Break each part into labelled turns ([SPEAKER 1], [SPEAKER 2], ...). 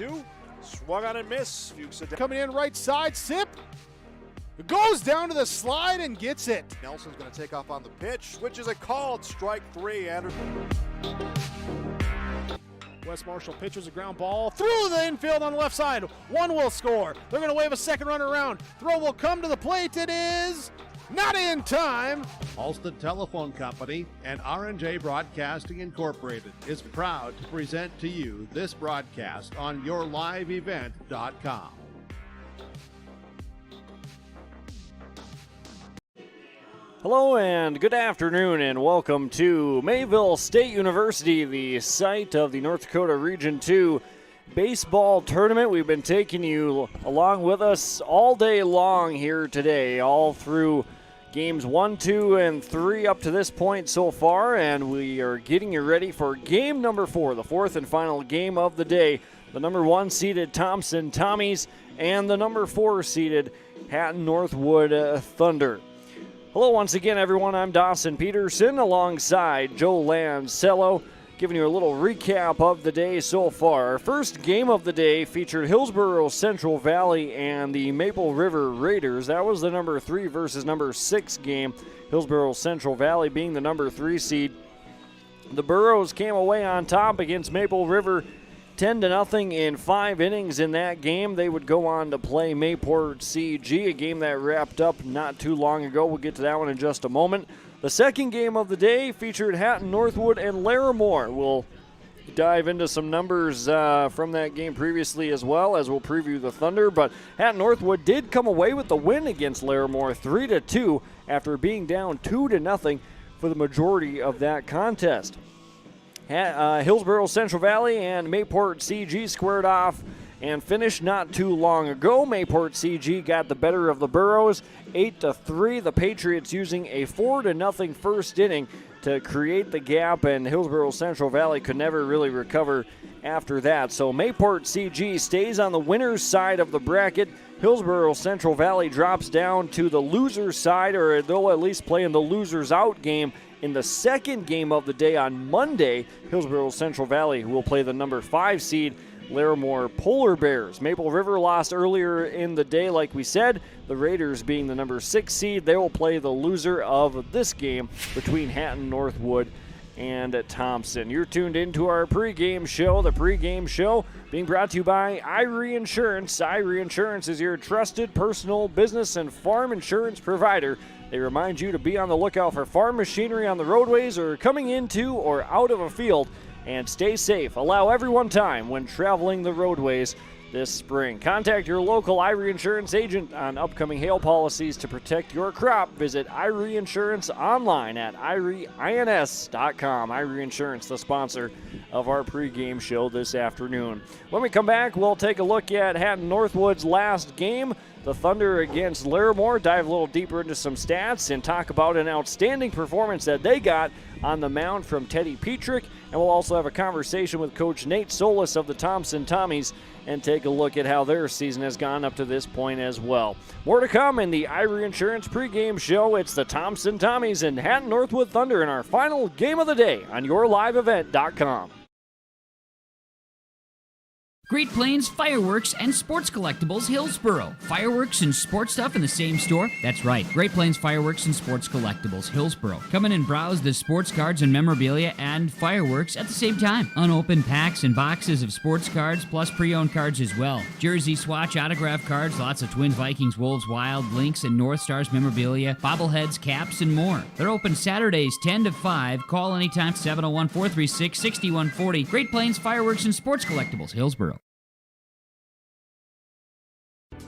[SPEAKER 1] 2. Swung on and missed. Fuchs
[SPEAKER 2] coming in right side, Sip. It goes down to the slide and gets it.
[SPEAKER 1] Nelson's going to take off on the pitch. Switches a called strike 3. Anderson.
[SPEAKER 2] Wes Marshall pitches a ground ball through the infield on the left side. One will score. They're going to wave a second runner around. Throw will come to the plate. It is not in time.
[SPEAKER 3] Alston Telephone Company and R&J Broadcasting Incorporated is proud to present to you this broadcast on yourliveevent.com.
[SPEAKER 4] Hello and good afternoon and welcome to Mayville State University, the site of the North Dakota Region 2 baseball tournament. We've been taking you along with us all day long here today, all through games 1, 2, and 3 up to this point so far, and we are getting you ready for game number 4, the fourth and final game of the day. The number 1 seeded Thompson Tommies and the number 4 seeded Hatton-Northwood Thunder. Hello once again, everyone. I'm Dawson Peterson alongside Joe Lancello, giving you a little recap of the day so far. Our first game of the day featured Hillsboro Central Valley and the Maple River Raiders. That was the number 3 versus number 6 game, Hillsboro Central Valley being the number 3 seed. The Burros came away on top against Maple River 10-0 in 5 innings in that game. They would go on to play Mayport CG, a game that wrapped up not too long ago. We'll get to that one in just a moment. The second game of the day featured Hatton-Northwood and Larimore. We'll dive into some numbers from that game previously as well as we'll preview the Thunder. But Hatton-Northwood did come away with the win against Larimore 3-2 after being down 2-0 for the majority of that contest. Hillsboro Central Valley and Mayport CG squared off and finished not too long ago. Mayport CG got the better of the Burros 8-3. The Patriots using a 4-0 first inning to create the gap, and Hillsboro Central Valley could never really recover after that. So Mayport CG stays on the winner's side of the bracket. Hillsboro Central Valley drops down to the loser's side, or they'll at least play in the loser's out game. In the second game of the day on Monday, Hillsboro Central Valley will play the number 5 seed Larimore Polar Bears. Maple River lost earlier in the day, like we said. The Raiders being the number 6 seed, they will play the loser of this game between Hatton-Northwood and Thompson. You're tuned into our pregame show. The pregame show being brought to you by Irie Insurance. Irie Insurance is your trusted personal business and farm insurance provider. They remind you to be on the lookout for farm machinery on the roadways or coming into or out of a field, and stay safe. Allow everyone time when traveling the roadways this spring. Contact your local Irie Insurance agent on upcoming hail policies to protect your crop. Visit Irie Insurance online at irieins.com. Irie Insurance, the sponsor of our pregame show this afternoon. When we come back, we'll take a look at Hatton-Northwood's last game, the Thunder against Larimore, dive a little deeper into some stats and talk about an outstanding performance that they got on the mound from Teddy Petrick. And we'll also have a conversation with Coach Nate Solis of the Thompson Tommies and take a look at how their season has gone up to this point as well. More to come in the Irie Insurance pregame show. It's the Thompson Tommies and Hatton-Northwood Thunder in our final game of the day on yourliveevent.com.
[SPEAKER 5] Great Plains Fireworks and Sports Collectibles, Hillsboro. Fireworks and sports stuff in the same store? That's right. Great Plains Fireworks and Sports Collectibles, Hillsboro. Come in and browse the sports cards and memorabilia and fireworks at the same time. Unopened packs and boxes of sports cards, plus pre-owned cards as well. Jersey swatch autograph cards, lots of Twins, Vikings, Wolves, Wild, Lynx, and North Stars memorabilia, bobbleheads, caps, and more. They're open Saturdays 10 to 5. Call anytime, 701-436-6140. Great Plains Fireworks and Sports Collectibles, Hillsboro.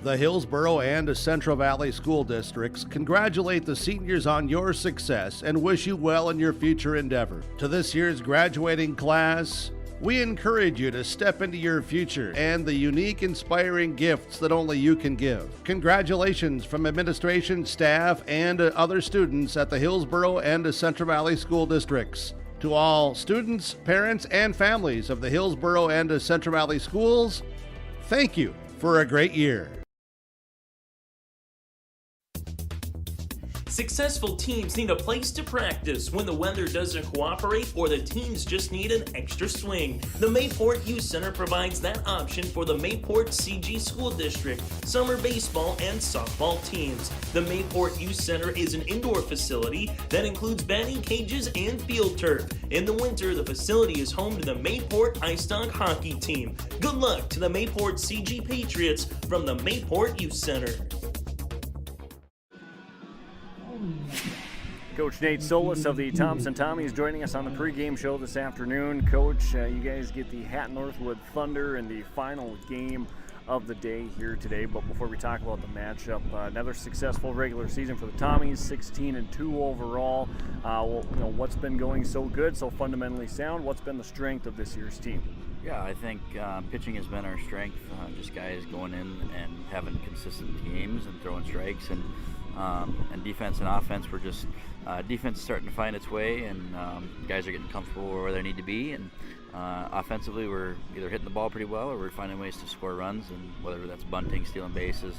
[SPEAKER 3] The Hillsboro and Central Valley School Districts congratulate the seniors on your success and wish you well in your future endeavor. To this year's graduating class, we encourage you to step into your future and the unique, inspiring gifts that only you can give. Congratulations from administration, staff, and other students at the Hillsboro and Central Valley School Districts. To all students, parents, and families of the Hillsboro and Central Valley Schools, thank you for a great year.
[SPEAKER 6] Successful teams need a place to practice when the weather doesn't cooperate or the teams just need an extra swing. The Mayport Youth Center provides that option for the Mayport CG School District, summer baseball and softball teams. The Mayport Youth Center is an indoor facility that includes batting cages and field turf. In the winter, the facility is home to the Mayport Ice Dog hockey team. Good luck to the Mayport CG Patriots from the Mayport Youth Center.
[SPEAKER 4] Coach Nate Solis of the Thompson Tommies joining us on the pregame show this afternoon. Coach, you guys get the Hatton-Northwood Thunder in the final game of the day here today. But before we talk about the matchup, another successful regular season for the Tommies, 16-2 overall. What's been going so good, so fundamentally sound? What's been the strength of this year's team?
[SPEAKER 7] Yeah, I think pitching has been our strength. Just guys going in and having consistent games and throwing strikes, and defense and offense. We're just defense is starting to find its way, and guys are getting comfortable where they need to be. And offensively, we're either hitting the ball pretty well or we're finding ways to score runs. And whether that's bunting, stealing bases,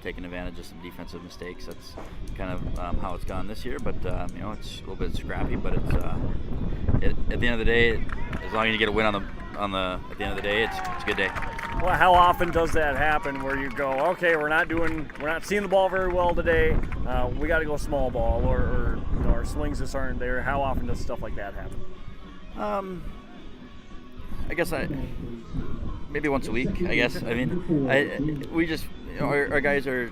[SPEAKER 7] taking advantage of some defensive mistakes, that's kind of how it's gone this year. But it's a little bit scrappy. But it's at the end of the day, as long as you get a win at the end of the day, it's a good day.
[SPEAKER 4] Well, how often does that happen where you go, okay, we're not seeing the ball very well today, we got to go small ball, or our swings just aren't there? How often does stuff like that happen?
[SPEAKER 7] I guess maybe once a week. I guess. I mean, we just our guys are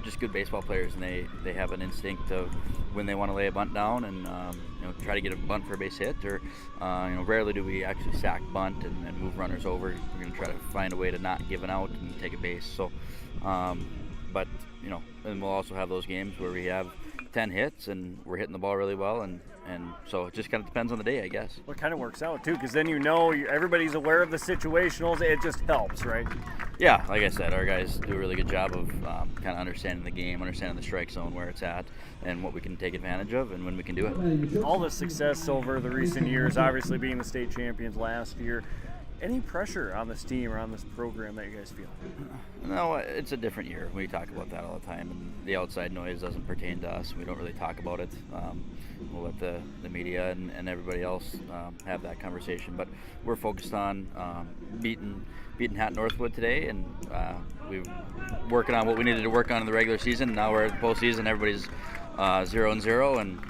[SPEAKER 7] just good baseball players, and they have an instinct of when they want to lay a bunt down and try to get a bunt for a base hit, or rarely do we actually sack bunt and move runners over. We're going to try to find a way to not give an out and take a base. So, but and we'll also have those games where we have 10 hits and we're hitting the ball really well, and so it just kind of depends on the day, I guess.
[SPEAKER 4] Well, it kind of works out too, because then everybody's aware of the situationals. It just helps, right?
[SPEAKER 7] Yeah, like I said, our guys do a really good job of kind of understanding the game, understanding the strike zone, where it's at, and what we can take advantage of, and when we can do it.
[SPEAKER 4] All the success over the recent years, obviously being the state champions last year. Any pressure on this team or on this program that you guys feel?
[SPEAKER 7] No, it's a different year. We talk about that all the time, and the outside noise doesn't pertain to us. We don't really talk about it. We'll let the media and everybody else have that conversation. But we're focused on beating Hatton-Northwood today, and we're working on what we needed to work on in the regular season. Now we're at the postseason. Everybody's 0-0, and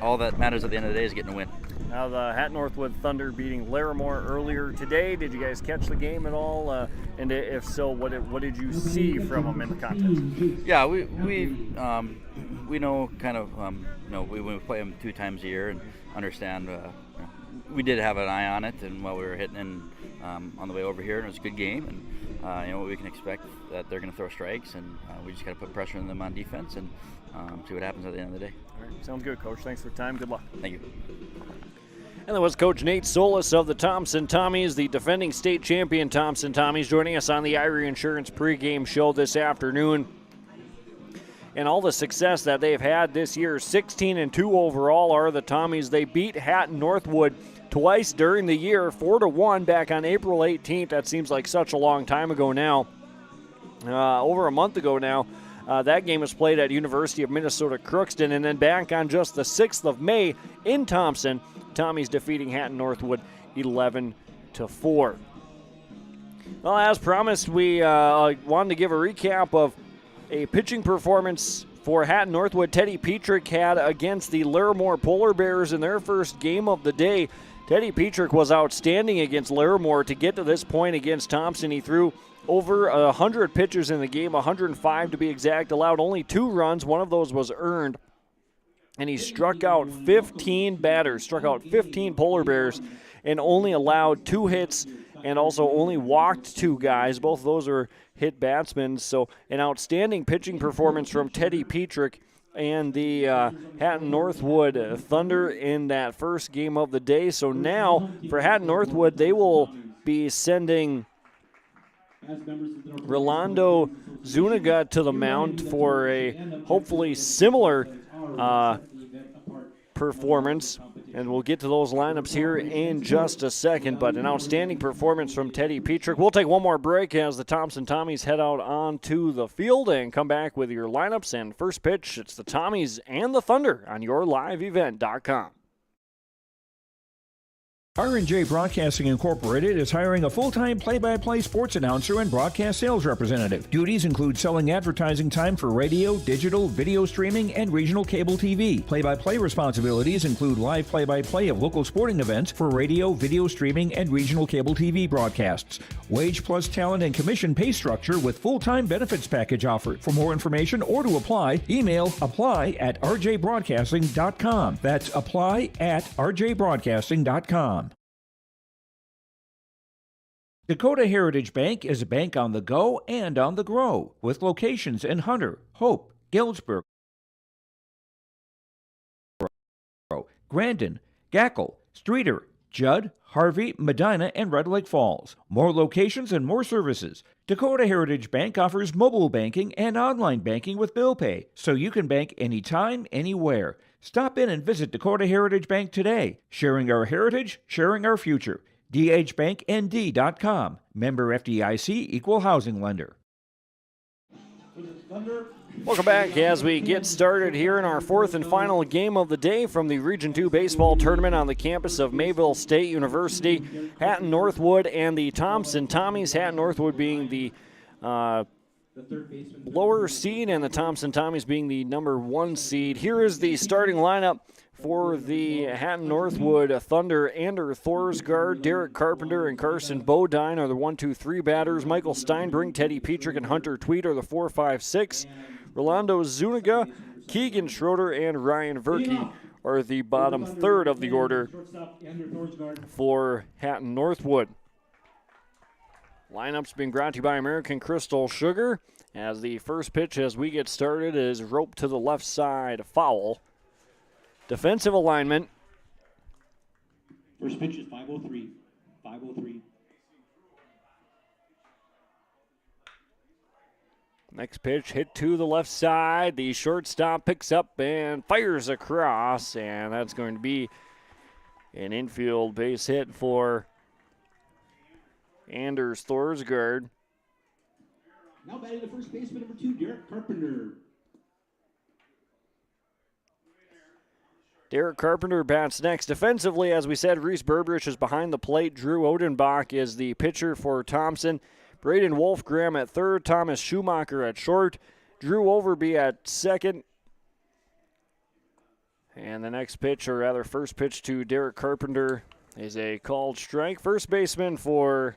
[SPEAKER 7] all that matters at the end of the day is getting a win.
[SPEAKER 4] Now the Hatton-Northwood Thunder beating Larimore earlier today. Did you guys catch the game at all? And if so, what did you see from them in the contest?
[SPEAKER 7] Yeah, we know kind of we play them 2 times a year and understand. We did have an eye on it, and while we were hitting in on the way over here, and it was a good game. And we can expect that they're going to throw strikes, and we just got to put pressure on them on defense and see what happens at the end of the day.
[SPEAKER 4] All right, sounds good, Coach. Thanks for the time. Good luck.
[SPEAKER 7] Thank you.
[SPEAKER 4] And that was Coach Nate Solis of the Thompson Tommies, the defending state champion Thompson Tommies, joining us on the Irie Insurance pregame show this afternoon. And all the success that they've had this year, 16-2 overall are the Tommies. They beat Hatton-Northwood twice during the year, 4-1 back on April 18th. That seems like such a long time ago now. Over a month ago now. That game was played at University of Minnesota Crookston, and then back on just the 6th of May in Thompson, Tommies defeating Hatton-Northwood 11-4. Well, as promised, we wanted to give a recap of a pitching performance for Hatton-Northwood. Teddy Petrick had against the Larimore Polar Bears in their first game of the day. Teddy Petrick was outstanding against Larimore to get to this point against Thompson. He threw over 100 pitches in the game, 105 to be exact, allowed only 2 runs. One of those was earned. And he struck out 15 batters, struck out 15 Polar Bears, and only allowed 2 hits and also only walked 2 guys. Both of those are hit batsmen. So an outstanding pitching performance from Teddy Petrick and the Hatton-Northwood Thunder in that first game of the day. So now for Hatton-Northwood, they will be sending Rolando Zuniga to the mound for a hopefully similar performance. And we'll get to those lineups here in just a second, but an outstanding performance from Teddy Petrick. We'll take one more break as the Thompson Tommies head out onto the field and come back with your lineups. And first pitch, it's the Tommies and the Thunder on yourliveevent.com.
[SPEAKER 8] R&J Broadcasting Incorporated is hiring a full-time play-by-play sports announcer and broadcast sales representative. Duties include selling advertising time for radio, digital, video streaming, and regional cable TV. Play-by-play responsibilities include live play-by-play of local sporting events for radio, video streaming, and regional cable TV broadcasts. Wage plus talent and commission pay structure with full-time benefits package offered. For more information or to apply, email apply@rjbroadcasting.com. That's apply@rjbroadcasting.com. Dakota Heritage Bank is a bank on the go and on the grow, with locations in Hunter, Hope, Galesburg, Grandin, Gackle, Streeter, Judd, Harvey, Medina, and Red Lake Falls. More locations and more services. Dakota Heritage Bank offers mobile banking and online banking with bill pay, so you can bank anytime, anywhere. Stop in and visit Dakota Heritage Bank today. Sharing our heritage, sharing our future. dhbanknd.com. Member FDIC, Equal Housing Lender.
[SPEAKER 4] Welcome back as we get started here in our fourth and final game of the day from the Region 2 baseball tournament on the campus of Mayville State University. Hatton-Northwood and the Thompson Tommies. Hatton-Northwood being the lower seed and the Thompson Tommies being the number 1 seed. Here is the starting lineup for the Hatton-Northwood Thunder. Ander Thorsgaard, Derek Carpenter, and Carson Bodine are the 1-2-3 batters. Michael Steinbrink, Teddy Petrick, and Hunter Tweed are the 4-5-6. Rolando Zuniga, Keegan Schroeder, and Ryan Verkey are the bottom third of the order for Hatton-Northwood. Lineups being brought to you by American Crystal Sugar. As the first pitch as we get started is roped to the left side, foul. Defensive alignment.
[SPEAKER 9] First pitch is 5-0-3. 5-0-3.
[SPEAKER 4] Next pitch hit to the left side. The shortstop picks up and fires across, and that's going to be an infield base hit for Anders Thorsgaard.
[SPEAKER 9] Now batting the first baseman, number 2, Derek Carpenter.
[SPEAKER 4] Derek Carpenter bats next. Defensively, as we said, Reese Berberich is behind the plate. Drew Odenbach is the pitcher for Thompson. Braden Wolfgram at third. Thomas Schumacher at short. Drew Overby at second. And the next pitch, or rather first pitch to Derek Carpenter, is a called strike. First baseman for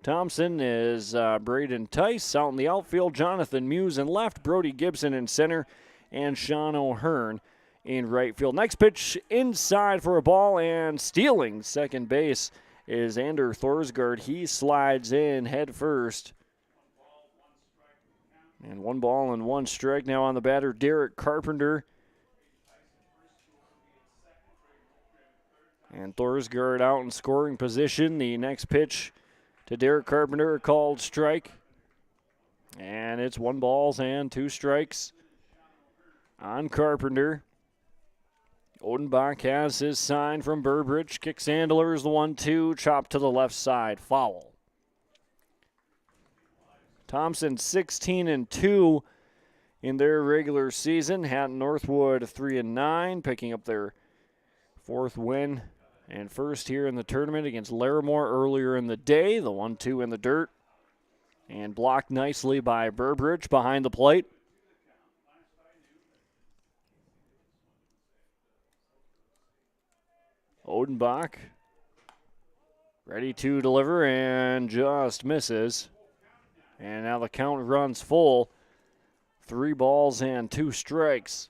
[SPEAKER 4] Thompson is Braden Tice. Out in the outfield, Jonathan Muse in left, Brody Gibson in center, and Sean O'Hearn in right field. Next pitch inside for a ball, and stealing second base is Ander Thorsgaard. He slides in head first. And 1-1 strike now on the batter, Derek Carpenter. And Thorsgaard out in scoring position. The next pitch to Derek Carpenter, a called strike. And it's 1-2 strikes on Carpenter. Odenbach has his sign from Burbridge. Kicks Sandler's the 1-2, chopped to the left side, foul. Thompson 16-2 in their regular season. Hatton-Northwood 3-9, picking up their fourth win and first here in the tournament against Larimore earlier in the day. The 1-2 in the dirt and blocked nicely by Burbridge behind the plate. Odenbach ready to deliver and just misses. And now the count runs full. 3-2 strikes.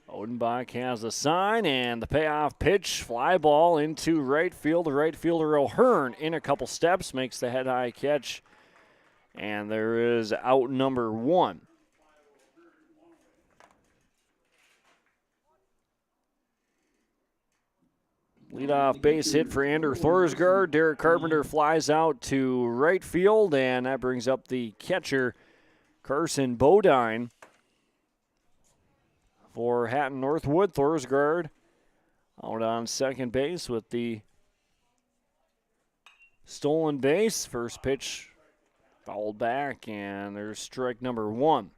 [SPEAKER 4] Odenbach has a sign, and the payoff pitch, fly ball into right field. The right fielder O'Hearn in a couple steps, makes the head-high catch, and there is out number 1. Leadoff base hit for Ander Thorsgaard. Derek Carpenter flies out to right field, and that brings up the catcher, Carson Bodine. for Hatton-Northwood. Thorsgaard out on second base with the stolen base. First pitch fouled back, and there's strike number 1.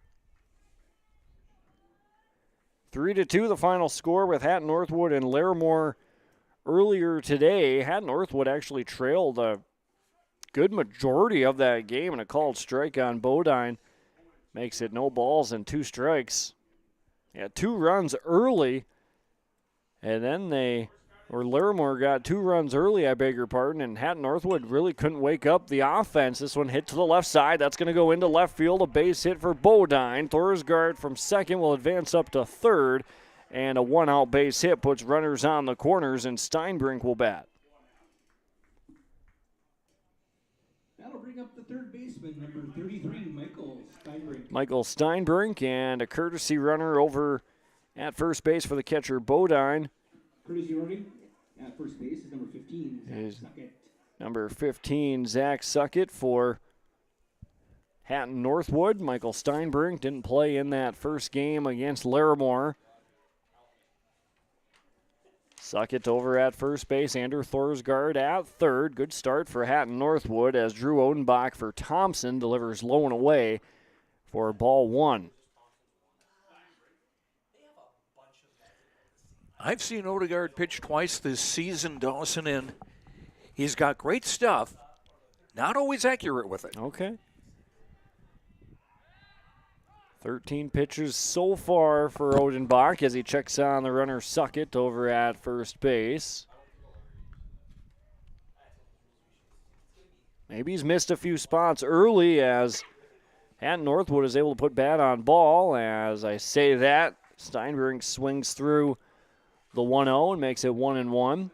[SPEAKER 4] 3-2 the final score with Hatton-Northwood and Larimore earlier today. Hatton-Northwood actually trailed a good majority of that game, and a called strike on Bodine makes it no balls and 2 strikes. Yeah, 2 runs early, and then Larimore got 2 runs early, I beg your pardon, and Hatton-Northwood really couldn't wake up the offense. This one hit to the left side. That's going to go into left field, a base hit for Bodine. Thorsgaard from second will advance up to third, and a 1-out base hit puts runners on the corners, and Steinbrink will bat.
[SPEAKER 9] That'll bring up the third baseman, number 33, Michael Steinbrink.
[SPEAKER 4] Michael Steinbrink, and a courtesy runner over at first base for the catcher Bodine.
[SPEAKER 9] Courtesy running at first base is number 15, Zach Suckett.
[SPEAKER 4] Number 15, Zach Suckett for Hatton-Northwood. Michael Steinbrink didn't play in that first game against Larimore. Suckett over at first base. Andrew Thorsgaard at third. Good start for Hatton-Northwood as Drew Odenbach for Thompson delivers low and away for ball 1.
[SPEAKER 10] I've seen Odegaard pitch twice this season, Dawson, and he's got great stuff. Not always accurate with it.
[SPEAKER 4] Okay. 13 pitches so far for Odenbach as he checks on the runner Suckett over at first base. Maybe he's missed a few spots early as Hatton-Northwood is able to put bat on ball. As I say that, Steinbrink swings through the 1-0 and makes it 1-1.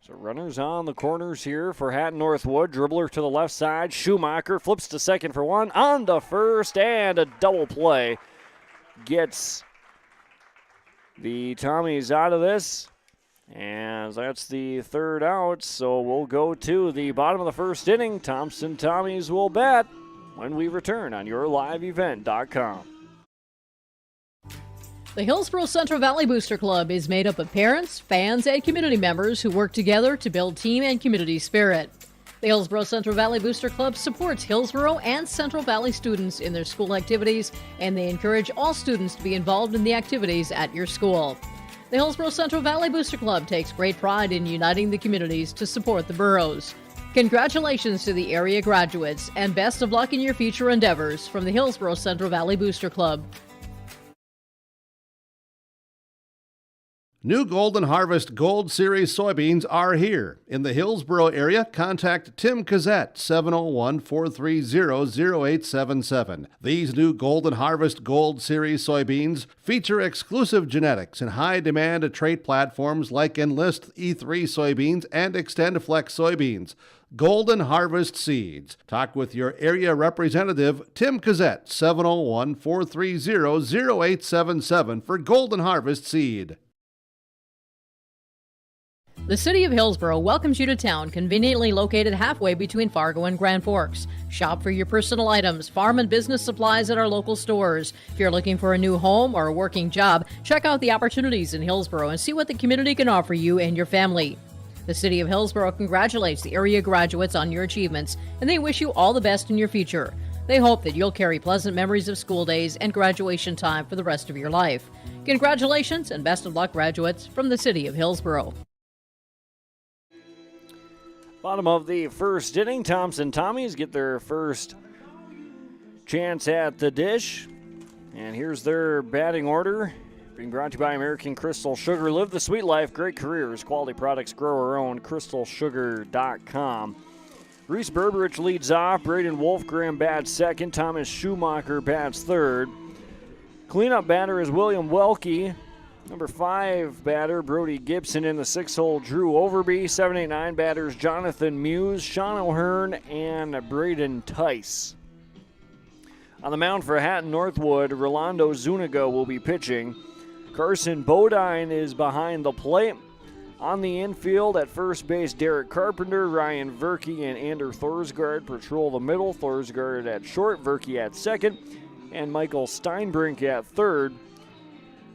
[SPEAKER 4] So runners on the corners here for Hatton-Northwood. Dribbler to the left side. Schumacher flips to second for one. On to first, and a double play gets the Tommies out of this. And that's the third out, so we'll go to the bottom of the first inning. Thompson Tommies will bat when we return on YourLiveEvent.com.
[SPEAKER 11] The Hillsborough Central Valley Booster Club is made up of parents, fans, and community members who work together to build team and community spirit. The Hillsborough Central Valley Booster Club supports Hillsborough and Central Valley students in their school activities, and they encourage all students to be involved in the activities at your school. The Hillsborough Central Valley Booster Club takes great pride in uniting the communities to support the boroughs. Congratulations to the area graduates, and best of luck in your future endeavors from the Hillsborough Central Valley Booster Club.
[SPEAKER 3] New Golden Harvest Gold Series soybeans are here. In the Hillsborough area, contact Tim Cassette, 701-430-0877. These new Golden Harvest Gold Series soybeans feature exclusive genetics and high-demand trait platforms like Enlist E3 soybeans and XtendFlex soybeans. Golden Harvest Seeds. Talk with your area representative, Tim Cassette, 701-430-0877 for Golden Harvest Seed.
[SPEAKER 11] The City of Hillsborough welcomes you to town, conveniently located halfway between Fargo and Grand Forks. Shop for your personal items, farm and business supplies at our local stores. If you're looking for a new home or a working job, check out the opportunities in Hillsborough and see what the community can offer you and your family. The City of Hillsborough congratulates the area graduates on your achievements, and they wish you all the best in your future. They hope that you'll carry pleasant memories of school days and graduation time for the rest of your life. Congratulations and best of luck, graduates, from the City of Hillsborough.
[SPEAKER 4] Bottom of the first inning, Thompson Tommies get their first chance at the dish. And here's their batting order. Being brought to you by American Crystal Sugar. Live the sweet life, great careers, quality products, grow our own, crystalsugar.com. Reese Berberich leads off. Braden Wolfgram bats second. Thomas Schumacher bats third. Cleanup batter is William Welke. Number 5 batter, Brody Gibson. In the 6-hole, Drew Overby. 7, 8, 9 batters, Jonathan Muse, Sean O'Hearn, and Braden Tice. On the mound for Hatton-Northwood, Rolando Zuniga will be pitching. Carson Bodine is behind the plate. On the infield at first base, Derek Carpenter, Ryan Verke, and Ander Thorsgaard patrol the middle. Thorsgaard at short, Verke at second, and Michael Steinbrink at third.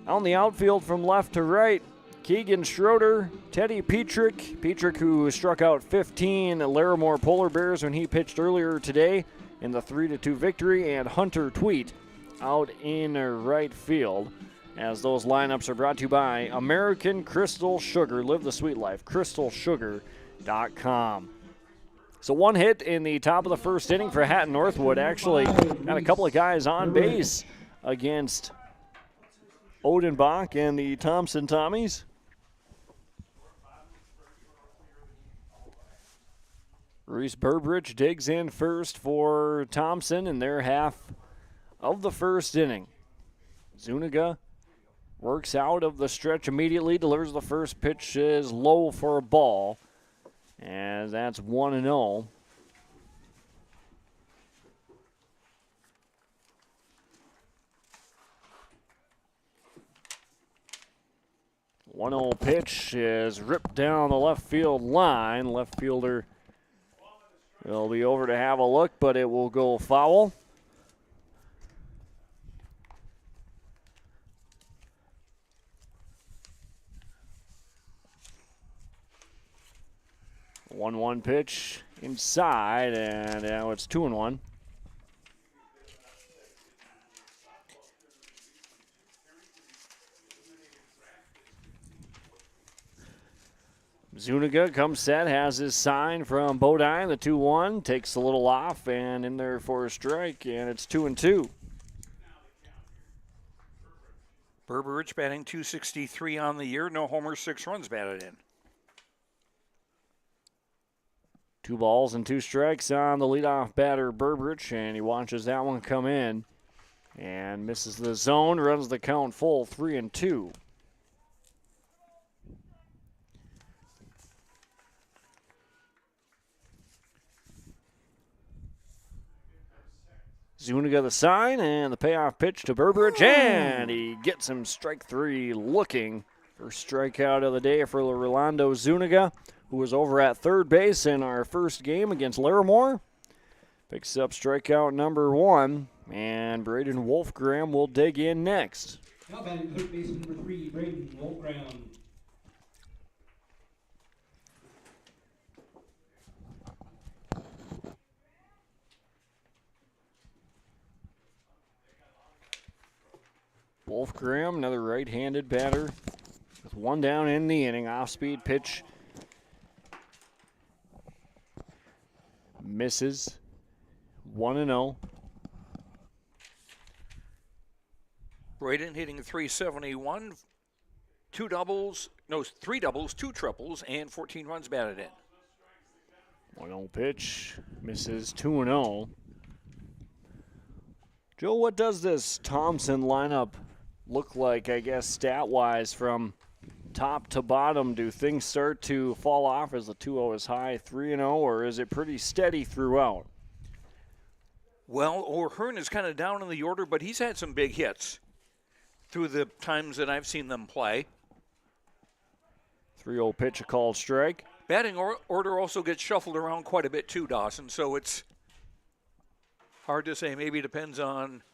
[SPEAKER 4] On the outfield from left to right, Keegan Schroeder, Teddy Petrick who struck out 15 Larimore Polar Bears when he pitched earlier today in the 3-2 victory, and Hunter Tweet out in right field. As those lineups are brought to you by American Crystal Sugar. Live the sweet life. CrystalSugar.com. So one hit in the top of the first inning for Hatton-Northwood. Actually got a couple of guys on base against Odenbach and the Thompson Tommies. Reese Burbridge digs in first for Thompson in their half of the first inning. Zuniga works out of the stretch immediately, delivers the first pitch, is low for a ball, and that's 1-0. One 1-0 pitch is ripped down the left field line. Left fielder will be over to have a look, but it will go foul. One pitch inside, and now it's 2-1. Zuniga comes set, has his sign from Bodine, the 2-1, takes a little off, and in there for a strike, and it's 2-2.
[SPEAKER 10] Burbridge batting .263 on the year, no homers, 6 runs batted in.
[SPEAKER 4] 2 balls and 2 strikes on the leadoff batter, Burbridge, and he watches that one come in and misses the zone, runs the count full, 3-2. Zuniga the sign, and the payoff pitch to Burbridge, and he gets him strike 3, looking for strikeout of the day for Rolando Zuniga, who was over at third base in our first game against Larimore. Picks up strikeout number 1, and Braden Wolfgram will dig in next.
[SPEAKER 9] Now batting third base number 3, Braden Wolfgram.
[SPEAKER 4] Wolfgram, another right-handed batter, with 1 down in the inning. Off-speed pitch misses. 1-0.
[SPEAKER 10] Braden hitting .371, 3 doubles, 2 triples, and 14 runs batted in.
[SPEAKER 4] 1-0 pitch misses. 2-0. Joe, what does this Thompson lineup look like, I guess, stat-wise from top to bottom? Do things start to fall off as the 2-0 is high, 3-0, or is it pretty steady throughout?
[SPEAKER 10] Well, O'Hearn is kind of down in the order, but he's had some big hits through the times that I've seen them play.
[SPEAKER 4] 3-0 pitch, a called strike.
[SPEAKER 10] Batting order also gets shuffled around quite a bit too, Dawson, so it's hard to say. Maybe it depends on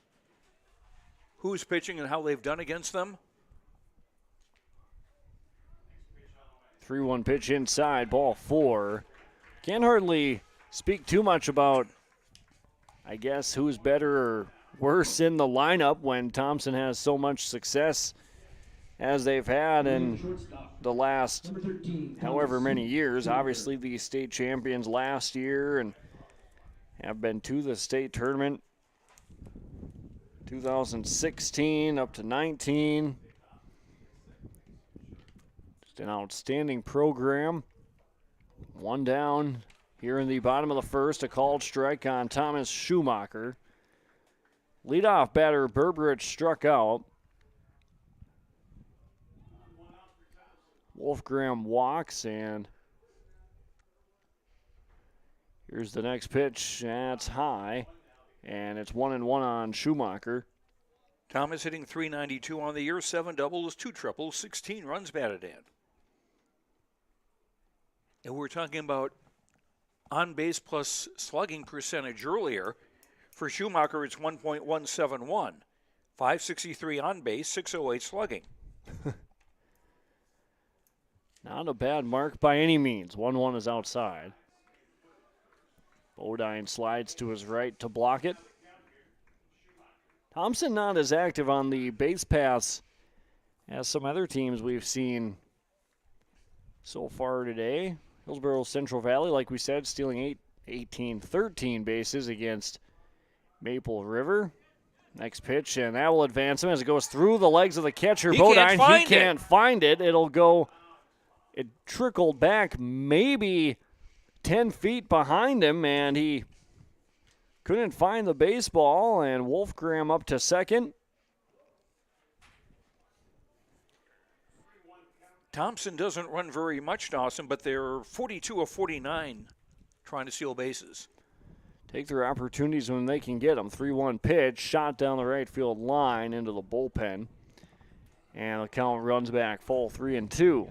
[SPEAKER 10] who's pitching and how they've done against them.
[SPEAKER 4] 3-1 pitch inside, ball 4. Can't hardly speak too much about, I guess, who's better or worse in the lineup when Thompson has so much success as they've had in the last however many years. Obviously, the state champions last year and have been to the state tournament 2016 up to 19. Just an outstanding program. 1 down here in the bottom of the first, a called strike on Thomas Schumacher. Leadoff batter Burbridge struck out. Wolfgram walks, and here's the next pitch. That's high, and it's 1-1 on Schumacher.
[SPEAKER 10] Thomas hitting .392 on the year, 7 doubles, 2 triples, 16 runs batted in. And we were talking about on base plus slugging percentage earlier. For Schumacher, it's 1.171. 563 on base, 608 slugging.
[SPEAKER 4] Not a bad mark by any means. 1-1 is outside. Bodine slides to his right to block it. Thompson not as active on the base paths as some other teams we've seen so far today. Hillsborough Central Valley, like we said, stealing 13 bases against Maple River. Next pitch, and that will advance him as it goes through the legs of the catcher. Bodine, he can't find it. It trickled back maybe 10 feet behind him, and he couldn't find the baseball, and Wolfgram up to second.
[SPEAKER 10] Thompson doesn't run very much, Dawson, but they're 42 of 49 trying to steal bases.
[SPEAKER 4] Take their opportunities when they can get them. 3-1 pitch, shot down the right field line into the bullpen. And the count runs back full 3-2.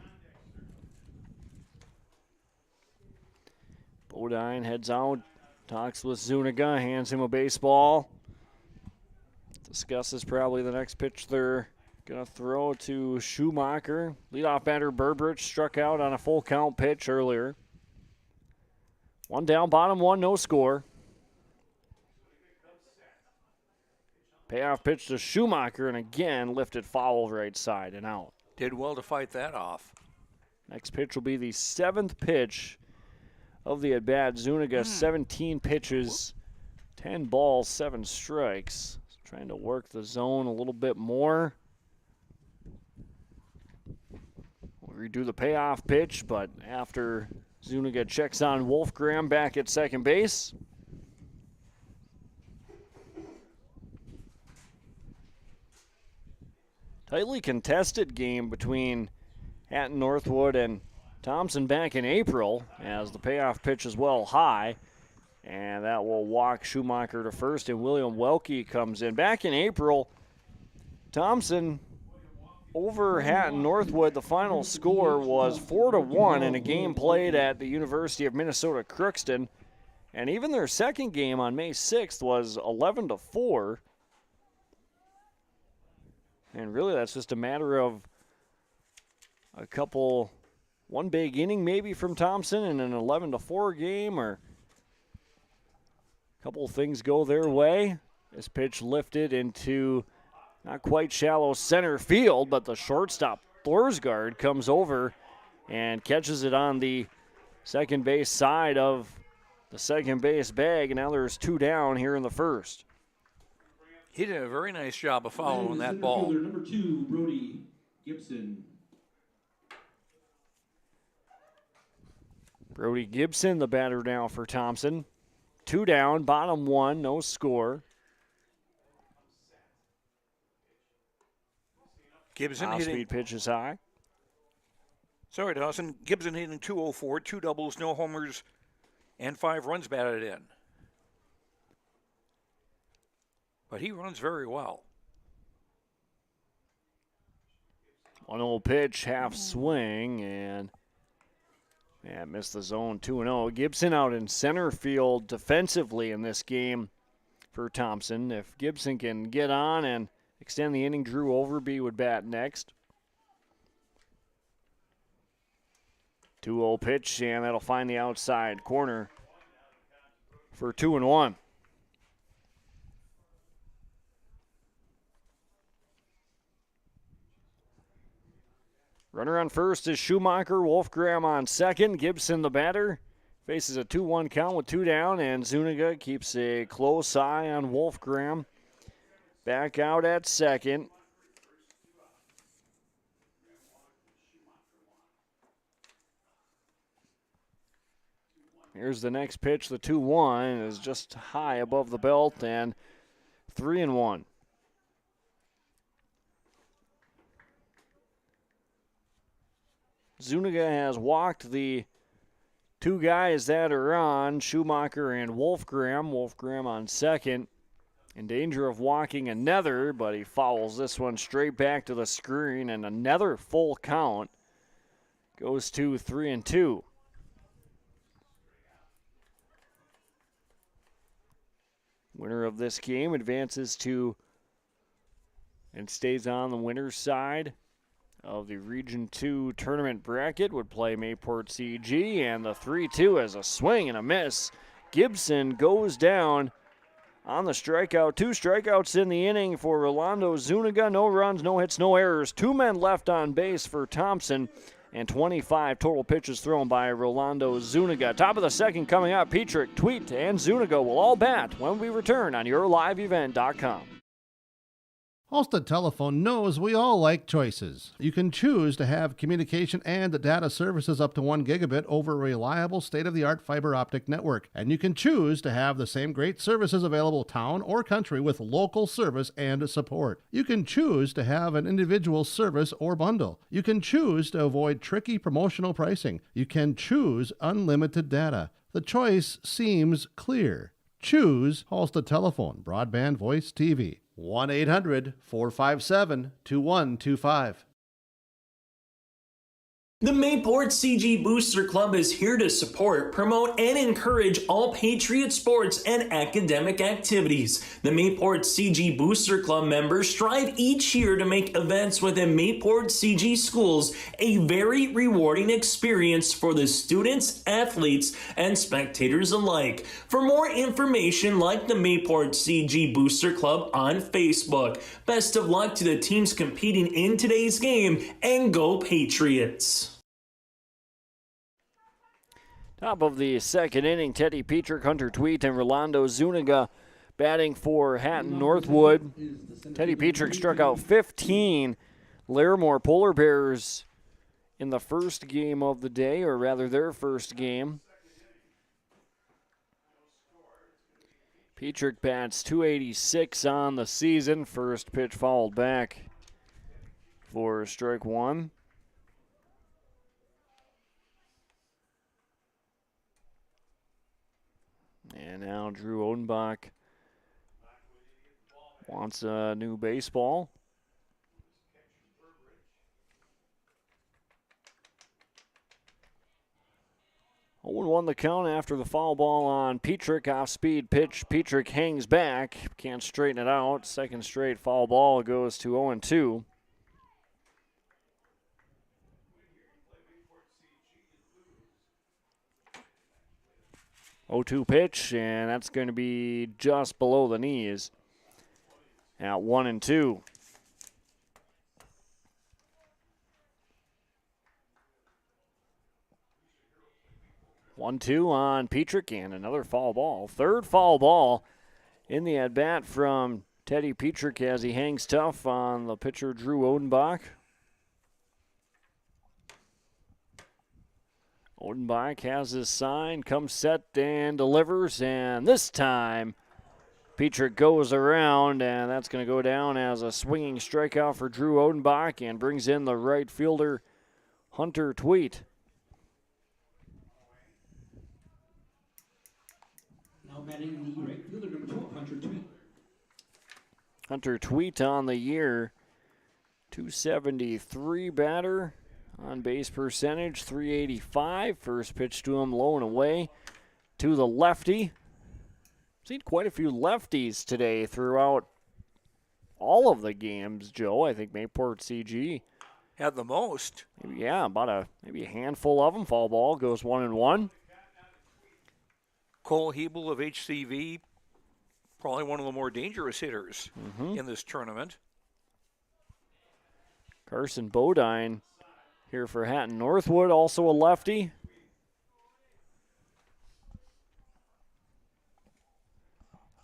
[SPEAKER 4] Bodine heads out, talks with Zuniga, hands him a baseball. Discusses probably the next pitch they're going to throw to Schumacher. Leadoff batter Burbridge struck out on a full count pitch earlier. One down, bottom one, no score. Payoff pitch to Schumacher, and again lifted foul right side and out.
[SPEAKER 10] Did well to fight that off.
[SPEAKER 4] Next pitch will be the 7th pitch of the at-bat. Zuniga, 17 pitches, 10 balls, 7 strikes. Trying to work the zone a little bit more. We'll redo the payoff pitch, but after Zuniga checks on Wolfgram back at second base. Tightly contested game between Hatton-Northwood and Thompson back in April, as the payoff pitch is well high, and that will walk Schumacher to first, and William Welke comes in. Back in April, Thompson over Hatton-Northwood. The final score was 4-1 in a game played at the University of Minnesota Crookston, and even their second game on May 6th was 11-4. And really, that's just a matter of one big inning maybe from Thompson in an 11-4 game, or a couple of things go their way. This pitch lifted into not quite shallow center field, but the shortstop Thorsgaard comes over and catches it on the second base side of the second base bag, and now there's 2 down here in the first.
[SPEAKER 10] He did a very nice job of following that ball.
[SPEAKER 9] Number 2, Brody Gibson.
[SPEAKER 4] Brody Gibson, the batter now for Thompson. 2 down, bottom one, no score.
[SPEAKER 10] Gibson
[SPEAKER 4] Off-speed pitch is high.
[SPEAKER 10] Sorry, Dawson. Gibson hitting 204, 2 doubles, no homers, and 5 runs batted in. But he runs very well.
[SPEAKER 4] 1-0 pitch, half swing, and missed the zone. 2-0. Gibson out in center field defensively in this game for Thompson. If Gibson can get on and extend the inning, Drew Overby would bat next. 2-0 pitch, and that'll find the outside corner for 2-1. Runner on first is Schumacher. Wolfgram on second. Gibson, the batter, faces a 2-1 count with 2 down, and Zuniga keeps a close eye on Wolfgram. Back out at second. Here's the next pitch. The 2-1 is just high above the belt, and 3-1. Zuniga has walked the 2 guys that are on, Schumacher and Wolfgram. Wolfgram on second, in danger of walking another, but he fouls this one straight back to the screen, and another full count goes to 3-2. Winner of this game advances to and stays on the winner's side of the Region 2 tournament bracket, would play Mayport CG, and the 3-2 as a swing and a miss. Gibson goes down on the strikeout. 2 strikeouts in the inning for Rolando Zuniga. No runs, no hits, no errors. 2 men left on base for Thompson, and 25 total pitches thrown by Rolando Zuniga. Top of the second coming up. Petrick, Tweet, and Zuniga will all bat when we return on YourLiveEvent.com.
[SPEAKER 3] Halstead Telephone knows we all like choices. You can choose to have communication and data services up to 1 gigabit over a reliable state-of-the-art fiber optic network. And you can choose to have the same great services available town or country with local service and support. You can choose to have an individual service or bundle. You can choose to avoid tricky promotional pricing. You can choose unlimited data. The choice seems clear. Choose Halstead Telephone, broadband voice TV. 1-800-457-2125.
[SPEAKER 6] The Mayport CG Booster Club is here to support, promote, and encourage all Patriot sports and academic activities. The Mayport CG Booster Club members strive each year to make events within Mayport CG schools a very rewarding experience for the students, athletes, and spectators alike. For more information, like the Mayport CG Booster Club on Facebook. Best of luck to the teams competing in today's game, and go Patriots!
[SPEAKER 4] Top of the second inning, Teddy Petrick, Hunter Tweet, and Rolando Zuniga batting for Hatton-Northwood. Teddy Petrick struck out 15 Larimore Polar Bears in the first game of the day, or rather their first game. Petrick bats .286 on the season. First pitch fouled back for strike 1. And now Drew Odenbach wants a new baseball. Owen won the count after the foul ball on Petrick. Off-speed pitch. Petrick hangs back. Can't straighten it out. Second straight foul ball goes to 0-2. 0-2 pitch, and that's going to be just below the knees at 1-2. One-two on Petrick, and another foul ball. Third foul ball in the at-bat from Teddy Petrick as he hangs tough on the pitcher Drew Odenbach. Odenbach has his sign, comes set and delivers, and this time Petrick goes around, and that's going to go down as a swinging strikeout for Drew Odenbach and brings in the right fielder Hunter Tweet.
[SPEAKER 9] Now batting the right fielder, number 12, Hunter Tweet.
[SPEAKER 4] Hunter Tweet on the year, .273 batter. On base percentage, .385. First pitch to him, low and away to the lefty. Seen quite a few lefties today throughout all of the games, Joe. I think Mayport CG
[SPEAKER 10] had the most.
[SPEAKER 4] Maybe a handful of them. Foul ball goes 1-1.
[SPEAKER 10] Cole Hebel of HCV, probably one of the more dangerous hitters in this tournament.
[SPEAKER 4] Carson Bodine here for Hatton-Northwood, also a lefty.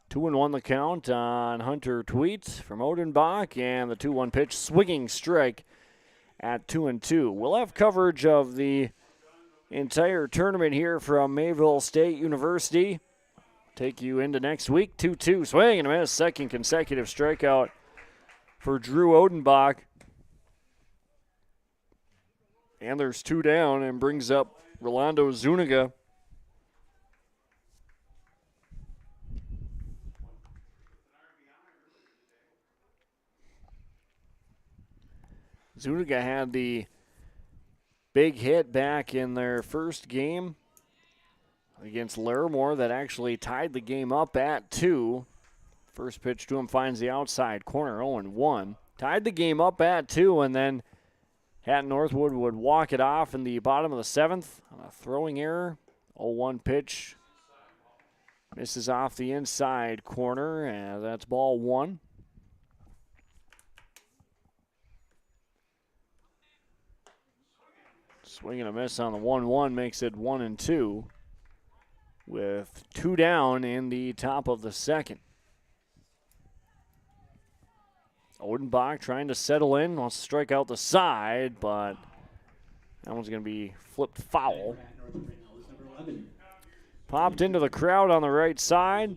[SPEAKER 4] Two and 1 the count on Hunter Tweet from Odenbach, and the 2-1 pitch, swinging strike at 2-2. We'll have coverage of the entire tournament here from Mayville State University. Take you into next week. 2-2 swing and a miss, second consecutive strikeout for Drew Odenbach. And there's 2 down, and brings up Rolando Zuniga. Zuniga had the big hit back in their first game against Larimore that actually tied the game up at 2. First pitch to him finds the outside corner, 0-1. Tied the game up at 2, and then Hatton-Northwood would walk it off in the bottom of the 7th on a throwing error. 0-1 pitch. Misses off the inside corner, and that's ball 1. Swing and a miss on the 1-1 makes it 1-2 with 2 down in the top of the 2nd. Odenbach trying to settle in, wants to strike out the side, but that one's going to be flipped foul. Popped into the crowd on the right side.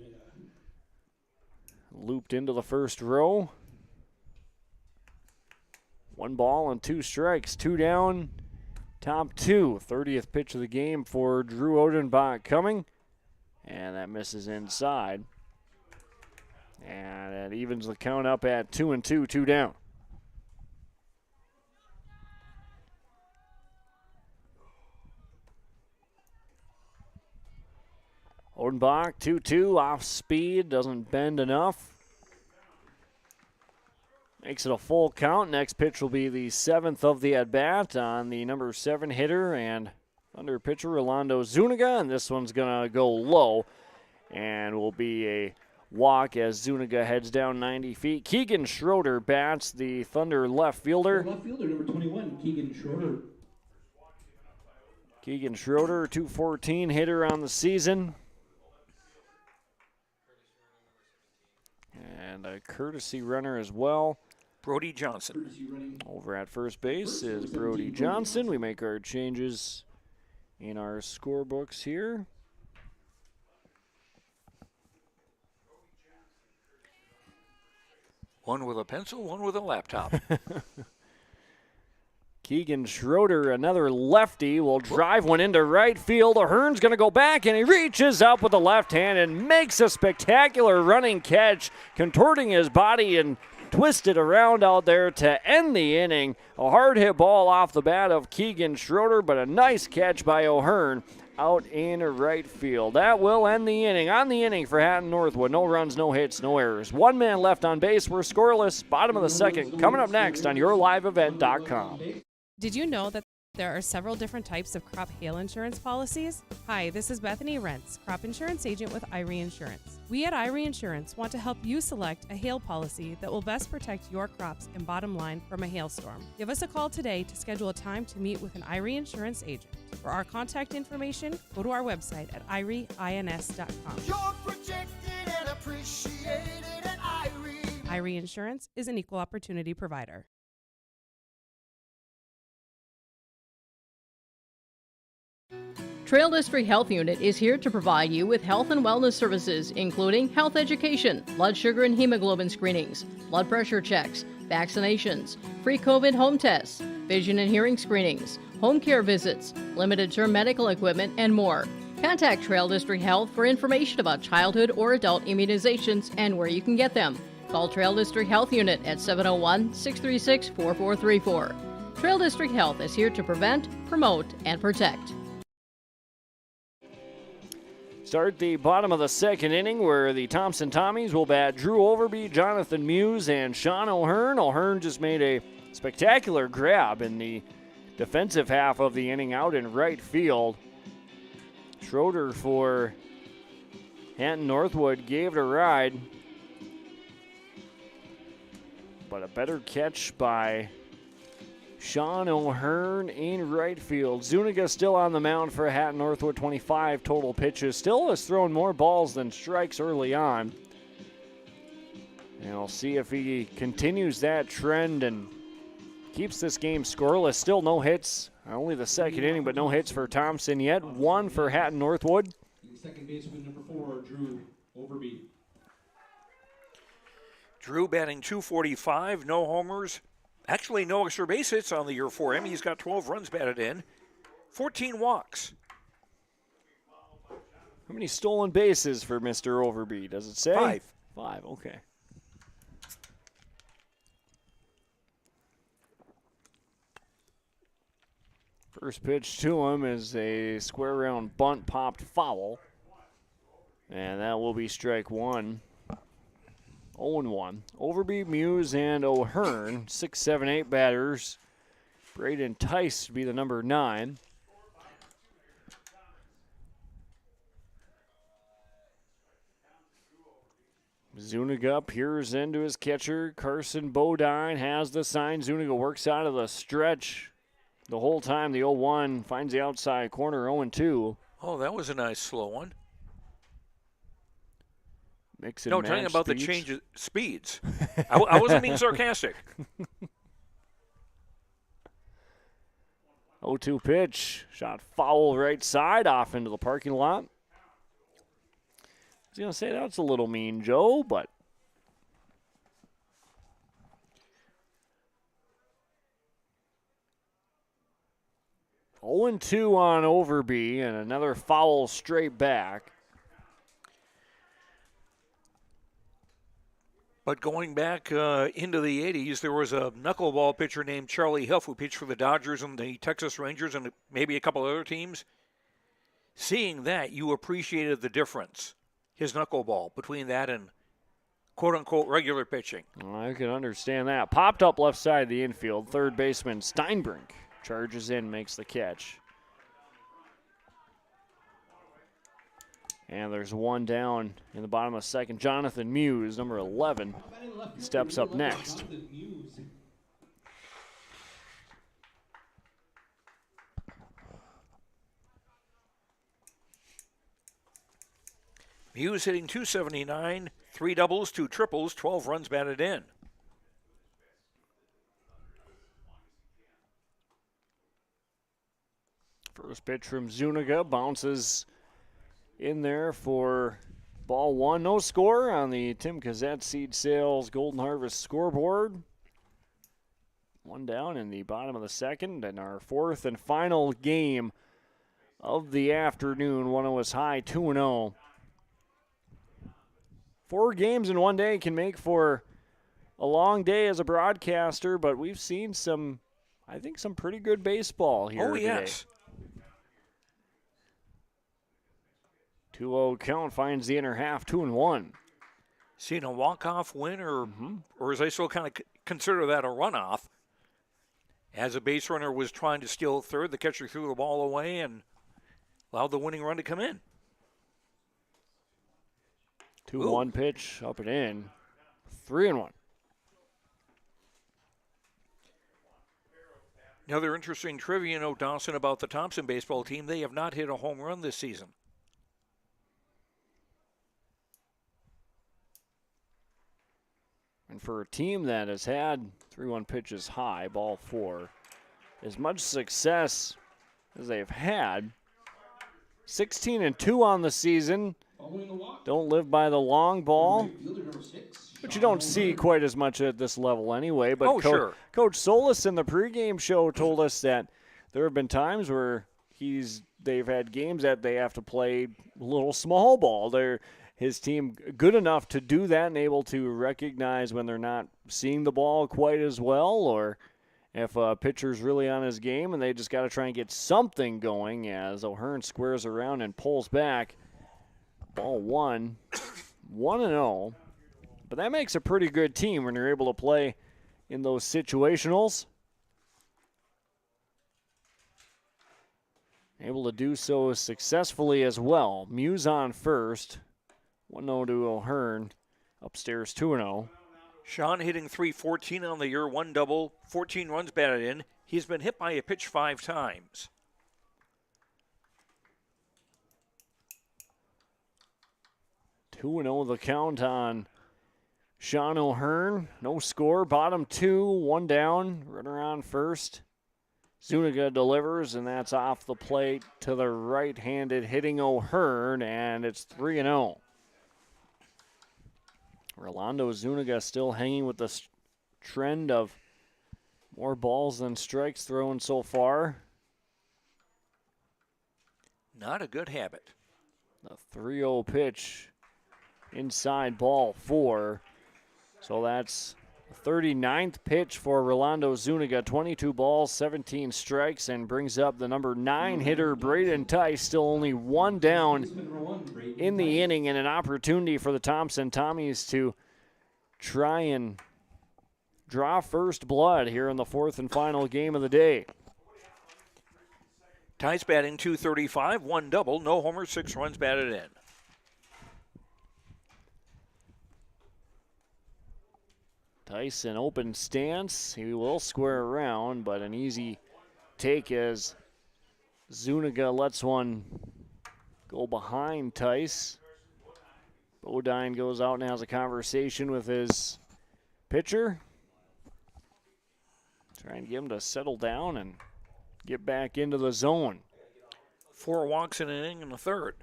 [SPEAKER 4] Looped into the first row. 1 ball and 2 strikes, 2 down, top 2. 30th pitch of the game for Drew Odenbach coming, and that misses inside. And that evens the count up at 2-2, 2 down. Odenbach, 2-2, off speed, doesn't bend enough. Makes it a full count. Next pitch will be the 7th of the at-bat on the number 7 hitter and Thunder pitcher Rolando Zuniga, and this one's going to go low and will be a walk as Zuniga heads down 90 feet. Keegan Schroeder bats, the Thunder left fielder.
[SPEAKER 9] Left fielder, number 21, Keegan Schroeder.
[SPEAKER 4] Keegan Schroeder, 214 hitter on the season. And a courtesy runner as well.
[SPEAKER 10] Brody Johnson.
[SPEAKER 4] Over at first base is Brody Johnson. We make our changes in our scorebooks here.
[SPEAKER 10] One with a pencil, one with a laptop.
[SPEAKER 4] Keegan Schroeder, another lefty, will drive one into right field. Ahern's going to go back, and he reaches up with the left hand and makes a spectacular running catch, contorting his body and twisted around out there to end the inning. A hard hit ball off the bat of Keegan Schroeder, but a nice catch by Ahern out in right field. That will end the inning. On the inning for Hatton-Northwood, no runs, no hits, no errors. 1 man left on base. We're scoreless. Bottom of the 2nd. Coming up next on YourLiveEvent.com.
[SPEAKER 12] Did you know that there are several different types of crop hail insurance policies? Hi, this is Bethany Rentz, crop insurance agent with Irie Insurance. We at Irie Insurance want to help you select a hail policy that will best protect your crops and bottom line from a hailstorm. Give us a call today to schedule a time to meet with an Irie Insurance agent. For our contact information, go to our website at irieins.com.
[SPEAKER 13] You're protected and appreciated at Irie.
[SPEAKER 12] Irie Insurance is an equal opportunity provider.
[SPEAKER 11] Trail District Health Unit is here to provide you with health and wellness services, including health education, blood sugar and hemoglobin screenings, blood pressure checks, vaccinations, free COVID home tests, vision and hearing screenings, home care visits, limited-term medical equipment, and more. Contact Trail District Health for information about childhood or adult immunizations and where you can get them. Call Trail District Health Unit at 701-636-4434. Trail District Health is here to prevent, promote, and protect.
[SPEAKER 4] Start the bottom of the 2nd inning where the Thompson Tommies will bat Drew Overby, Jonathan Muse, and Sean Ahern. Ahern just made a spectacular grab in the defensive half of the inning out in right field. Schroeder for Hatton-Northwood gave it a ride, but a better catch by Sean Ahern in right field. Zuniga still on the mound for Hatton-Northwood, 25 total pitches. Still has thrown more balls than strikes early on. And we'll see if he continues that trend and keeps this game scoreless. Still no hits. Only the 2nd inning, but no hits for Thompson yet. 1 for Hatton-Northwood.
[SPEAKER 9] Second baseman, number 4, Drew Overby.
[SPEAKER 10] Drew batting .245, no homers. Actually, no extra base hits on the year for him. He's got 12 runs batted in, 14 walks.
[SPEAKER 4] How many stolen bases for Mr. Overby? Does it say?
[SPEAKER 10] 5.
[SPEAKER 4] 5, okay. First pitch to him is a square round bunt popped foul. And that will be strike 1. 0-1. Overby, Muse, and O'Hearn, 6, 7, 8 batters. Braden Tice to be the number 9. Zuniga peers into his catcher. Carson Bodine has the sign. Zuniga works out of the stretch the whole time. The 0-1 finds the outside corner, 0-2.
[SPEAKER 10] Oh, that was a nice slow one.
[SPEAKER 4] Mix and
[SPEAKER 10] no,
[SPEAKER 4] match
[SPEAKER 10] talking about
[SPEAKER 4] speech.
[SPEAKER 10] the change of speeds. I wasn't being sarcastic.
[SPEAKER 4] 0-2 pitch. Shot foul right side off into the parking lot. I was going to say that's a little mean, Joe, but (0-2) on Overby and another foul straight back.
[SPEAKER 10] But going back into the 80s, there was a knuckleball pitcher named Charlie Huff who pitched for the Dodgers and the Texas Rangers and maybe a couple other teams. Seeing that, you appreciated the difference, his knuckleball, between that and quote-unquote regular pitching.
[SPEAKER 4] I can understand that. Popped up left side of the infield. Third baseman Steinbrink charges in, makes the catch. And there's one down in the bottom of the second. Jonathan Muse, number 11, steps up next.
[SPEAKER 10] Muse hitting .279, 3 doubles, 2 triples, 12 runs batted in.
[SPEAKER 4] First pitch from Zuniga bounces in there for ball 1. No score on the Tim Kazette Seed Sales Golden Harvest scoreboard. One down in the bottom of the second, and our fourth and final game of the afternoon. One was high, 2-0. 4 games in one day can make for a long day as a broadcaster, but we've seen some, I think, some pretty good baseball here today.
[SPEAKER 10] Yes.
[SPEAKER 4] 2-0 count finds the inner half, 2-1.
[SPEAKER 10] Seen a walk-off win, or as I still kind of consider that a runoff. As a base runner was trying to steal third, the catcher threw the ball away and allowed the winning run to come in.
[SPEAKER 4] 2-1 pitch, up and in. 3-1.
[SPEAKER 10] Another interesting trivia note, Dawson, about the Thompson baseball team. They have not hit a home run this season.
[SPEAKER 4] And for a team that has had 3-1 pitches high, ball 4, as much success as they've had, 16-2 on the season. Don't live by the long ball, but you don't see quite as much at this level anyway. But
[SPEAKER 10] sure.
[SPEAKER 4] Coach Solis in the pregame show told us that there have been times where they've had games that they have to play little small ball. His team good enough to do that and able to recognize when they're not seeing the ball quite as well, or if a pitcher's really on his game and they just got to try and get something going as O'Hearn squares around and pulls back. Ball 1, 1-0. But that makes a pretty good team when you're able to play in those situationals. Able to do so successfully as well. Muse on first. 1-0 to O'Hearn. Upstairs 2-0.
[SPEAKER 10] Sean hitting .314 on the year, 1 double, 14 runs batted in. He's been hit by a pitch 5 times.
[SPEAKER 4] 2-0 the count on Sean O'Hearn. No score. Bottom 2, 1 down. Runner on first. Zuniga delivers, and that's off the plate to the right-handed hitting O'Hearn, and it's 3-0. Rolando Zuniga still hanging with the trend of more balls than strikes thrown so far.
[SPEAKER 10] Not a good habit.
[SPEAKER 4] The 3-0 pitch inside ball 4. So that's the 39th pitch for Rolando Zuniga. 22 balls, 17 strikes, and brings up the number 9 hitter, Braden Tice. Still only 1 down in the inning, and an opportunity for the Thompson Tommies to try and draw first blood here in the fourth and final game of the day.
[SPEAKER 10] Tice batting .235, one double, no homers, 6 runs batted in.
[SPEAKER 4] Tice in open stance. He will square around, but an easy take as Zuniga lets one go behind Tice. Bodine goes out and has a conversation with his pitcher, trying to get him to settle down and get back into the zone.
[SPEAKER 10] 4 walks in an inning in the third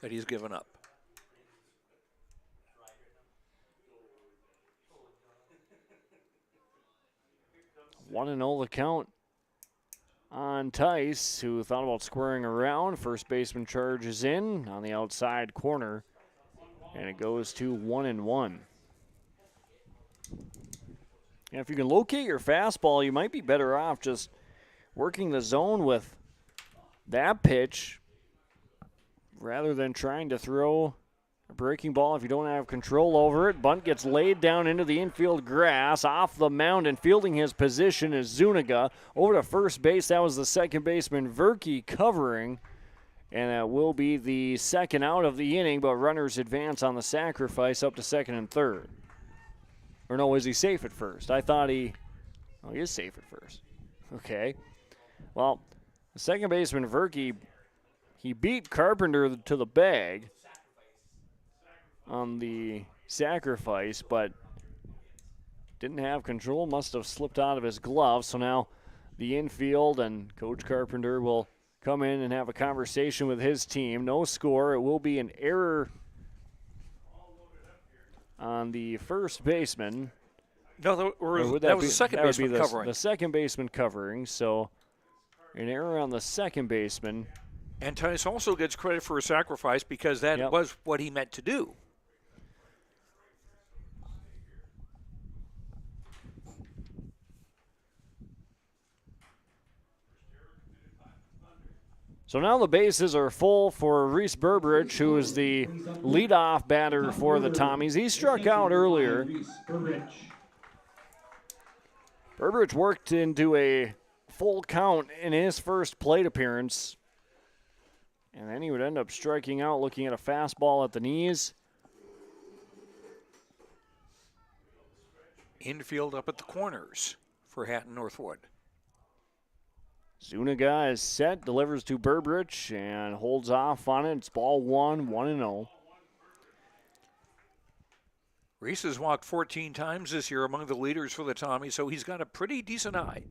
[SPEAKER 10] that he's given up.
[SPEAKER 4] One and 0 the count on Tice, who thought about squaring around. First baseman charges in on the outside corner, and it goes to 1-1. And if you can locate your fastball, you might be better off just working the zone with that pitch rather than trying to throw a breaking ball if you don't have control over it. Bunt gets laid down into the infield grass, off the mound, and fielding his position is Zuniga. Over to first base, that was the second baseman Verke covering, and that will be the second out of the inning, but runners advance on the sacrifice up to second and third. Or no, is he safe at first? I thought he is safe at first. Okay. Well, the second baseman Verke, he beat Carpenter to the bag on the sacrifice, but didn't have control, must have slipped out of his glove. So now the infield and Coach Carpenter will come in and have a conversation with his team. No score. It will be an error on the first baseman.
[SPEAKER 10] No, that was the second baseman covering.
[SPEAKER 4] The second baseman covering, so an error on the second baseman.
[SPEAKER 10] And Tice also gets credit for a sacrifice because that was what he meant to do.
[SPEAKER 4] So now the bases are full for Reese Burbridge, who is the leadoff batter for the Tommies. He struck out earlier. Burbridge worked into a full count in his first plate appearance. And then he would end up striking out, looking at a fastball at the knees.
[SPEAKER 10] Infield up at the corners for Hatton-Northwood.
[SPEAKER 4] Zuniga is set, delivers to Burbridge, and holds off on it. It's ball one, 1-0.
[SPEAKER 10] Reese has walked 14 times this year among the leaders for the Tommies, so he's got a pretty decent eye.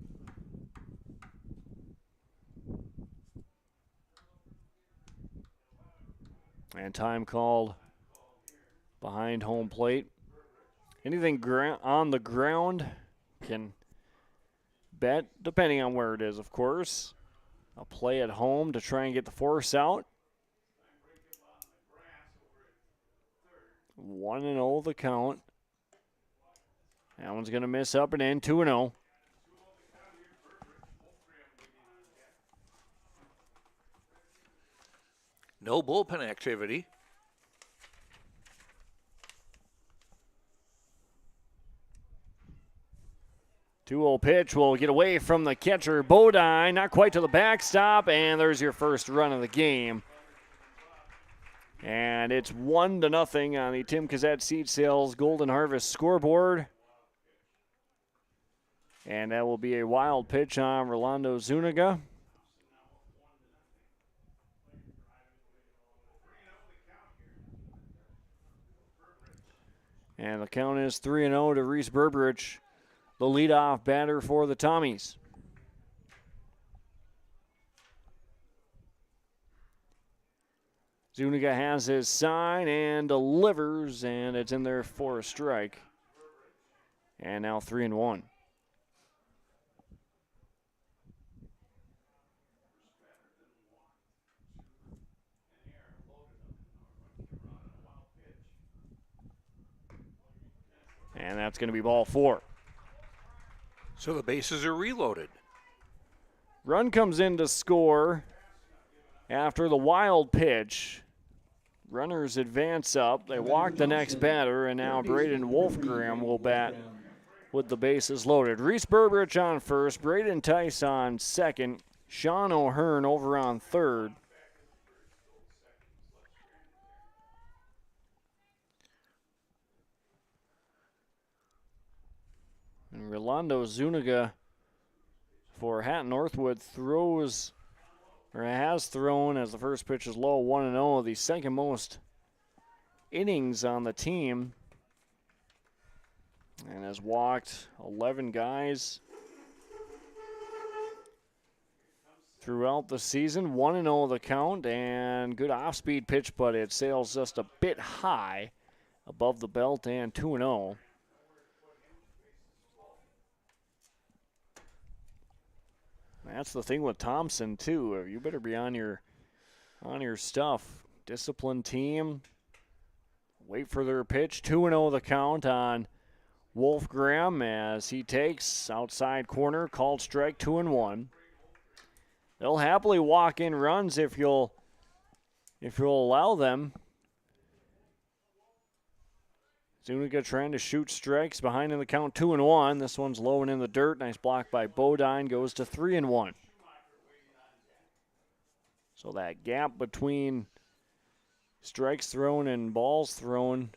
[SPEAKER 4] And time called behind home plate. Anything on the ground can bet, depending on where it is, of course. A play at home to try and get the force out. 1-0 the count. That one's going to miss up and in, 2-0.
[SPEAKER 10] No bullpen activity.
[SPEAKER 4] Two-0 pitch will get away from the catcher, Bodine, not quite to the backstop, and there's your first run of the game. And it's 1-0 on the Tim Cassette Seed Sales Golden Harvest scoreboard. And that will be a wild pitch on Rolando Zuniga. And the count is 3-0 to Reese Burbridge, the leadoff batter for the Tommies. Zuniga has his sign and delivers, and it's in there for a strike. And now 3-1. And that's going to be ball 4.
[SPEAKER 10] So the bases are reloaded.
[SPEAKER 4] Run comes in to score after the wild pitch. Runners advance up. They walk the next batter, and now Braden Wolfgram will bat with the bases loaded. Reese Burbridge on first, Braden Tice on second, Sean O'Hearn over on third. And Rolando Zuniga for Hatton-Northwood throws, or has thrown, as the first pitch is low, 1-0, the second most innings on the team, and has walked 11 guys throughout the season. 1-0 the count, and good off-speed pitch, but it sails just a bit high above the belt, and 2-0. That's the thing with Thompson, too. You better be on your stuff. Disciplined team. Wait for their pitch. 2-0 the count on Wolfgram as he takes outside corner. Called strike, 2-1. They'll happily walk in runs if you'll allow them. Zuniga trying to shoot strikes, behind in the count, 2-1. This one's low and in the dirt. Nice block by Bodine, goes to 3-1. So that gap between strikes thrown and balls thrown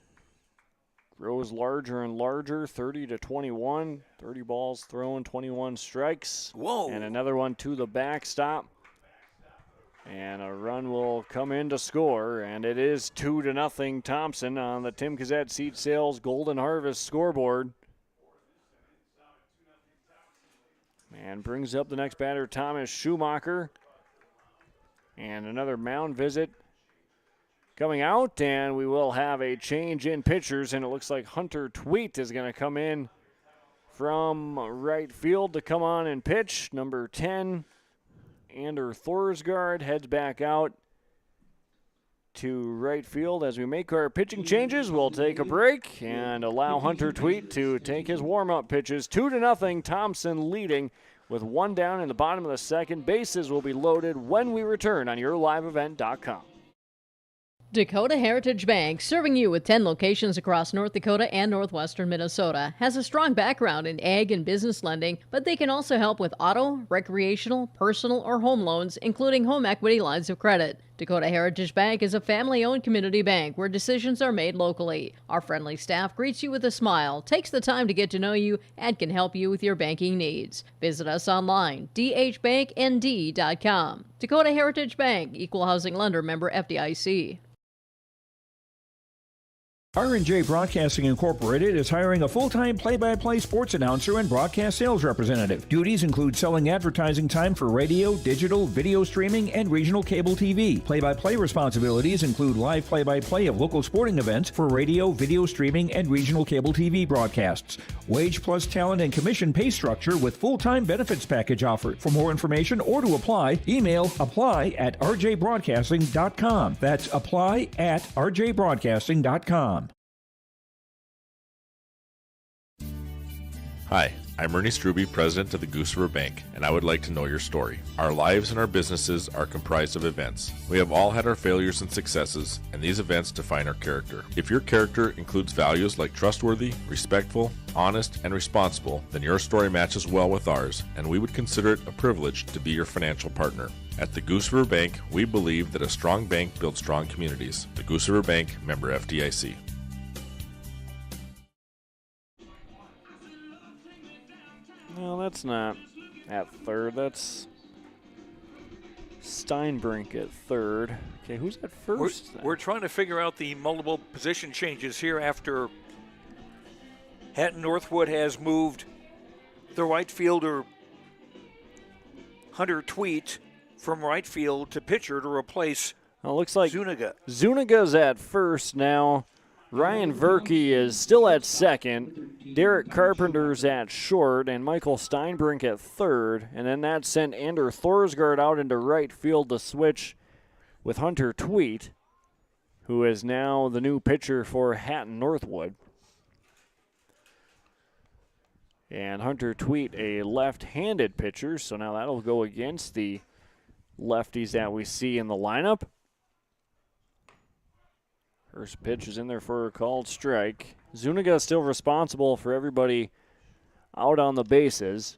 [SPEAKER 4] grows larger and larger, 30-21. 30 balls thrown, 21 strikes.
[SPEAKER 10] Whoa.
[SPEAKER 4] And another one to the backstop. And a run will come in to score, and it is 2-0 Thompson on the Tim Cassette Seed Sales Golden Harvest scoreboard. And brings up the next batter, Thomas Schumacher. And another mound visit coming out, and we will have a change in pitchers, and it looks like Hunter Tweet is going to come in from right field to come on and pitch. Number 10. Ander Thorsgaard heads back out to right field. As we make our pitching changes, we'll take a break and allow Hunter Tweet to take his warm-up pitches. 2-0, Thompson leading with one down in the bottom of the second. Bases will be loaded when we return on YourLiveEvent.com.
[SPEAKER 11] Dakota Heritage Bank, serving you with 10 locations across North Dakota and northwestern Minnesota, has a strong background in ag and business lending, but they can also help with auto, recreational, personal, or home loans, including home equity lines of credit. Dakota Heritage Bank is a family-owned community bank where decisions are made locally. Our friendly staff greets you with a smile, takes the time to get to know you, and can help you with your banking needs. Visit us online, dhbanknd.com. Dakota Heritage Bank, Equal Housing Lender, member FDIC.
[SPEAKER 8] R&J Broadcasting Incorporated is hiring a full-time play-by-play sports announcer and broadcast sales representative. Duties include selling advertising time for radio, digital, video streaming, and regional cable TV. Play-by-play responsibilities include live play-by-play of local sporting events for radio, video streaming, and regional cable TV broadcasts. Wage plus talent and commission pay structure with full-time benefits package offered. For more information or to apply, email apply@rjbroadcasting.com. That's apply@rjbroadcasting.com.
[SPEAKER 14] Hi, I'm Ernie Struby, president of the Goose River Bank, and I would like to know your story. Our lives and our businesses are comprised of events. We have all had our failures and successes, and these events define our character. If your character includes values like trustworthy, respectful, honest, and responsible, then your story matches well with ours, and we would consider it a privilege to be your financial partner. At the Goose River Bank, we believe that a strong bank builds strong communities. The Goose River Bank, member FDIC.
[SPEAKER 4] No, that's not at third. That's Steinbrink at third. Okay, who's at first?
[SPEAKER 10] We're trying to figure out the multiple position changes here after Hatton-Northwood has moved the right fielder Hunter Tweet from right field to pitcher to replace
[SPEAKER 4] looks like
[SPEAKER 10] Zuniga.
[SPEAKER 4] Zuniga's at first now. Ryan Verkey is still at second. Derek Carpenter's at short, and Michael Steinbrink at third. And then that sent Ander Thorsgaard out into right field to switch with Hunter Tweet, who is now the new pitcher for Hatton-Northwood. And Hunter Tweet, a left-handed pitcher, so now that'll go against the lefties that we see in the lineup. First pitch is in there for a called strike. Zuniga still responsible for everybody out on the bases.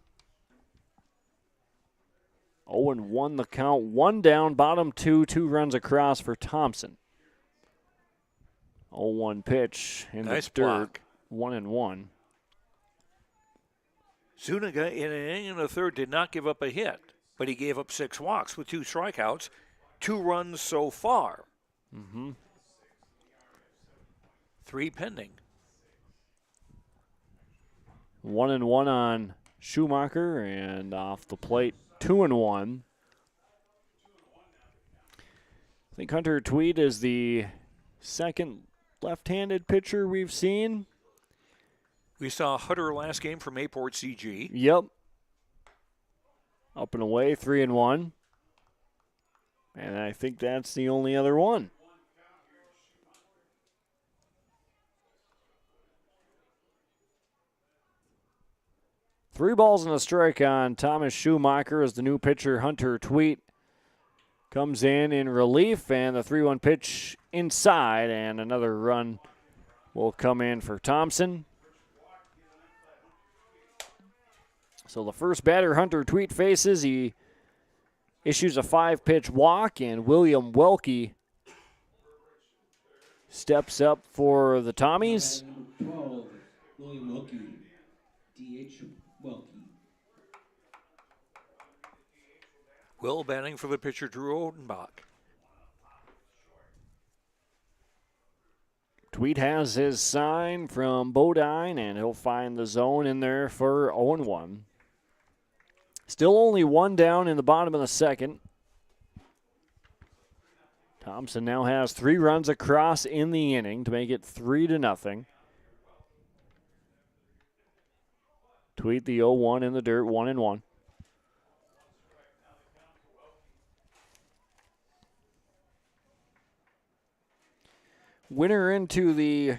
[SPEAKER 4] 0-1 the count. One down, bottom two, 2 runs across for Thompson. 0-1 pitch in
[SPEAKER 10] nice
[SPEAKER 4] the dirt.
[SPEAKER 10] Block.
[SPEAKER 4] 1-1.
[SPEAKER 10] Zuniga in an inning and a third did not give up a hit, but he gave up 6 walks with 2 strikeouts, 2 runs so far. 3 pending.
[SPEAKER 4] 1-1 on Schumacher, and off the plate, 2-1. I think Hunter Tweed is the second left-handed pitcher we've seen.
[SPEAKER 10] We saw Hutter last game for Mayport CG.
[SPEAKER 4] Yep. Up and away, 3-1. And I think that's the only other one. Three balls and a strike on Thomas Schumacher as the new pitcher Hunter Tweet comes in relief, and the 3-1 pitch inside, and another run will come in for Thompson. So the first batter Hunter Tweet faces, he issues a 5-pitch walk, and William Welke steps up for the Tommies.
[SPEAKER 9] Number 12, William Wilkie, DH Welke.
[SPEAKER 10] Will batting for the pitcher Drew Odenbach.
[SPEAKER 4] Tweed has his sign from Bodine, and he'll find the zone in there for 0-1. Still only 1 down in the bottom of the second. Thompson now has 3 runs across in the inning to make it 3-0. Tweed the 0-1 in the dirt, 1-1. Winner into the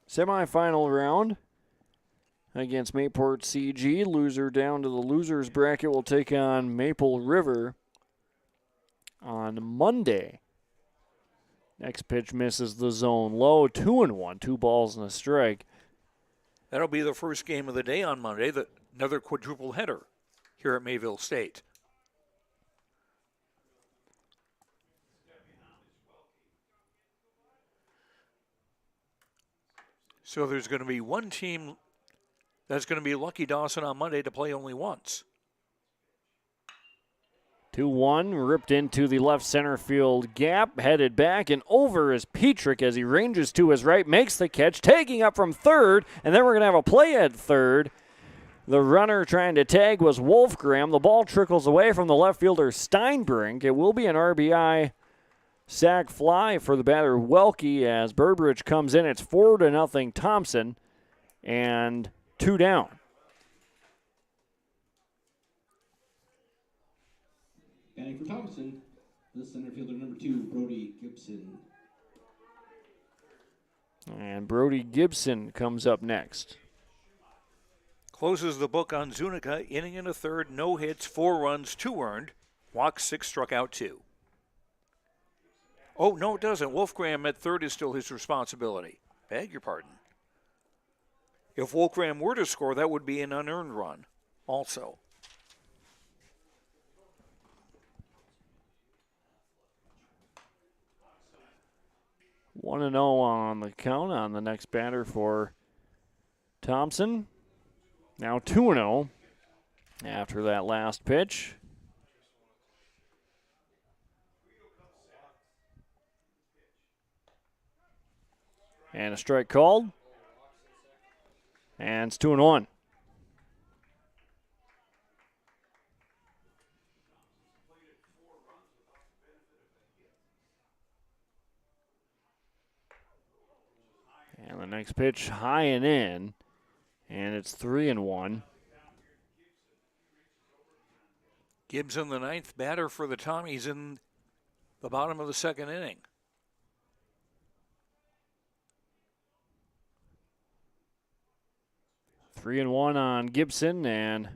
[SPEAKER 4] semifinal round against Mayport CG. Loser down to the losers bracket will take on Maple River on Monday. Next pitch misses the zone low, 2-1, 2 balls and a strike.
[SPEAKER 10] That'll be the first game of the day on Monday, another quadruple header here at Mayville State. So there's going to be one team that's going to be Lucky Dawson on Monday to play only once.
[SPEAKER 4] 2-1, ripped into the left center field gap, headed back and over is Petrick as he ranges to his right, makes the catch, taking up from third, and then we're going to have a play at third. The runner trying to tag was Wolfgram. The ball trickles away from the left fielder Steinbrink. It will be an RBI sac fly for the batter Welke as Burbridge comes in. It's 4-0 Thompson and 2 down.
[SPEAKER 9] Batting for Thompson, the center fielder number 2, Brody Gibson.
[SPEAKER 4] And Brody Gibson comes up next.
[SPEAKER 10] Closes the book on Zuniga, inning and a third, no hits, 4 runs, 2 earned, walks 6, struck out 2. Oh, no, it doesn't. Wolfgram at third is still his responsibility. Beg your pardon. If Wolfgram were to score, that would be an unearned run also.
[SPEAKER 4] One and 0 on the count on the next batter for Thompson. Now 2-0 after that last pitch. And a strike called. And it's 2-1. And the next pitch high and in. And it's 3-1.
[SPEAKER 10] Gibson, the 9th batter for the Tommies in the bottom of the second inning.
[SPEAKER 4] Three and one on Gibson, and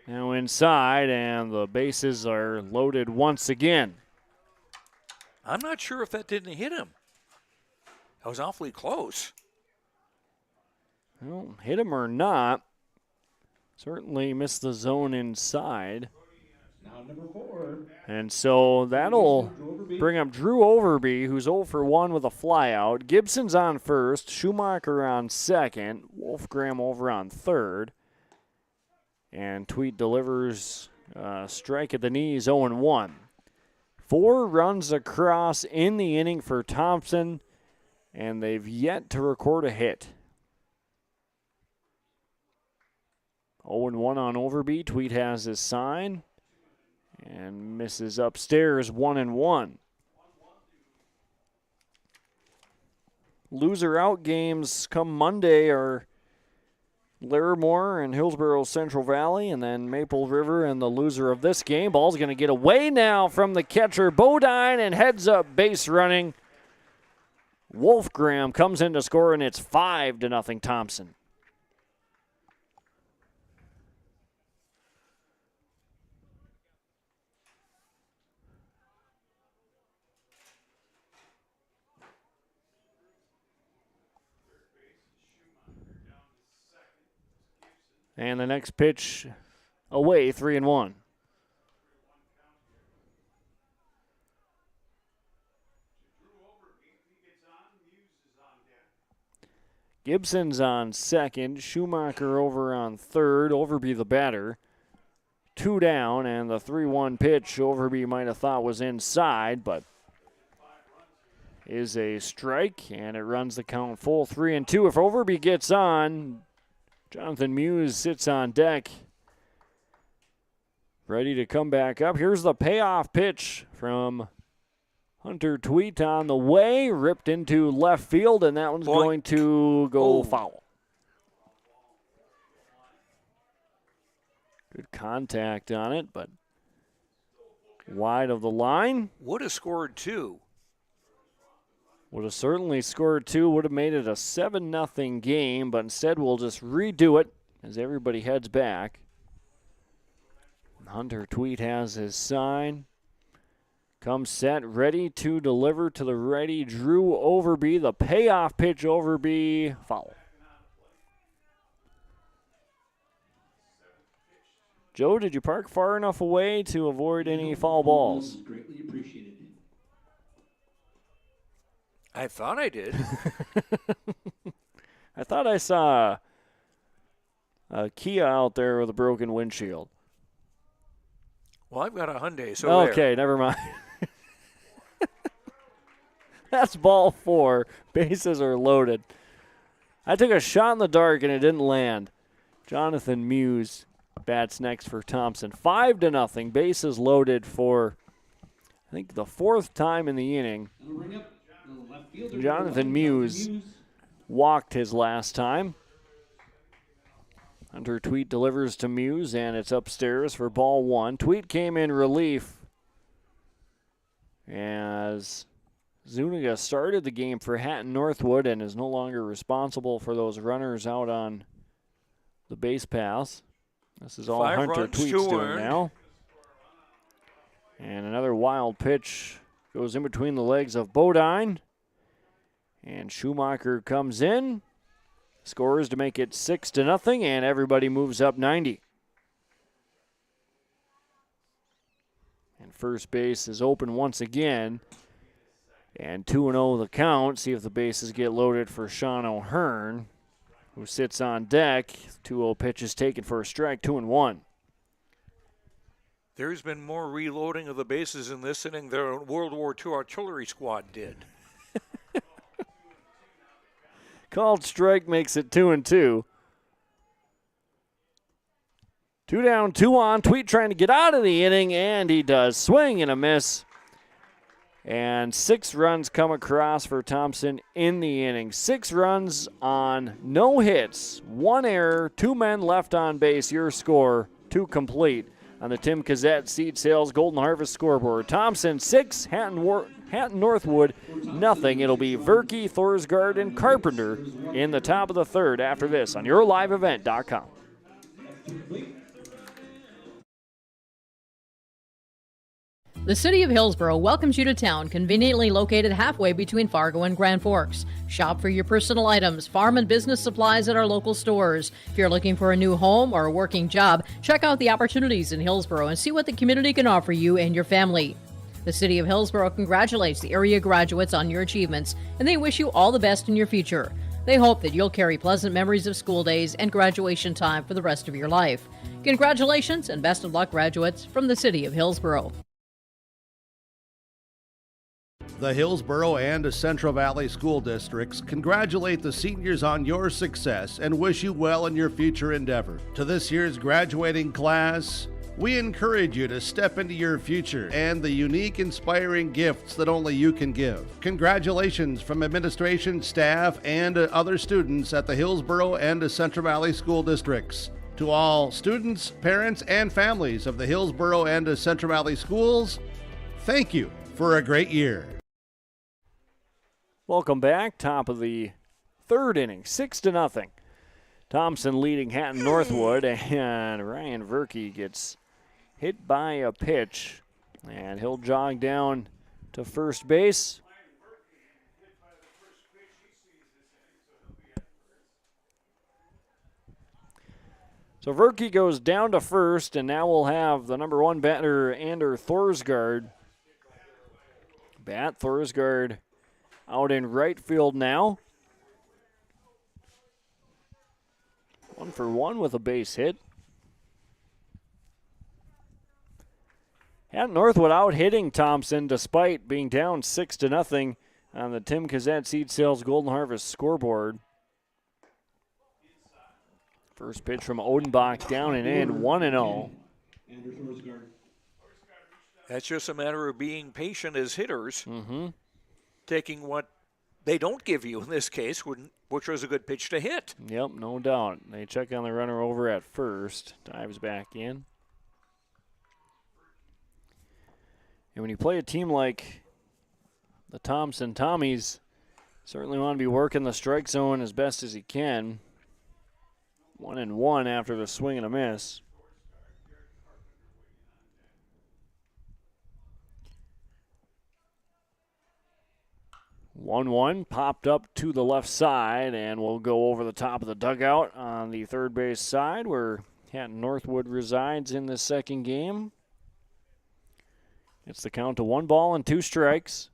[SPEAKER 4] now inside, and the bases are loaded once again.
[SPEAKER 10] I'm not sure if that didn't hit him. That was awfully close.
[SPEAKER 4] Well, hit him or not, certainly missed the zone inside.
[SPEAKER 9] Now number 4.
[SPEAKER 4] And so that'll bring up Drew Overby, who's 0 for 1 with a flyout. Gibson's on first, Schumacher on second, Wolfgram over on third. And Tweet delivers a strike at the knees, 0-1. 4 runs across in the inning for Thompson, and they've yet to record a hit. 0-1 on Overby. Tweet has his sign. And misses upstairs, 1-1. Loser out games come Monday are Larimore and Hillsborough Central Valley, and then Maple River and the loser of this game. Ball's going to get away now from the catcher, Bodine, and heads up base running. Wolfgram comes in to score, and it's 5-0 Thompson. And the next pitch away, 3-1. Gibson's on second, Schumacher over on third, Overby the batter. 2 down, and the 3-1 pitch Overby might have thought was inside, but is a strike, and it runs the count full 3-2. If Overby gets on, Jonathan Muse sits on deck, ready to come back up. Here's the payoff pitch from Hunter Tweet on the way, ripped into left field, and that one's going to go foul. Good contact on it, but wide of the line.
[SPEAKER 10] Would have scored 2.
[SPEAKER 4] Would have certainly scored 2, would have made it a 7-0 game, but instead we'll just redo it as everybody heads back. Hunter Tweet has his sign. Comes set, ready to deliver to the ready. Drew Overby, the payoff pitch Overby, foul. Joe, did you park far enough away to avoid any foul balls?
[SPEAKER 9] Greatly appreciated.
[SPEAKER 10] I thought I did.
[SPEAKER 4] I thought I saw a Kia out there with a broken windshield.
[SPEAKER 10] Well, I've got a Hyundai, so
[SPEAKER 4] okay, never mind. That's ball 4. Bases are loaded. I took a shot in the dark and it didn't land. Jonathan Muse bats next for Thompson. 5-0. Bases loaded for, I think, the 4th time in the inning. Jonathan Muse walked his last time. Hunter Tweet delivers to Muse, and it's upstairs for ball 1. Tweet came in relief as Zuniga started the game for Hatton-Northwood and is no longer responsible for those runners out on the base paths. This is all
[SPEAKER 10] 5
[SPEAKER 4] Hunter Tweet's doing now. And another wild pitch goes in between the legs of Bodine. And Schumacher comes in, scores to make it 6-0, and everybody moves up 90. And first base is open once again. And 2-0 the count. See if the bases get loaded for Sean O'Hearn, who sits on deck. 2-0 pitch is taken for a strike, 2-1.
[SPEAKER 10] There's been more reloading of the bases in this inning than World War II artillery squad did.
[SPEAKER 4] Called strike makes it 2-2. 2 down, 2 on. Tweet trying to get out of the inning, and he does. Swing and a miss. And 6 runs come across for Thompson in the inning. 6 runs on no hits, 1 error, 2 men left on base. Your score, 2 complete on the Tim Cassette Seed Sales Golden Harvest scoreboard. Thompson 6, Hatton-Northwood nothing. It'll be Verke, Thorsgaard, and Carpenter in the top of the 3rd after this on YourLiveEvent.com.
[SPEAKER 11] The City of Hillsborough welcomes you to town, conveniently located halfway between Fargo and Grand Forks. Shop for your personal items, farm and business supplies at our local stores. If you're looking for a new home or a working job, check out the opportunities in Hillsborough and see what the community can offer you and your family. The City of Hillsborough congratulates the area graduates on your achievements, and they wish you all the best in your future. They hope that you'll carry pleasant memories of school days and graduation time for the rest of your life. Congratulations and best of luck, graduates, from the City of Hillsborough.
[SPEAKER 3] The Hillsborough and Central Valley School Districts congratulate the seniors on your success and wish you well in your future endeavor. To this year's graduating class, we encourage you to step into your future and the unique, inspiring gifts that only you can give. Congratulations from administration, staff, and other students at the Hillsborough and Central Valley School Districts. To all students, parents, and families of the Hillsborough and Central Valley Schools, thank you for a great year.
[SPEAKER 4] Welcome back. Top of the third inning, 6-0. Thompson leading Hatton-Northwood, and Ryan Verkey gets hit by a pitch, and he'll jog down to first base. So Verkey goes down to first, and now we'll have the number one batter, Ander Thorsgaard. Thorsgaard out in right field now. 1-for-1 with a base hit. Hatton-Northwood out hitting Thompson despite being down 6-0 on the Tim Kazette Seed Sales Golden Harvest scoreboard. First pitch from Odenbach down and in, 1-0.
[SPEAKER 10] That's just a matter of being patient as hitters, taking what they don't give you in this case, which was a good pitch to hit.
[SPEAKER 4] Yep, no doubt. They check on the runner over at first, dives back in. And when you play a team like the Thompson Tommies, certainly want to be working the strike zone as best as you can. 1-1 after the swing and a miss. One popped up to the left side, and we'll go over the top of the dugout on the third base side where Hatton-Northwood resides in the second game. It's the count to 1-2 strikes.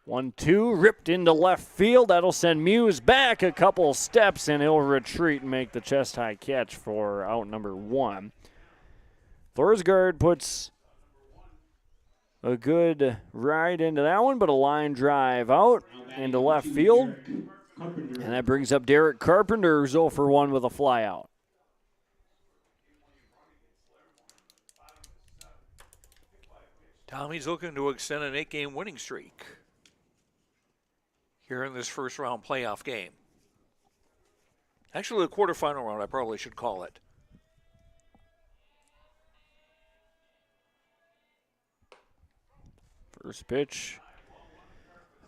[SPEAKER 4] One-two, ripped into left field. That'll send Muse back a couple steps, and he'll retreat and make the chest-high catch for out number one. Thorsgaard puts a good ride into that one, but a line drive out into left field. And that brings up Derek Carpenter, who's 0-for-1 with a flyout.
[SPEAKER 10] Tommy's looking to extend an 8-game winning streak here in this first round playoff game. Actually, the quarterfinal round, I probably should call it.
[SPEAKER 4] First pitch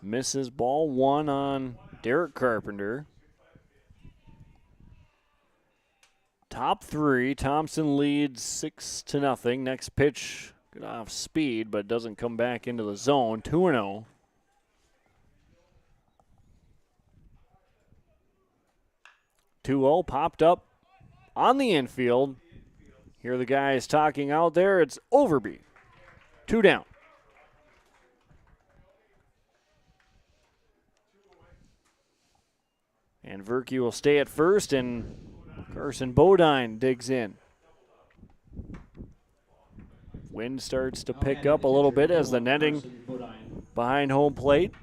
[SPEAKER 4] misses, ball one on Derek Carpenter. Top three, Thompson leads 6-0. Next pitch, good off speed, but doesn't come back into the zone. 2-0. Popped up on the infield. Hear the guys talking out there. It's Overby. 2 down. And Verkey will stay at first, and Carson Bodine digs in. Wind starts to pick up a little bit as the netting behind home plate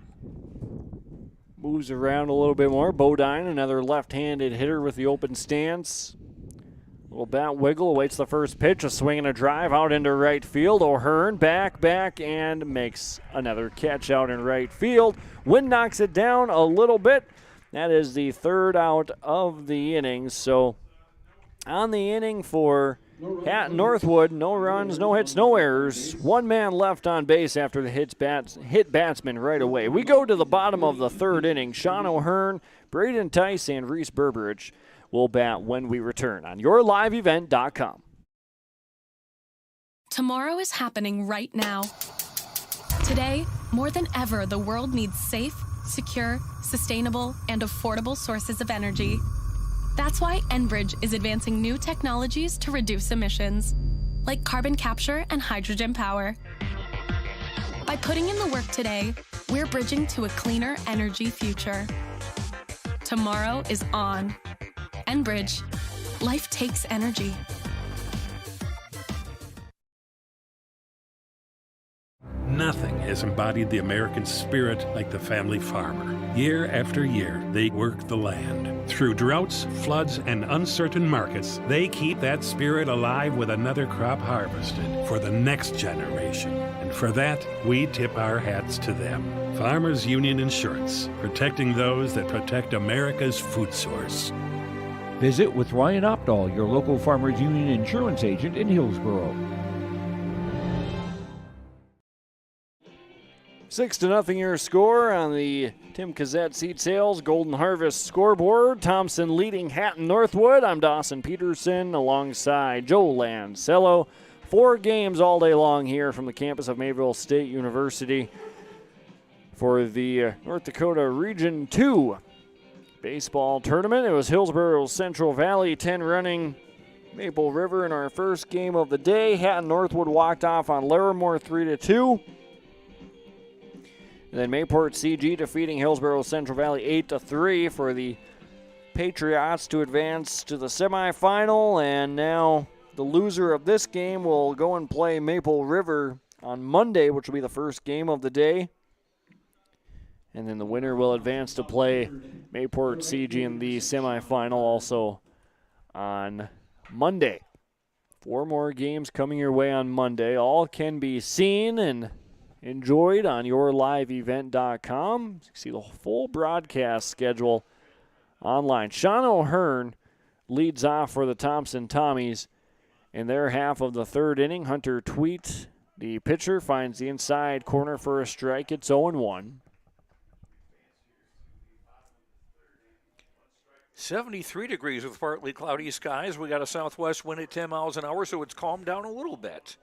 [SPEAKER 4] moves around a little bit more. Bodine, another left-handed hitter with the open stance. Little bat wiggle, awaits the first pitch, a swing and a drive out into right field. O'Hearn back, and makes another catch out in right field. Wind knocks it down a little bit. That is the third out of the inning. So on the inning for Hatton-Northwood, no runs, no hits, no errors. One man left on base after the hit batsman right away. We go to the bottom of the third inning. Sean O'Hearn, Braden Tice, and Reese Berberich will bat when we return on yourliveevent.com.
[SPEAKER 15] Tomorrow is happening right now. Today, more than ever, the world needs safe, secure, sustainable, and affordable sources of energy. That's why Enbridge is advancing new technologies to reduce emissions, like carbon capture and hydrogen power. By putting in the work today, we're bridging to a cleaner energy future. Tomorrow is on. Enbridge. Life takes energy.
[SPEAKER 16] Nothing has embodied the American spirit like the family farmer. Year after year, they work the land. Through droughts, floods, and uncertain markets, they keep that spirit alive with another crop harvested for the next generation. And for that, we tip our hats to them. Farmers Union Insurance, protecting those that protect America's food source.
[SPEAKER 8] Visit with Ryan Opdahl, your local Farmers Union insurance agent in Hillsborough.
[SPEAKER 4] 6-0 your score on the Tim Cassette Seed Sales Golden Harvest scoreboard. Thompson leading Hatton-Northwood. I'm Dawson Peterson alongside Joe Lancello. 4 games all day long here from the campus of Mayville State University for the North Dakota Region 2 baseball tournament. It was Hillsborough Central Valley 10 running Maple River in our first game of the day. Hatton-Northwood walked off on Larimore 3-2. And then Mayport CG defeating Hillsborough Central Valley 8-3 for the Patriots to advance to the semifinal. And now the loser of this game will go and play Maple River on Monday, which will be the first game of the day. And then the winner will advance to play Mayport CG in the semifinal also on Monday. 4 more games coming your way on Monday. All can be seen and enjoyed on yourliveevent.com. See the full broadcast schedule online. Sean O'Hearn leads off for the Thompson Tommies in their half of the third inning. Hunter Tweet, the pitcher, finds the inside corner for a strike. It's 0-1.
[SPEAKER 10] 73 degrees with partly cloudy skies. We got a southwest wind at 10 miles an hour, so it's calmed down a little bit.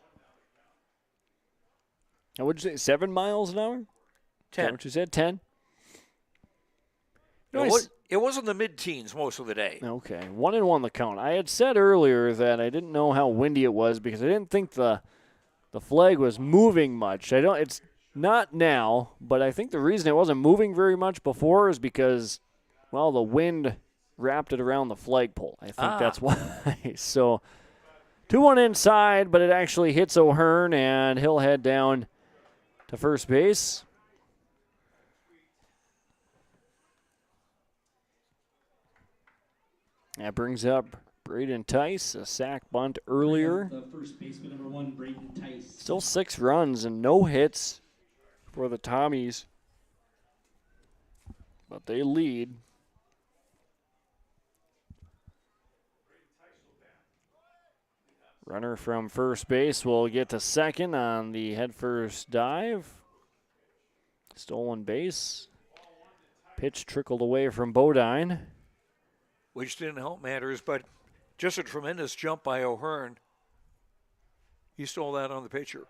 [SPEAKER 4] What would you say, 7 miles an hour?
[SPEAKER 10] 10.
[SPEAKER 4] What you said, 10?
[SPEAKER 10] It was in the mid-teens most of the day.
[SPEAKER 4] Okay, 1-1 the count. I had said earlier that I didn't know how windy it was because I didn't think the flag was moving much. It's not now, but I think the reason it wasn't moving very much before is because, well, the wind wrapped it around the flagpole. I think that's why. So 2-1 inside, but it actually hits O'Hearn, and he'll head down to first base. That brings up Braden Tice, a sac bunt earlier.
[SPEAKER 9] First baseman number 1, Braden Tice.
[SPEAKER 4] Still 6 runs and no hits for the Tommies, but they lead. Runner from first base will get to second on the headfirst dive. Stolen base. Pitch trickled away from Bodine.
[SPEAKER 10] Which didn't help matters, but just a tremendous jump by O'Hearn. He stole that on the pitcher.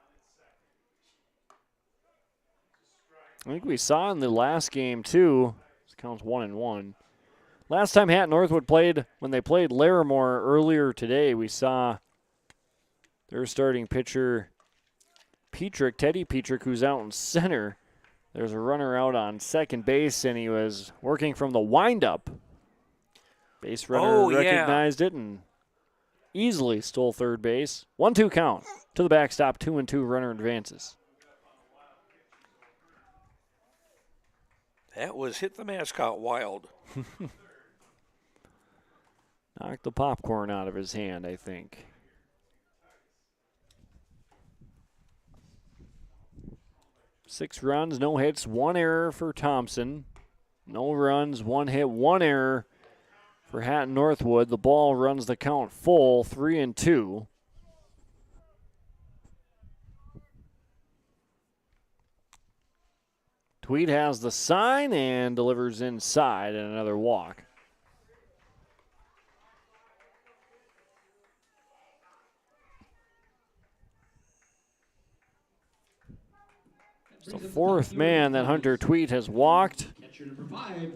[SPEAKER 4] I think we saw in the last game, too. This counts 1-1. Last time Hatton-Northwood played, when they played Larimore earlier today, we saw their starting pitcher, Teddy Petrick, who's out in center. There's a runner out on second base, and he was working from the windup. Base runner recognized it and easily stole third base. 1-2 count to the backstop, 2-2 runner advances.
[SPEAKER 10] That was hit the mascot wild.
[SPEAKER 4] Knocked the popcorn out of his hand, I think. Six runs, no hits, 1 error for Thompson. No runs, 1 hit, 1 error for Hatton-Northwood. The ball runs the count full, 3-2. Tweed has the sign and delivers inside and another walk. It's the fourth man that Hunter Tweed has walked.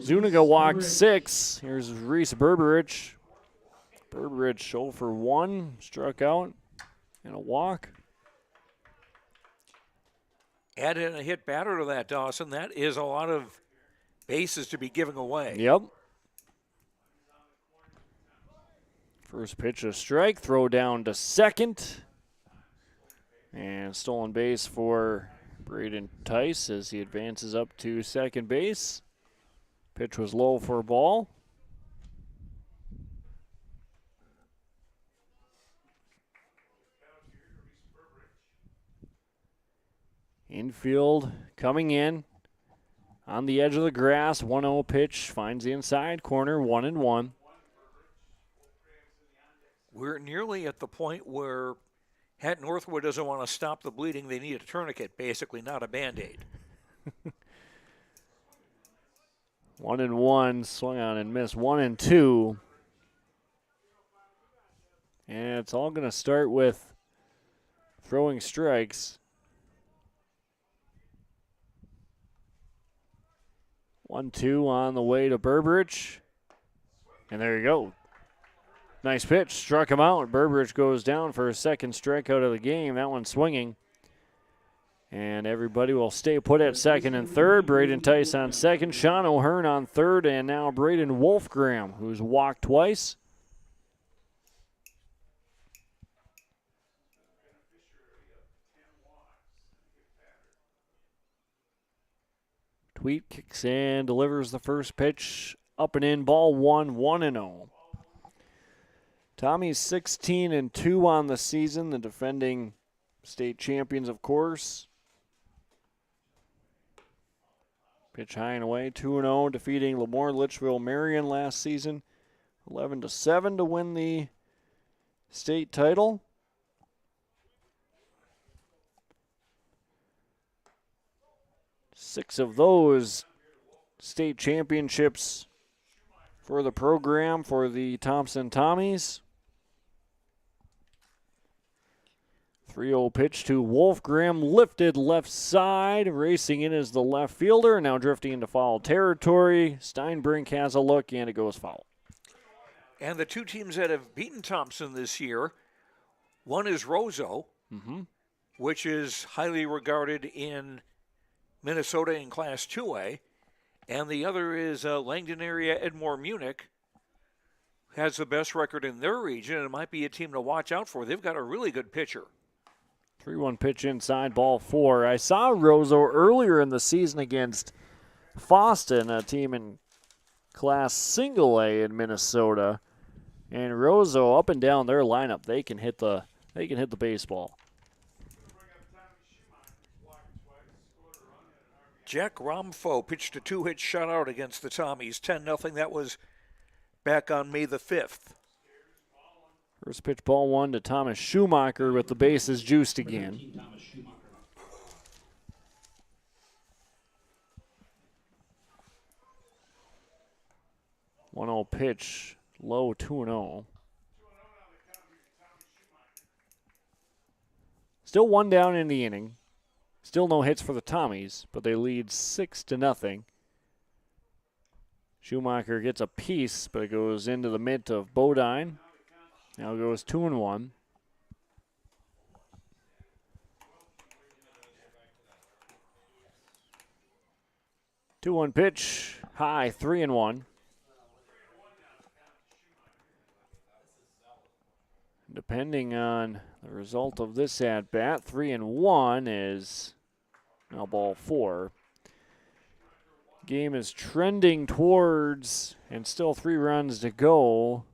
[SPEAKER 4] Zuniga walked 6. Here's Reese Berberich. Berberich 0 for 1, struck out, and a walk.
[SPEAKER 10] Add in a hit batter to that, Dawson. That is a lot of bases to be giving away.
[SPEAKER 4] Yep. First pitch, a strike. Throw down to second. And stolen base for Braden Tice as he advances up to second base. Pitch was low for a ball. Infield coming in on the edge of the grass. 1-0 pitch finds the inside corner. 1-1.
[SPEAKER 10] We're nearly at the point where Hatton-Northwood doesn't want to stop the bleeding. They need a tourniquet, basically, not a Band-Aid.
[SPEAKER 4] 1-1, swung on and missed. 1-2. And it's all going to start with throwing strikes. 1-2 on the way to Berberich. And there you go. Nice pitch. Struck him out. Berberich goes down for his second strikeout of the game. That one swinging. And everybody will stay put at second and third. Braden Tice on second. Sean O'Hearn on third. And now Braden Wolfgram, who's walked twice. Tweet kicks and delivers the first pitch. Up and in, ball 1, 1-0. Tommy's 16-2 on the season, the defending state champions, of course. Pitch high and away, 2-0, defeating Larimore Litchfield Marion last season. 11-7 to win the state title. Six of those state championships for the program for the Thompson Tommies. 3-0 pitch to Wolfgram, lifted left side. Racing in is the left fielder, now drifting into foul territory. Steinbrink has a look, and it goes foul.
[SPEAKER 10] And the two teams that have beaten Thompson this year, one is Roseau, which is highly regarded in Minnesota in Class 2A, and the other is Langdon area Edmore Munich, has the best record in their region, and it might be a team to watch out for. They've got a really good pitcher.
[SPEAKER 4] 3-1 pitch inside, ball 4. I saw Roseau earlier in the season against Foston, a team in Class Single A in Minnesota, and Roseau up and down their lineup, they can hit the baseball.
[SPEAKER 10] Jack Romfo pitched a 2-hit shutout against the Tommies, 10-0. That was back on May the 5th.
[SPEAKER 4] First pitch, ball 1 to Thomas Schumacher with the bases juiced again. One 1-0 pitch, low 2-0. Still one down in the inning. Still no hits for the Tommies, but they lead 6-0. Schumacher gets a piece, but it goes into the mitt of Bodine. Now goes 2-1. Two-one pitch, high, 3-1. Depending on the result of this at-bat, 3-1 is now ball 4. Game is trending towards, and still 3 runs to go,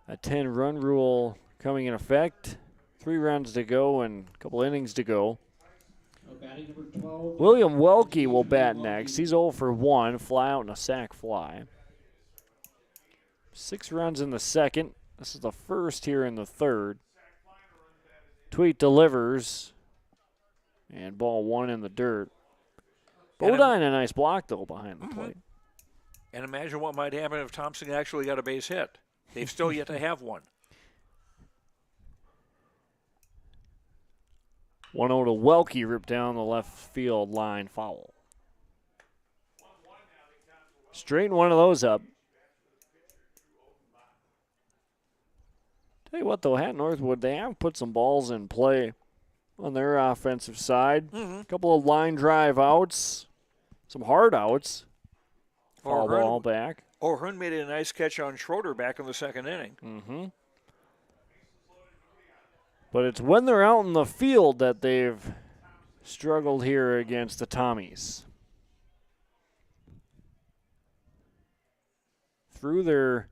[SPEAKER 4] a 10-run rule coming in effect. 3 runs to go and a couple innings to go. William Welke will bat next. He's 0 for 1, fly out and a sac fly. 6 runs in the second. This is the first here in the third. Tweet delivers, and ball 1 in the dirt. Bodine, a nice block, though, behind the plate.
[SPEAKER 10] And imagine what might happen if Thompson actually got a base hit. They've still yet to have one.
[SPEAKER 4] 1-0 to Welke, ripped down the left field line, foul. Straighten one of those up. Tell you what, though, Hatton-Northwood, they have put some balls in play on their offensive side. A couple of line drive outs, some hard outs. Foul ball back.
[SPEAKER 10] O'Hearn made a nice catch on Schroeder back in the second inning.
[SPEAKER 4] But it's when they're out in the field that they've struggled here against the Tommies. Through their,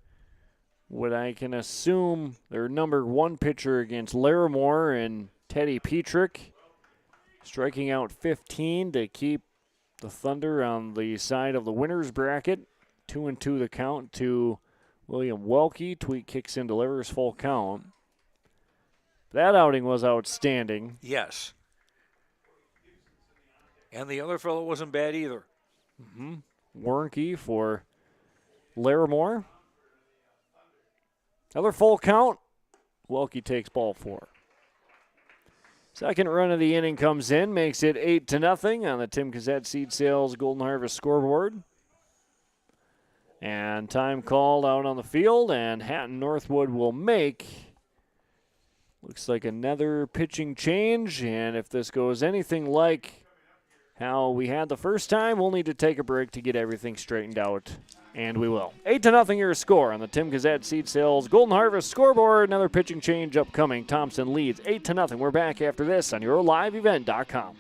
[SPEAKER 4] what I can assume, their number one pitcher against Larimore and Teddy Petrick, striking out 15 to keep the Thunder on the side of the winner's bracket. 2-2 the count to William Welke. Tweet kicks in, delivers, full count. That outing was outstanding.
[SPEAKER 10] Yes. And the other fellow wasn't bad either.
[SPEAKER 4] Warnke for Larimore. Another full count. Welke takes ball 4. Second run of the inning comes in, makes it 8-0 on the Tim Cassette Seed Sales Golden Harvest scoreboard. And time called out on the field, and Hatton-Northwood will make, looks like, another pitching change. And if this goes anything like how we had the first time, we'll need to take a break to get everything straightened out. And we will. 8-0 your score on the Tim Cassette Seed Sales Golden Harvest scoreboard. Another pitching change upcoming. Thompson leads 8-0. We're back after this on YourLiveEvent.com.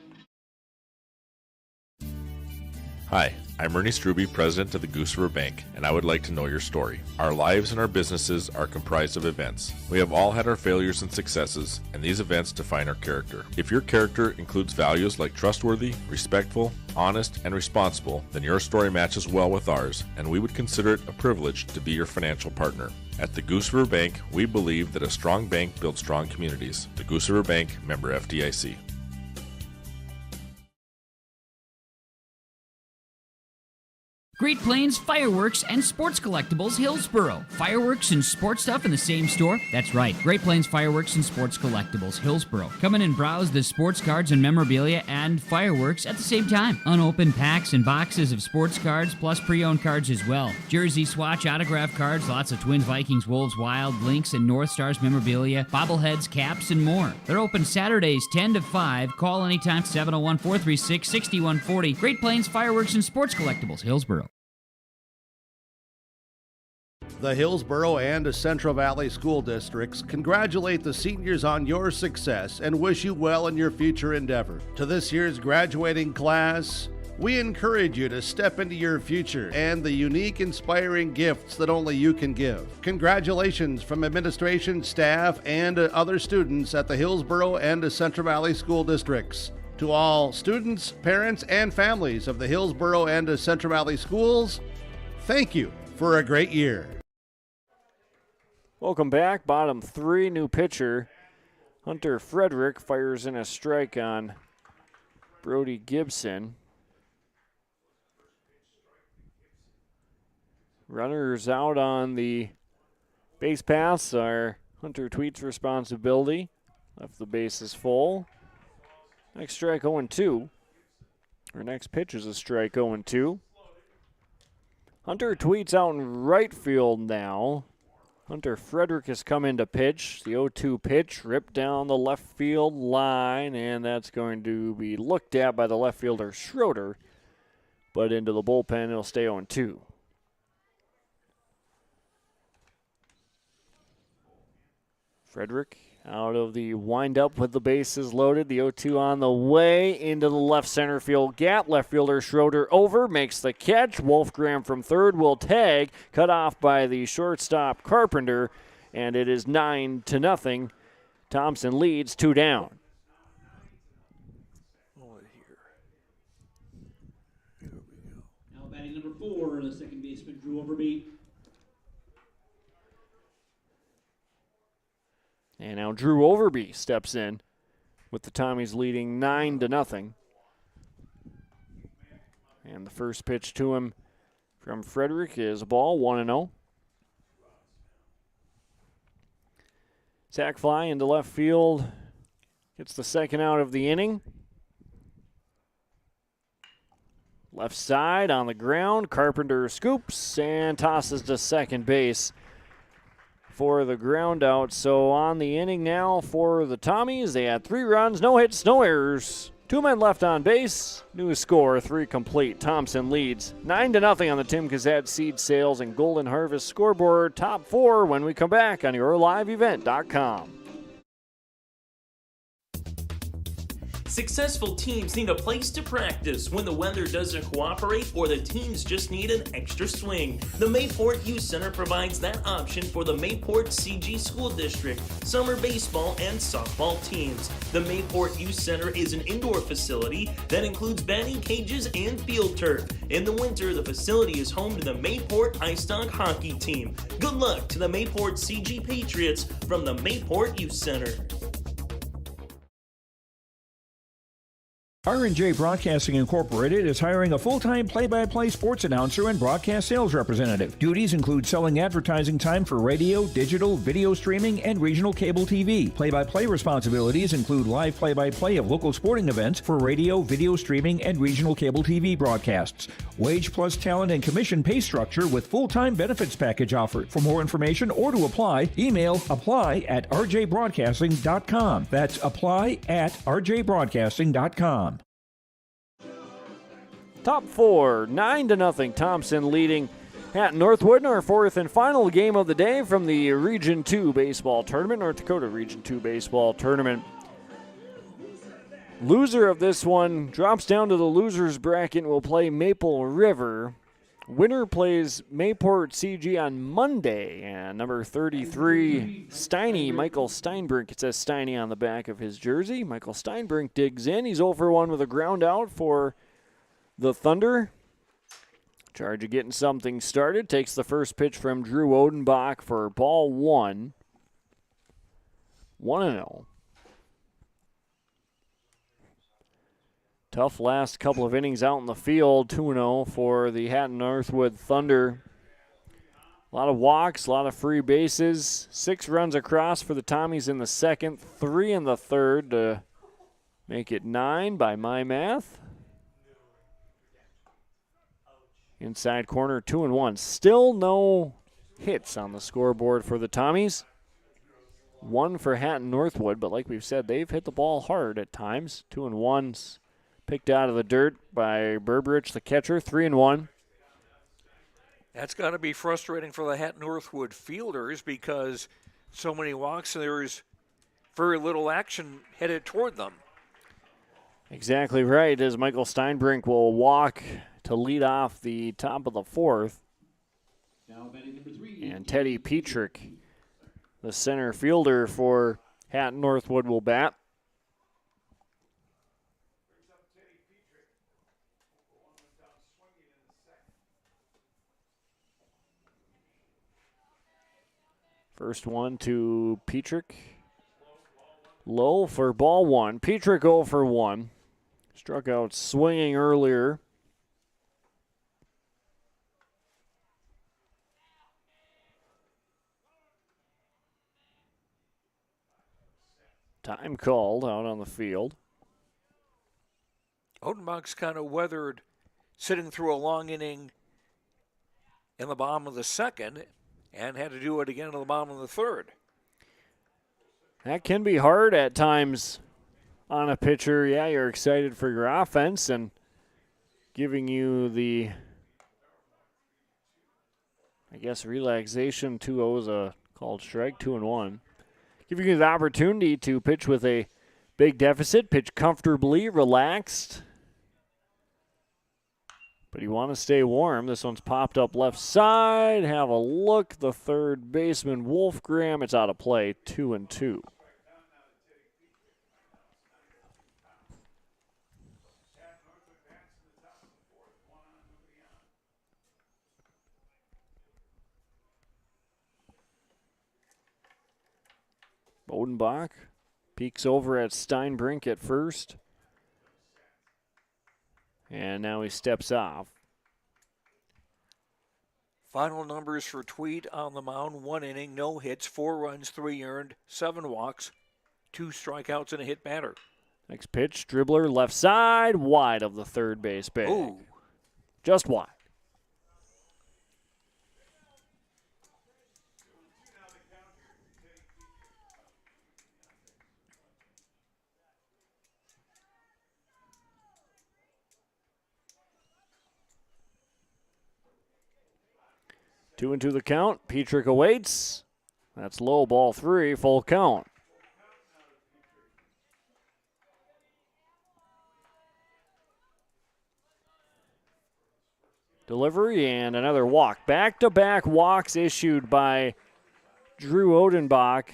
[SPEAKER 14] Hi, I'm Ernie Struby, president of the Goose River Bank, and I would like to know your story. Our lives and our businesses are comprised of events. We have all had our failures and successes, and these events define our character. If your character includes values like trustworthy, respectful, honest, and responsible, then your story matches well with ours, and we would consider it a privilege to be your financial partner. At the Goose River Bank, we believe that a strong bank builds strong communities. The Goose River Bank, member FDIC.
[SPEAKER 5] Great Plains Fireworks and Sports Collectibles, Hillsboro. Fireworks and sports stuff in the same store? That's right. Great Plains Fireworks and Sports Collectibles, Hillsboro. Come in and browse the sports cards and memorabilia and fireworks at the same time. Unopened packs and boxes of sports cards, plus pre-owned cards as well. Jersey swatch autograph cards, lots of Twins, Vikings, Wolves, Wild, Lynx, and North Stars memorabilia, bobbleheads, caps, and more. They're open Saturdays 10 to 5. Call anytime, 701-436-6140. Great Plains Fireworks and Sports Collectibles, Hillsboro.
[SPEAKER 3] The Hillsboro and Central Valley School Districts congratulate the seniors on your success and wish you well in your future endeavor. To this year's graduating class, we encourage you to step into your future and the unique, inspiring gifts that only you can give. Congratulations from administration, staff, and other students at the Hillsboro and Central Valley School Districts. To all students, parents, and families of the Hillsboro and Central Valley Schools, thank you for a great year.
[SPEAKER 4] Welcome back. Bottom 3, new pitcher. Hunter Frederick fires in a strike on Brody Gibson. Runners out on the base paths are Hunter Tweet's responsibility. Left the bases full. Next strike 0-2. Our next pitch is a strike 0-2. Hunter Tweet's out in right field now. Hunter Frederick has come in to pitch. The 0-2 pitch ripped down the left field line, and that's going to be looked at by the left fielder Schroeder. But into the bullpen, it'll stay 0-2. Frederick out of the windup with the bases loaded. The 0-2 on the way into the left center field gap. Left fielder Schroeder over, makes the catch. Wolfgram from third will tag. Cut off by the shortstop Carpenter, and it is 9-0. Thompson leads 2 down.
[SPEAKER 9] Now batting number 4, the second baseman Drew Overby.
[SPEAKER 4] And now Drew Overby steps in with the Tommies leading 9-0. And the first pitch to him from Frederick is a ball, 1-0. Sack fly into left field. Gets the second out of the inning. Left side on the ground. Carpenter scoops and tosses to second base for the ground out. So on the inning now for the Tommies, they had 3 runs, no hits, no errors. 2 men left on base. New score, 3 complete. Thompson leads 9-0 on the Tim Kazat Seed Sales and Golden Harvest scoreboard. Top 4 when we come back on YourLiveEvent.com.
[SPEAKER 6] Successful teams need a place to practice when the weather doesn't cooperate or the teams just need an extra swing. The Mayport Youth Center provides that option for the Mayport CG School District, summer baseball and softball teams. The Mayport Youth Center is an indoor facility that includes batting cages and field turf. In the winter, the facility is home to the Mayport Ice Dog hockey team. Good luck to the Mayport CG Patriots from the Mayport Youth Center.
[SPEAKER 8] R&J Broadcasting Incorporated is hiring a full-time play-by-play sports announcer and broadcast sales representative. Duties include selling advertising time for radio, digital, video streaming, and regional cable TV. Play-by-play responsibilities include live play-by-play of local sporting events for radio, video streaming, and regional cable TV broadcasts. Wage plus talent and commission pay structure with full-time benefits package offered. For more information or to apply, email apply@rjbroadcasting.com. That's apply@rjbroadcasting.com.
[SPEAKER 4] Top 4, 9-0. Thompson leading Hatton-Northwood in our 4th and final game of the day from the Region 2 baseball tournament, North Dakota Region 2 baseball tournament. Loser of this one drops down to the loser's bracket and will play Maple River. Winner plays Mayport CG on Monday. And number 33, Steiny, Michael Steinbrink. It says Steiny on the back of his jersey. Michael Steinbrink digs in. He's 0 for 1 with a ground out for the Thunder. Charge of getting something started. Takes the first pitch from Drew Odenbach for ball 1. 1-0. Tough last couple of innings out in the field. 2-0 for the Hatton-Northwood Thunder. A lot of walks, a lot of free bases. 6 runs across for the Tommies in the second, 3 in the third to make it 9 by my math. Inside corner, 2-1. Still no hits on the scoreboard for the Tommies. 1 for Hatton-Northwood, but like we've said, they've hit the ball hard at times. 2-1's picked out of the dirt by Berberich, the catcher. 3-1.
[SPEAKER 10] That's got to be frustrating for the Hatton-Northwood fielders because so many walks and there's very little action headed toward them.
[SPEAKER 4] Exactly right, as Michael Steinbrink will walk to lead off the top of the 4th.
[SPEAKER 9] Now batting number 3.
[SPEAKER 4] And Teddy Petrick, the center fielder for Hatton-Northwood, will bat. First one to Petrick. Low for ball 1. Petrick 0 for 1. Struck out swinging earlier. Time called out on the field.
[SPEAKER 10] Odenbach's kind of weathered sitting through a long inning in the bottom of the second and had to do it again in the bottom of the third.
[SPEAKER 4] That can be hard at times on a pitcher. Yeah, you're excited for your offense and giving you the, I guess, relaxation. 2-0 is a called strike, 2-1. Giving you the opportunity to pitch with a big deficit, pitch comfortably, relaxed. But you want to stay warm. This one's popped up left side. Have a look. The third baseman, Wolfgram. It's out of play, 2-2. Odenbach peeks over at Steinbrink at first. And now he steps off.
[SPEAKER 10] Final numbers for Tweed on the mound: 1 inning, no hits, 4 runs, 3 earned, 7 walks, 2 strikeouts, and a hit batter.
[SPEAKER 4] Next pitch, dribbler left side, wide of the third base bag.
[SPEAKER 10] Ooh.
[SPEAKER 4] Just wide. Two into the count. Petrick awaits. That's low, ball 3, full count. Delivery and another walk. Back-to-back walks issued by Drew Odenbach.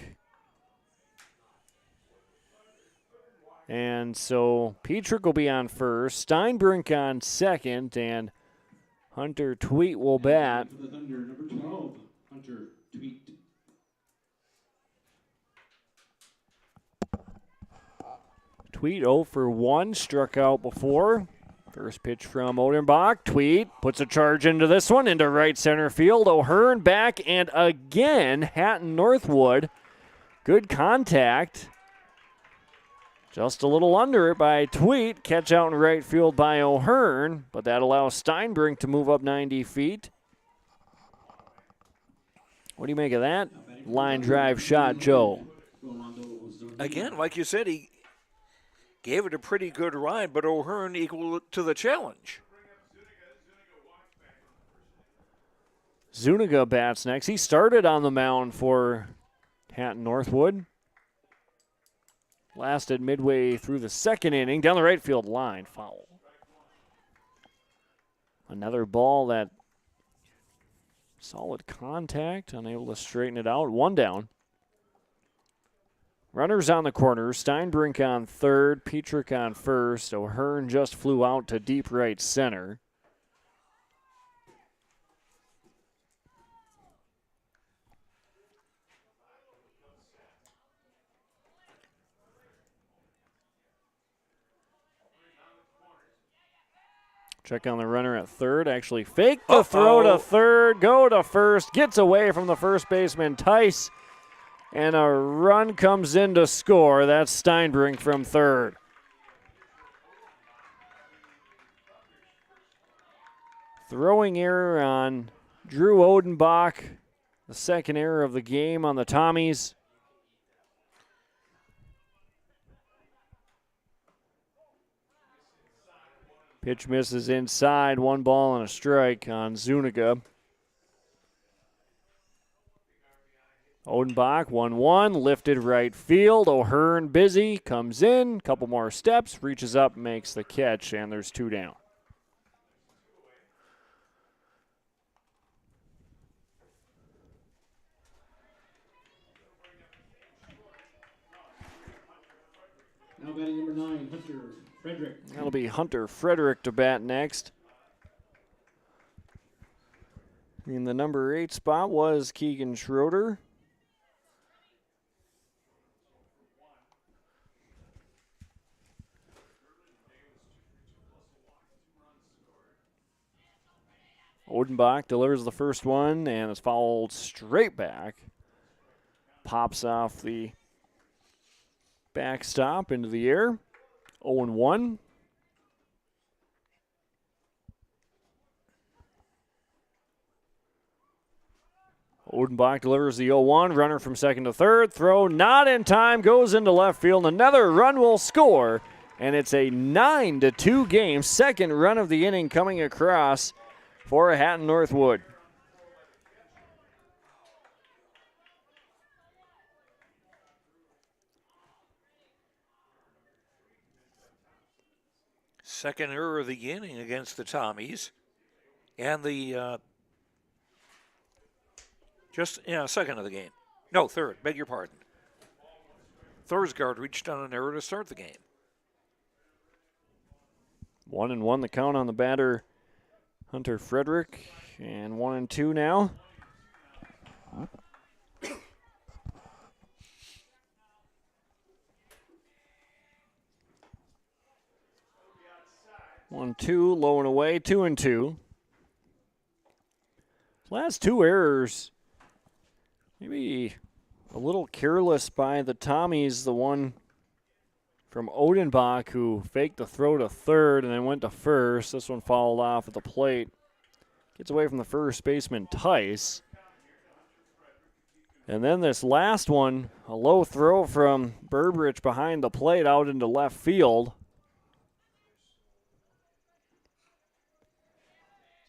[SPEAKER 4] And so Petrick will be on first, Steinbrink on second, and Hunter Tweet will bat.
[SPEAKER 9] For the Thunder, number 12, Hunter Tweet.
[SPEAKER 4] Tweet 0 for 1, struck out before. First pitch from Odenbach. Tweet puts a charge into this one, into right center field. O'Hearn back, and again, Hatton-Northwood. Good contact. Just a little under it by Tweet. Catch out in right field by O'Hearn, but that allows Steinbrink to move up 90 feet. What do you make of that line drive shot, Joe?
[SPEAKER 10] Again, like you said, he gave it a pretty good ride, but O'Hearn equal to the challenge.
[SPEAKER 4] Zuniga bats next. He started on the mound for Hatton-Northwood. Lasted midway through the second inning. Down the right field line, foul. Another ball that solid contact, unable to straighten it out. 1 down. Runners on the corner. Steinbrink on third, Petrick on first. O'Hearn just flew out to deep right center. Check on the runner at third. Actually fake the throw to third. Go to first. Gets away from the first baseman, Tice. And a run comes in to score. That's Steinbrink from third. Throwing error on Drew Odenbach. The second error of the game on the Tommies. Pitch misses inside. 1 ball and a strike on Zuniga. Odenbach 1-1, lifted right field. O'Hearn busy, comes in, couple more steps, reaches up, makes the catch, and there's 2 down.
[SPEAKER 9] Now batting number 9, Hunter Frederick.
[SPEAKER 4] That'll be Hunter Frederick to bat next. In the number 8 spot was Keegan Schroeder. Odenbach delivers the first one, and it's fouled straight back. Pops off the backstop into the air. 0-1. Odenbach delivers the 0-1. Runner from second to third. Throw not in time. Goes into left field. Another run will score. And it's a 9-2 game. Second run of the inning coming across for Hatton-Northwood.
[SPEAKER 10] Second error of the inning against the Tommies. And the second of the game. No, third, beg your pardon. Thursgaard reached on an error to start the game.
[SPEAKER 4] 1-1 the count on the batter, Hunter Frederick, and 1-2 now. 1-2, low and away, 2-2. Last two errors, maybe a little careless by the Tommies. The one from Odenbach, who faked the throw to third and then went to first. This one fouled off at the plate. Gets away from the first baseman, Tice. And then this last one, a low throw from Burbridge behind the plate out into left field.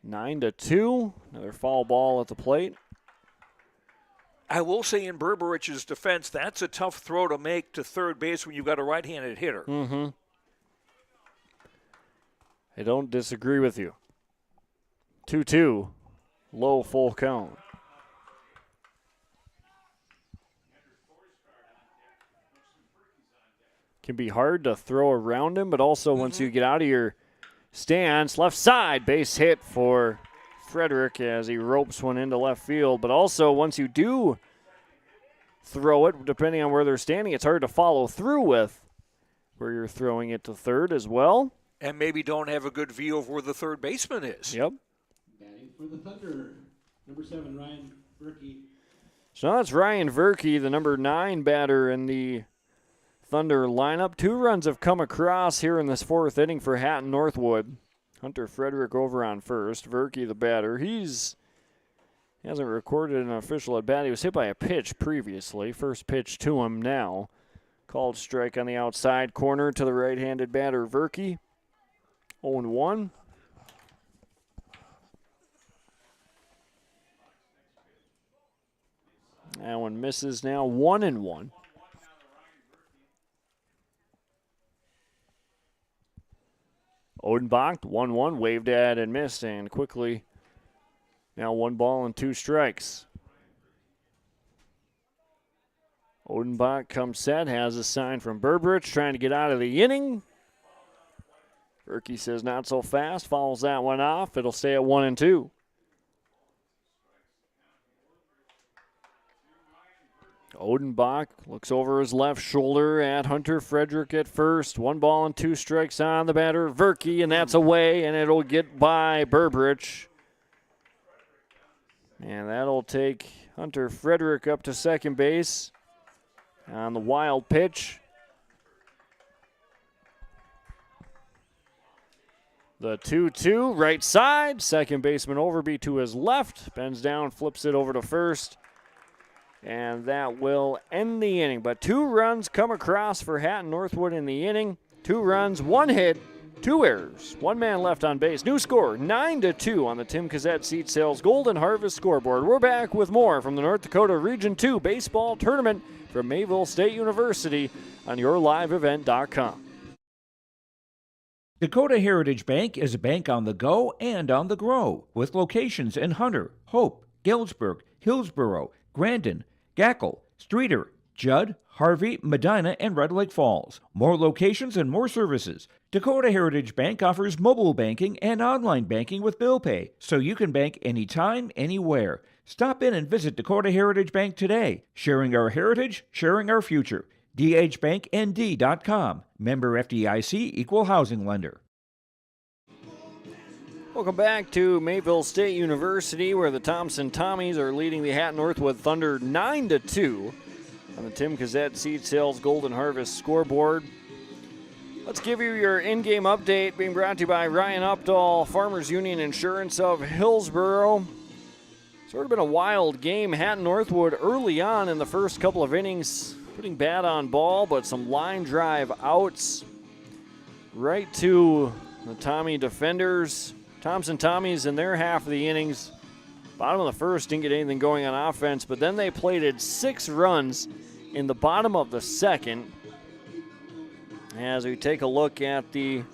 [SPEAKER 4] 9-2, another foul ball at the plate.
[SPEAKER 10] I will say in Burbridge's defense, that's a tough throw to make to third base when you've got a right-handed hitter.
[SPEAKER 4] Mm-hmm. I don't disagree with you. 2-2, low full count. Can be hard to throw around him, but also once you get out of your stance, left side, base hit for Frederick as he ropes one into left field. But also once you do throw it, depending on where they're standing, it's hard to follow through with where you're throwing it to third as well.
[SPEAKER 10] And maybe don't have a good view of where the third baseman is.
[SPEAKER 4] Yep.
[SPEAKER 9] Batting for the Thunder, number 7, Ryan Berkey.
[SPEAKER 4] So now it's Ryan Verkey, the number 9 batter in the Thunder lineup. 2 runs have come across here in this 4th inning for Hatton-Northwood. Hunter Frederick over on first. Verkey, the batter. He hasn't recorded an official at bat. He was hit by a pitch previously. First pitch to him now. Called strike on the outside corner to the right-handed batter, Verkey. 0-1. That one misses now. 1-1. Odenbach, 1-1, waved at and missed, and quickly now 1 ball and 2 strikes. Odenbach comes set, has a sign from Burbridge, trying to get out of the inning. Berkey says not so fast, fouls that one off. It'll stay at 1-2. Odenbach looks over his left shoulder at Hunter Frederick at first. 1 ball and 2 strikes on the batter, Verkey, and that's away, and it'll get by Burbridge. And that'll take Hunter Frederick up to second base on the wild pitch. The 2-2, right side. Second baseman Overby to his left. Bends down, flips it over to first. And that will end the inning. But 2 runs come across for Hatton-Northwood in the inning. 2 runs, 1 hit, 2 errors. 1 man left on base. New score, 9-2 on the Tim Cassette Seat Sales Golden Harvest scoreboard. We're back with more from the North Dakota Region 2 Baseball Tournament from Mayville State University on yourliveevent.com.
[SPEAKER 8] Dakota Heritage Bank is a bank on the go and on the grow, with locations in Hunter, Hope, Galesburg, Hillsboro, Grandin, Gackle, Streeter, Judd, Harvey, Medina, and Red Lake Falls. More locations and more services. Dakota Heritage Bank offers mobile banking and online banking with bill pay, so you can bank anytime, anywhere. Stop in and visit Dakota Heritage Bank today. Sharing our heritage, sharing our future. dhbanknd.com. Member FDIC, Equal Housing Lender.
[SPEAKER 4] Welcome back to Mayville State University, where the Thompson Tommies are leading the Hatton-Northwood Thunder 9-2 on the Tim Cassette Seed Sales Golden Harvest scoreboard. Let's give you your in-game update, being brought to you by Ryan Updahl, Farmers Union Insurance of Hillsboro. Sort of been a wild game. Hatton-Northwood early on in the first couple of innings, putting bat on ball, but some line drive outs right to the Tommy defenders. Thompson Tommies in their half of the innings, bottom of the first, didn't get anything going on offense, but then they plated 6 runs in the bottom of the second. As we take a look at the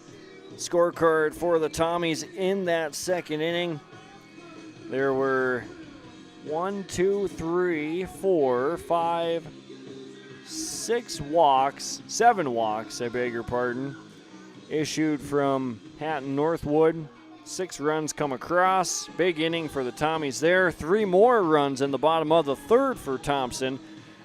[SPEAKER 4] scorecard for the Tommies in that second inning, there were 7 walks, I beg your pardon, issued from Hatton-Northwood. 6 runs come across. Big inning for the Tommies there. 3 more runs in the bottom of the third for Thompson.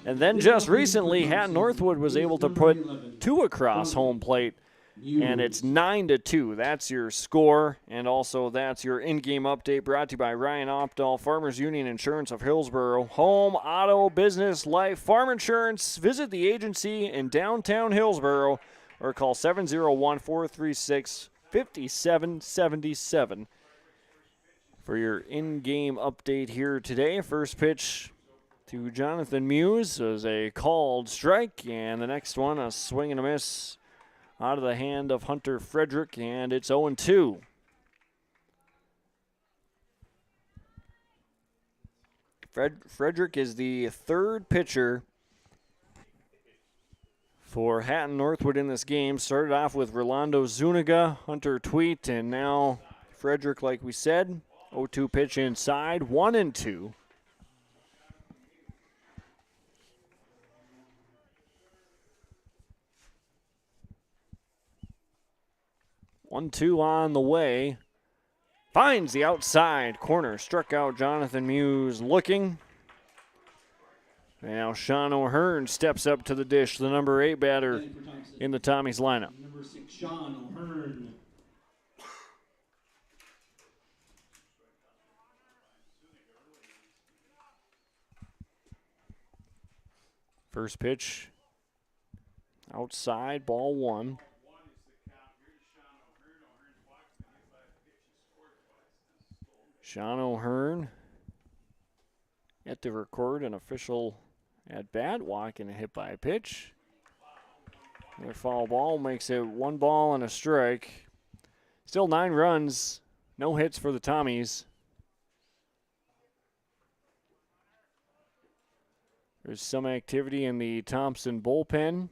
[SPEAKER 4] And then just recently, Hatton-Northwood was able to put 2 across home plate And it's 9-2. That's your score, and also that's your in-game update brought to you by Ryan Opdahl, Farmers Union Insurance of Hillsborough, home, auto, business, life, farm insurance. Visit the agency in downtown Hillsborough or call 701-436-5777 for your in-game update here today. First pitch to Jonathan Muse was a called strike, and the next one a swing and a miss out of the hand of Hunter Frederick, and it's 0-2. Frederick is the third pitcher for Hatton-Northwood in this game. Started off with Rolando Zuniga, Hunter Tweet, and now Frederick, like we said. 0-2 pitch inside, 1-2. 1-2 on the way. Finds the outside corner. Struck out Jonathan Muse looking. Now Sean O'Hearn steps up to the dish, the number 8 batter in the Tommies lineup.
[SPEAKER 9] Number 6, Sean O'Hearn.
[SPEAKER 4] First pitch outside, ball 1. Sean O'Hearn yet to record an official at bat, walking and hit by a pitch. Their foul ball makes it 1 ball and a strike. Still 9 runs, no hits for the Tommies. There's some activity in the Thompson bullpen.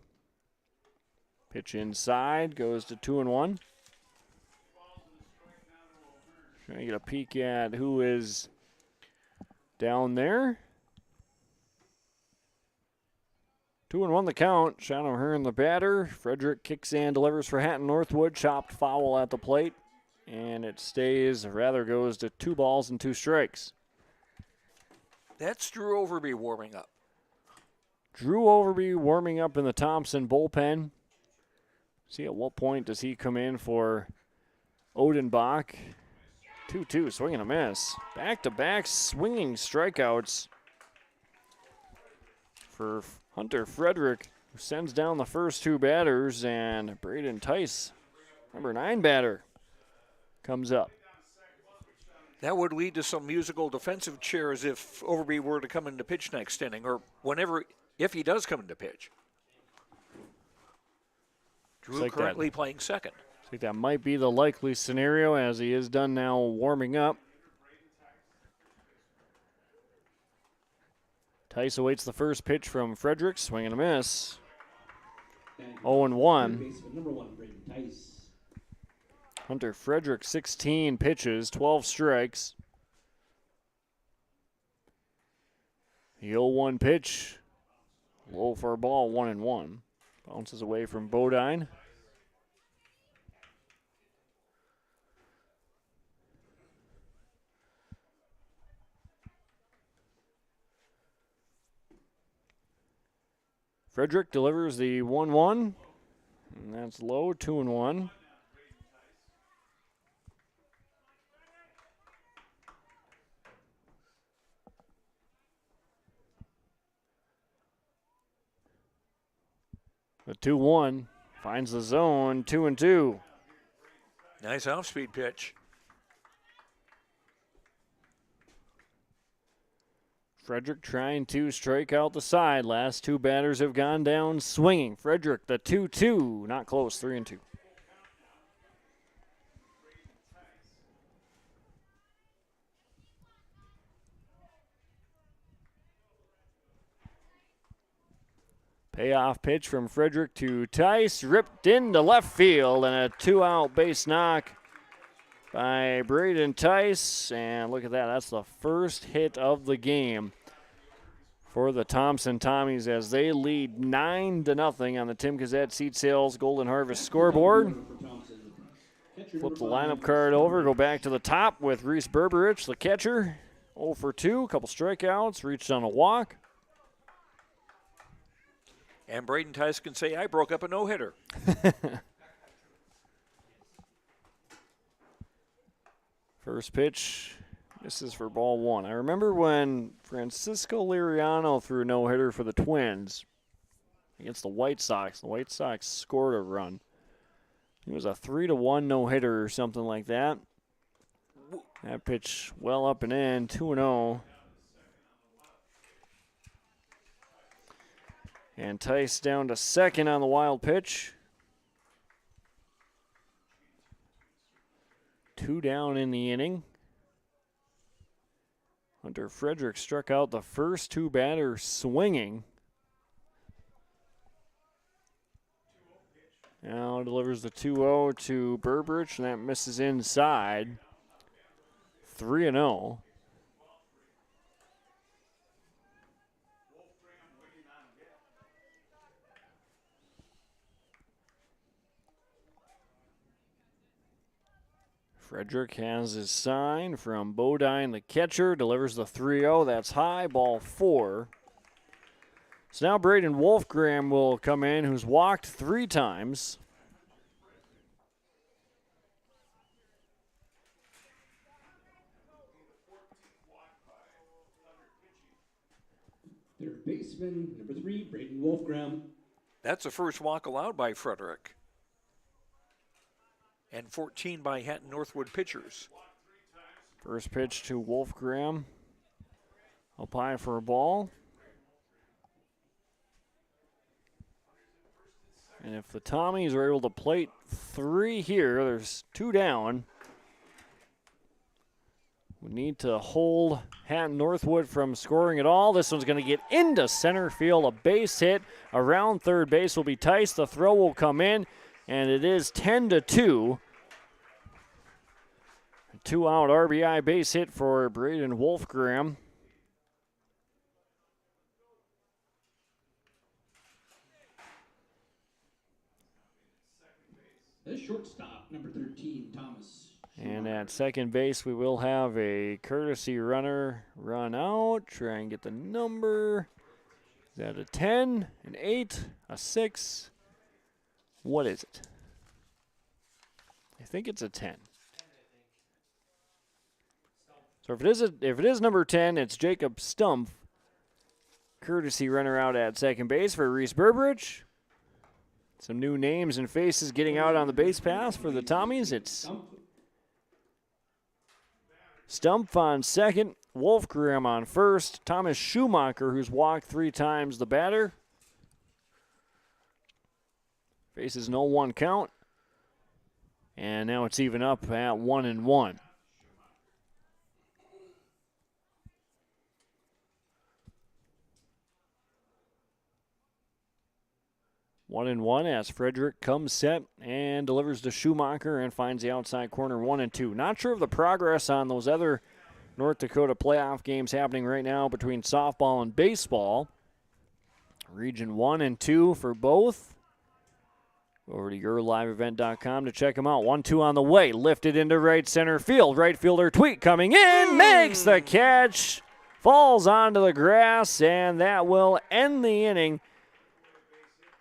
[SPEAKER 4] Pitch inside, goes to 2-1. Trying to get a peek at who is down there. 2-1 the count. Sean O'Hearn the batter. Frederick kicks and delivers for Hatton-Northwood. Chopped foul at the plate. And it stays, or rather goes to 2 balls and 2 strikes.
[SPEAKER 10] That's Drew Overby warming up.
[SPEAKER 4] Drew Overby warming up in the Thompson bullpen. See at what point does he come in for Odenbach. 2-2, swing and a miss. Back-to-back swinging strikeouts for Hunter Frederick, who sends down the first 2 batters, and Braden Tice, number 9 batter, comes up.
[SPEAKER 10] That would lead to some musical defensive chairs if Overby were to come into pitch next inning, or whenever, if he does come into pitch. Drew
[SPEAKER 4] like
[SPEAKER 10] currently playing second.
[SPEAKER 4] I think that might be the likely scenario, as he is done now warming up. Tice awaits the first pitch from Frederick. Swing and a miss. 0-1.
[SPEAKER 9] Number 1, Braden Tice.
[SPEAKER 4] Hunter Frederick, 16 pitches, 12 strikes. The 0-1 pitch. Low for a ball, 1-1. Bounces away from Bodine. Frederick delivers the 1-1, and that's low, 2-1. The 2-1 finds the zone, 2-2.
[SPEAKER 10] Nice off-speed pitch.
[SPEAKER 4] Frederick trying to strike out the side. Last 2 batters have gone down swinging. Frederick, the 2-2, not close, 3-2. Payoff pitch from Frederick to Tice, ripped into left field, and a 2-out base knock by Braden Tice, and look at that. That's the first hit of the game for the Thompson Tommies as they lead 9-0 on the Tim Gazette Seed Sales Golden Harvest scoreboard. Flip the lineup card over, go back to the top with Reese Berberich, the catcher. 0 for 2, a couple strikeouts, reached on a walk.
[SPEAKER 10] And Braden Tice can say, I broke up a no-hitter.
[SPEAKER 4] First pitch, misses for ball one. I remember when Francisco Liriano threw a no-hitter for the Twins against the White Sox. The White Sox scored a run. It was a 3-1 no-hitter or something like that. That pitch well up and in, 2-0. And Tice down to second on the wild pitch. 2 down in the inning. Hunter Frederick struck out the first 2 batters swinging. Now delivers the 2-0 to Burbridge, and that misses inside. 3-0. Frederick has his sign from Bodine, the catcher, delivers the 3-0. That's high, ball 4. So now Braden Wolfgram will come in, who's walked 3 times.
[SPEAKER 9] Third baseman, number 3, Braden Wolfgram.
[SPEAKER 10] That's the first walk allowed by Frederick. And 14 by Hatton-Northwood pitchers.
[SPEAKER 4] First pitch to Wolfgram. Up high for a ball. And if the Tommies are able to plate 3 here, there's 2 down. We need to hold Hatton-Northwood from scoring at all. This one's going to get into center field. A base hit around third base will be Tice. The throw will come in, and it is 10-2. 2-out RBI base hit for Braden Wolfgram.
[SPEAKER 9] The shortstop, number 13, Thomas.
[SPEAKER 4] And at second base, we will have a courtesy runner run out. Try and get the number. Is that a 10, an 8, a 6? What is it? I think it's a 10. So if it is number 10, it's Jacob Stumpf. Courtesy runner out at second base for Reese Burbridge. Some new names and faces getting out on the base pass for the Tommies. It's Stumpf on second, Wolfgram on first, Thomas Schumacher, who's walked 3 times, the batter. Faces 0-1 count. And now it's even up at 1-1. 1-1 as Frederick comes set and delivers to Schumacher and finds the outside corner 1-2. Not sure of the progress on those other North Dakota playoff games happening right now between softball and baseball. Region 1 and 2 for both. Go over to yourliveevent.com to check them out. 1-2 on the way. Lifted into right center field. Right fielder Tweet coming in. Makes the catch. Falls onto the grass, and that will end the inning.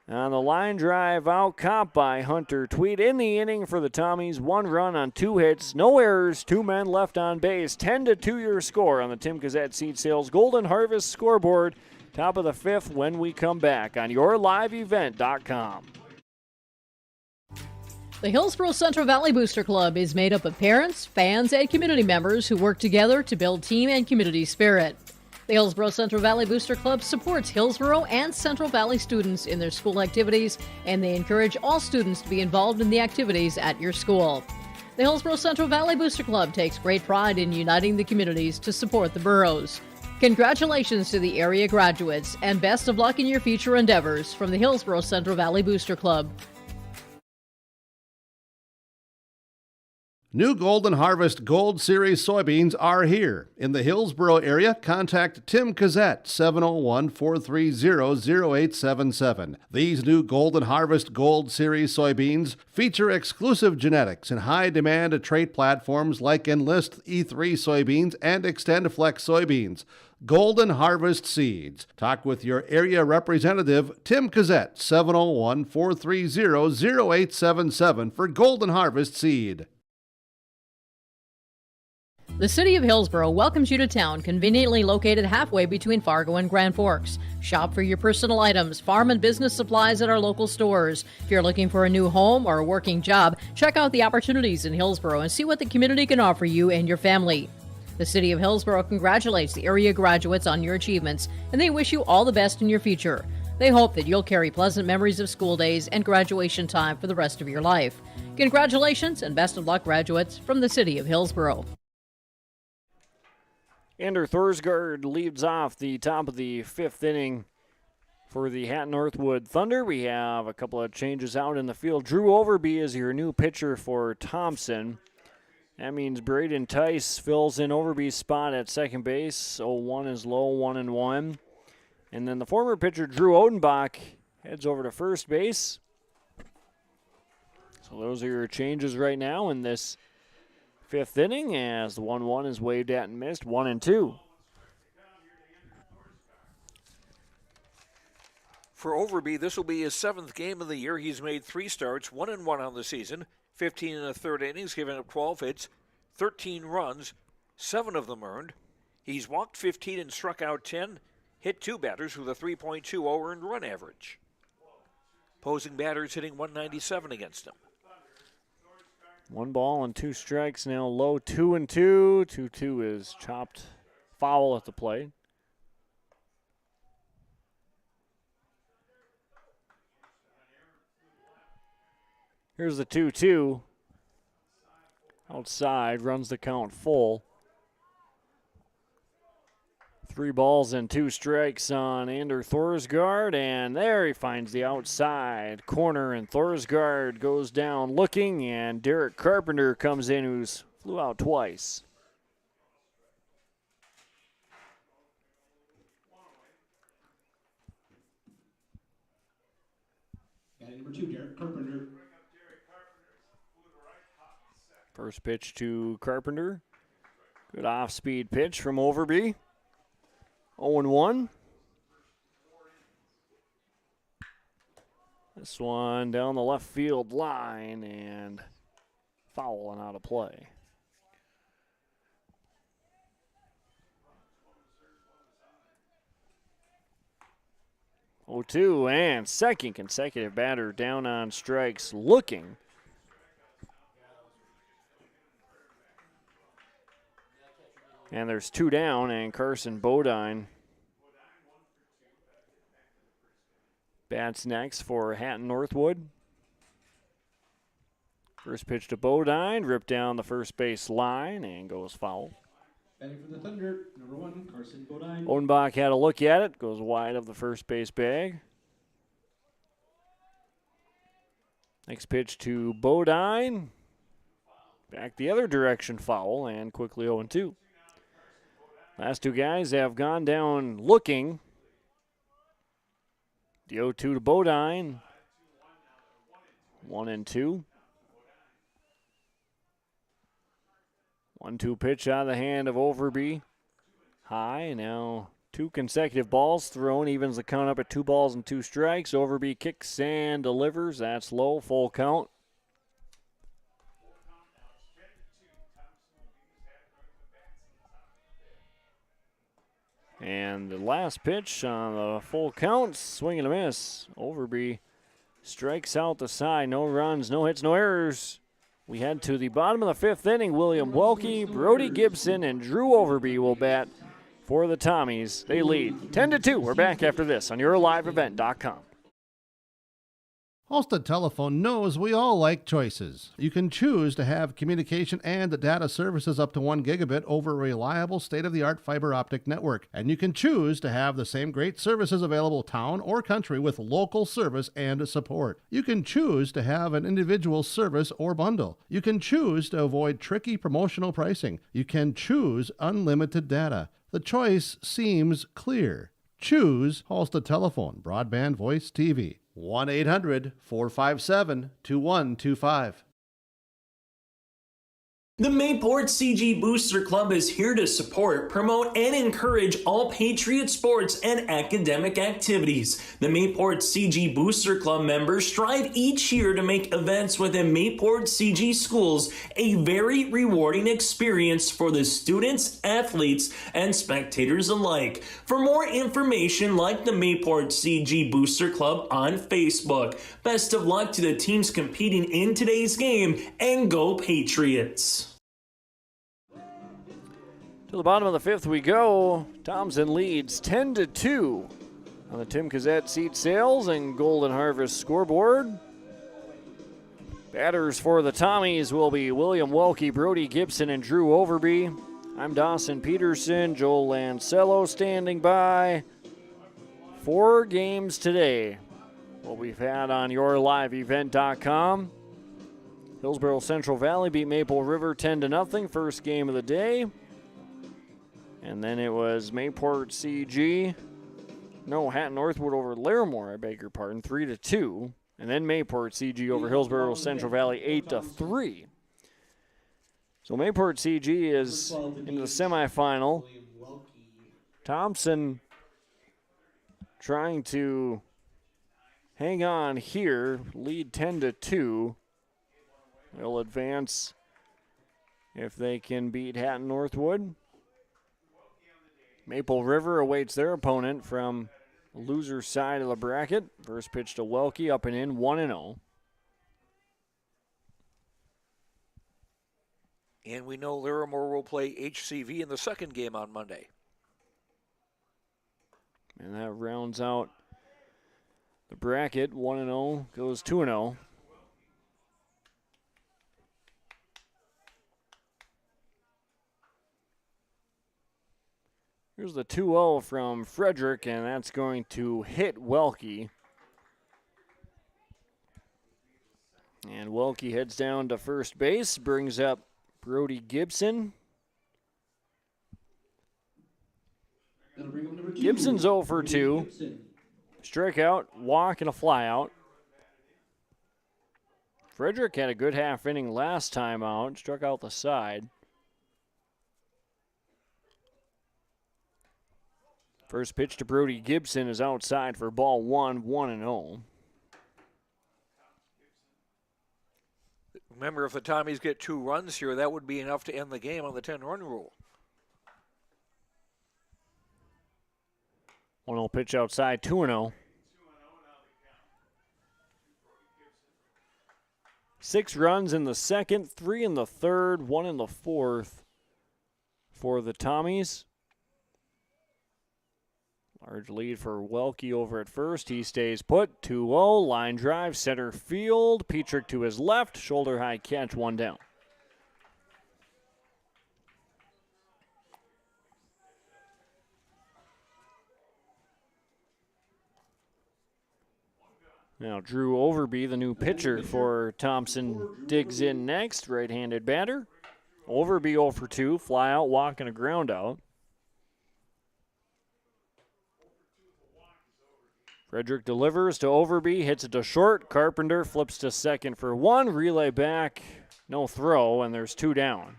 [SPEAKER 4] On the line drive out, caught by Hunter Tweed in the inning for the Tommies. 1 run on 2 hits, no errors, 2 men left on base. 10-2 your score on the Tim Gazette Seed Sales Golden Harvest scoreboard. Top of the 5th when we come back on yourliveevent.com.
[SPEAKER 11] The Hillsborough Central Valley Booster Club is made up of parents, fans, and community members who work together to build team and community spirit. The Hillsborough Central Valley Booster Club supports Hillsborough and Central Valley students in their school activities, and they encourage all students to be involved in the activities at your school. The Hillsborough Central Valley Booster Club takes great pride in uniting the communities to support the boroughs. Congratulations to the area graduates, and best of luck in your future endeavors from the Hillsborough Central Valley Booster Club.
[SPEAKER 3] New Golden Harvest Gold Series soybeans are here. In the Hillsborough area, contact Tim Kazette, 701-430-0877. These new Golden Harvest Gold Series soybeans feature exclusive genetics and high-demand trait platforms like Enlist E3 soybeans and XtendFlex soybeans. Golden Harvest Seeds. Talk with your area representative, Tim Kazette, 701-430-0877 for Golden Harvest Seed.
[SPEAKER 11] The City of Hillsborough welcomes you to town, conveniently located halfway between Fargo and Grand Forks. Shop for your personal items, farm and business supplies at our local stores. If you're looking for a new home or a working job, check out the opportunities in Hillsborough and see what the community can offer you and your family. The City of Hillsborough congratulates the area graduates on your achievements, and they wish you all the best in your future. They hope that you'll carry pleasant memories of school days and graduation time for the rest of your life. Congratulations and best of luck, graduates, from the City of Hillsborough.
[SPEAKER 4] Ander Thorsgaard leads off the top of the fifth inning for the Hatton-Northwood Thunder. We have a couple of changes out in the field. Drew Overby is your new pitcher for Thompson. That means Braden Tice fills in Overby's spot at second base. 0-1 is low, 1-1. And then the former pitcher Drew Odenbach heads over to first base. So those are your changes right now in this fifth inning, as the 1-1 is waved at and missed. 1-2.
[SPEAKER 10] For Overby, this will be his seventh game of the year. He's made 3 starts, 1-1 on the season, 15 in the third innings, giving up 12 hits, 13 runs, 7 of them earned. He's walked 15 and struck out 10, hit 2 batters with a 3.20 earned run average. Opposing batters hitting 197 against him.
[SPEAKER 4] 1 ball and 2 strikes, now low, 2-2. 2-2 is chopped foul at the plate. Here's the 2-2. Outside, runs the count full. 3 balls and 2 strikes on Ander Thorsgaard, and there he finds the outside corner, and Thorsgaard goes down looking, and Derek Carpenter comes in, who's flew out twice.
[SPEAKER 9] Batting number 2, Derek Carpenter.
[SPEAKER 4] First pitch to Carpenter. Good off-speed pitch from Overby. 0-1. This one down the left field line and foul and out of play. 0-2 and second consecutive batter down on strikes looking. And there's 2 down, and Carson Bodine bats next for Hatton-Northwood. First pitch to Bodine, ripped down the first base line and goes foul.
[SPEAKER 9] Batting for the Thunder, number 1, Carson Bodine.
[SPEAKER 4] Odenbach had a look at it, goes wide of the first base bag. Next pitch to Bodine. Back the other direction, foul, and quickly 0-2. Last 2 guys have gone down looking. The 0-2 to Bodine. 1-2. 1-2 pitch out of the hand of Overby. High, now 2 consecutive balls thrown, evens the count up at 2 balls and 2 strikes. Overby kicks and delivers. That's low, full count. And the last pitch on the full count, swing and a miss. Overby strikes out the side. No runs, no hits, no errors. We head to the bottom of the fifth inning. William Welke, Brody Gibson, and Drew Overby will bat for the Tommies. They lead 10-2. We're back after this on YourLiveEvent.com.
[SPEAKER 3] Halstead Telephone knows we all like choices. You can choose to have communication and data services up to 1 gigabit over a reliable state-of-the-art fiber optic network. And you can choose to have the same great services available town or country with local service and support. You can choose to have an individual service or bundle. You can choose to avoid tricky promotional pricing. You can choose unlimited data. The choice seems clear. Choose Halstead Telephone, broadband voice TV. 1-800-457-2125.
[SPEAKER 6] The Mayport CG Booster Club is here to support, promote, and encourage all Patriot sports and academic activities. The Mayport CG Booster Club members strive each year to make events within Mayport CG schools a very rewarding experience for the students, athletes, and spectators alike. For more information, like the Mayport CG Booster Club on Facebook. Best of luck to the teams competing in today's game, and go Patriots!
[SPEAKER 4] To the bottom of the fifth we go. Thompson leads 10-2 on the Tim Cassette Seed Sales and Golden Harvest scoreboard. Batters for the Tommies will be William Welke, Brody Gibson, and Drew Overby. I'm Dawson Peterson, Joel Lancello standing by. 4 games today, what we've had on yourliveevent.com. Hillsboro Central Valley beat Maple River 10-0, first game of the day. And then it was Mayport CG. No, Hatton-Northwood over Larimore, I beg your pardon, 3-2. And then Mayport CG over Hillsboro Central Valley, 8-3. So Mayport CG is into the semifinal. Thompson trying to hang on here, lead 10-2. They'll advance if they can beat Hatton-Northwood. Maple River awaits their opponent from the loser side of the bracket. First pitch to Welke, up and in, 1-0.
[SPEAKER 10] And we know Larimore will play HCV in the second game on Monday.
[SPEAKER 4] And that rounds out the bracket. 1-0 goes 2-0. Here's the 2-0 from Frederick, and that's going to hit Welke. And Welke heads down to first base, brings up Brody Gibson. Gibson's 0 for 2. Strikeout, walk, and a flyout. Frederick had a good half inning last time out, struck out the side. First pitch to Brody Gibson is outside for ball 1, 1-0.
[SPEAKER 10] Remember, if the Tommies get 2 runs here, that would be enough to end the game on the 10-run rule.
[SPEAKER 4] 1-0 pitch outside, 2-0. 6 runs in the second, 3 in the third, 1 in the fourth for the Tommies. Large lead for Welke over at first. He stays put. 2-0. Line drive, center field. Petrick to his left. Shoulder high catch, 1 down. Now Drew Overby, the new pitcher for Thompson, digs in next. Right-handed batter. Overby 0 for 2. Fly out, walk, and a ground out. Frederick delivers to Overby, hits it to short. Carpenter flips to second for 1. Relay back, no throw, and there's 2 down.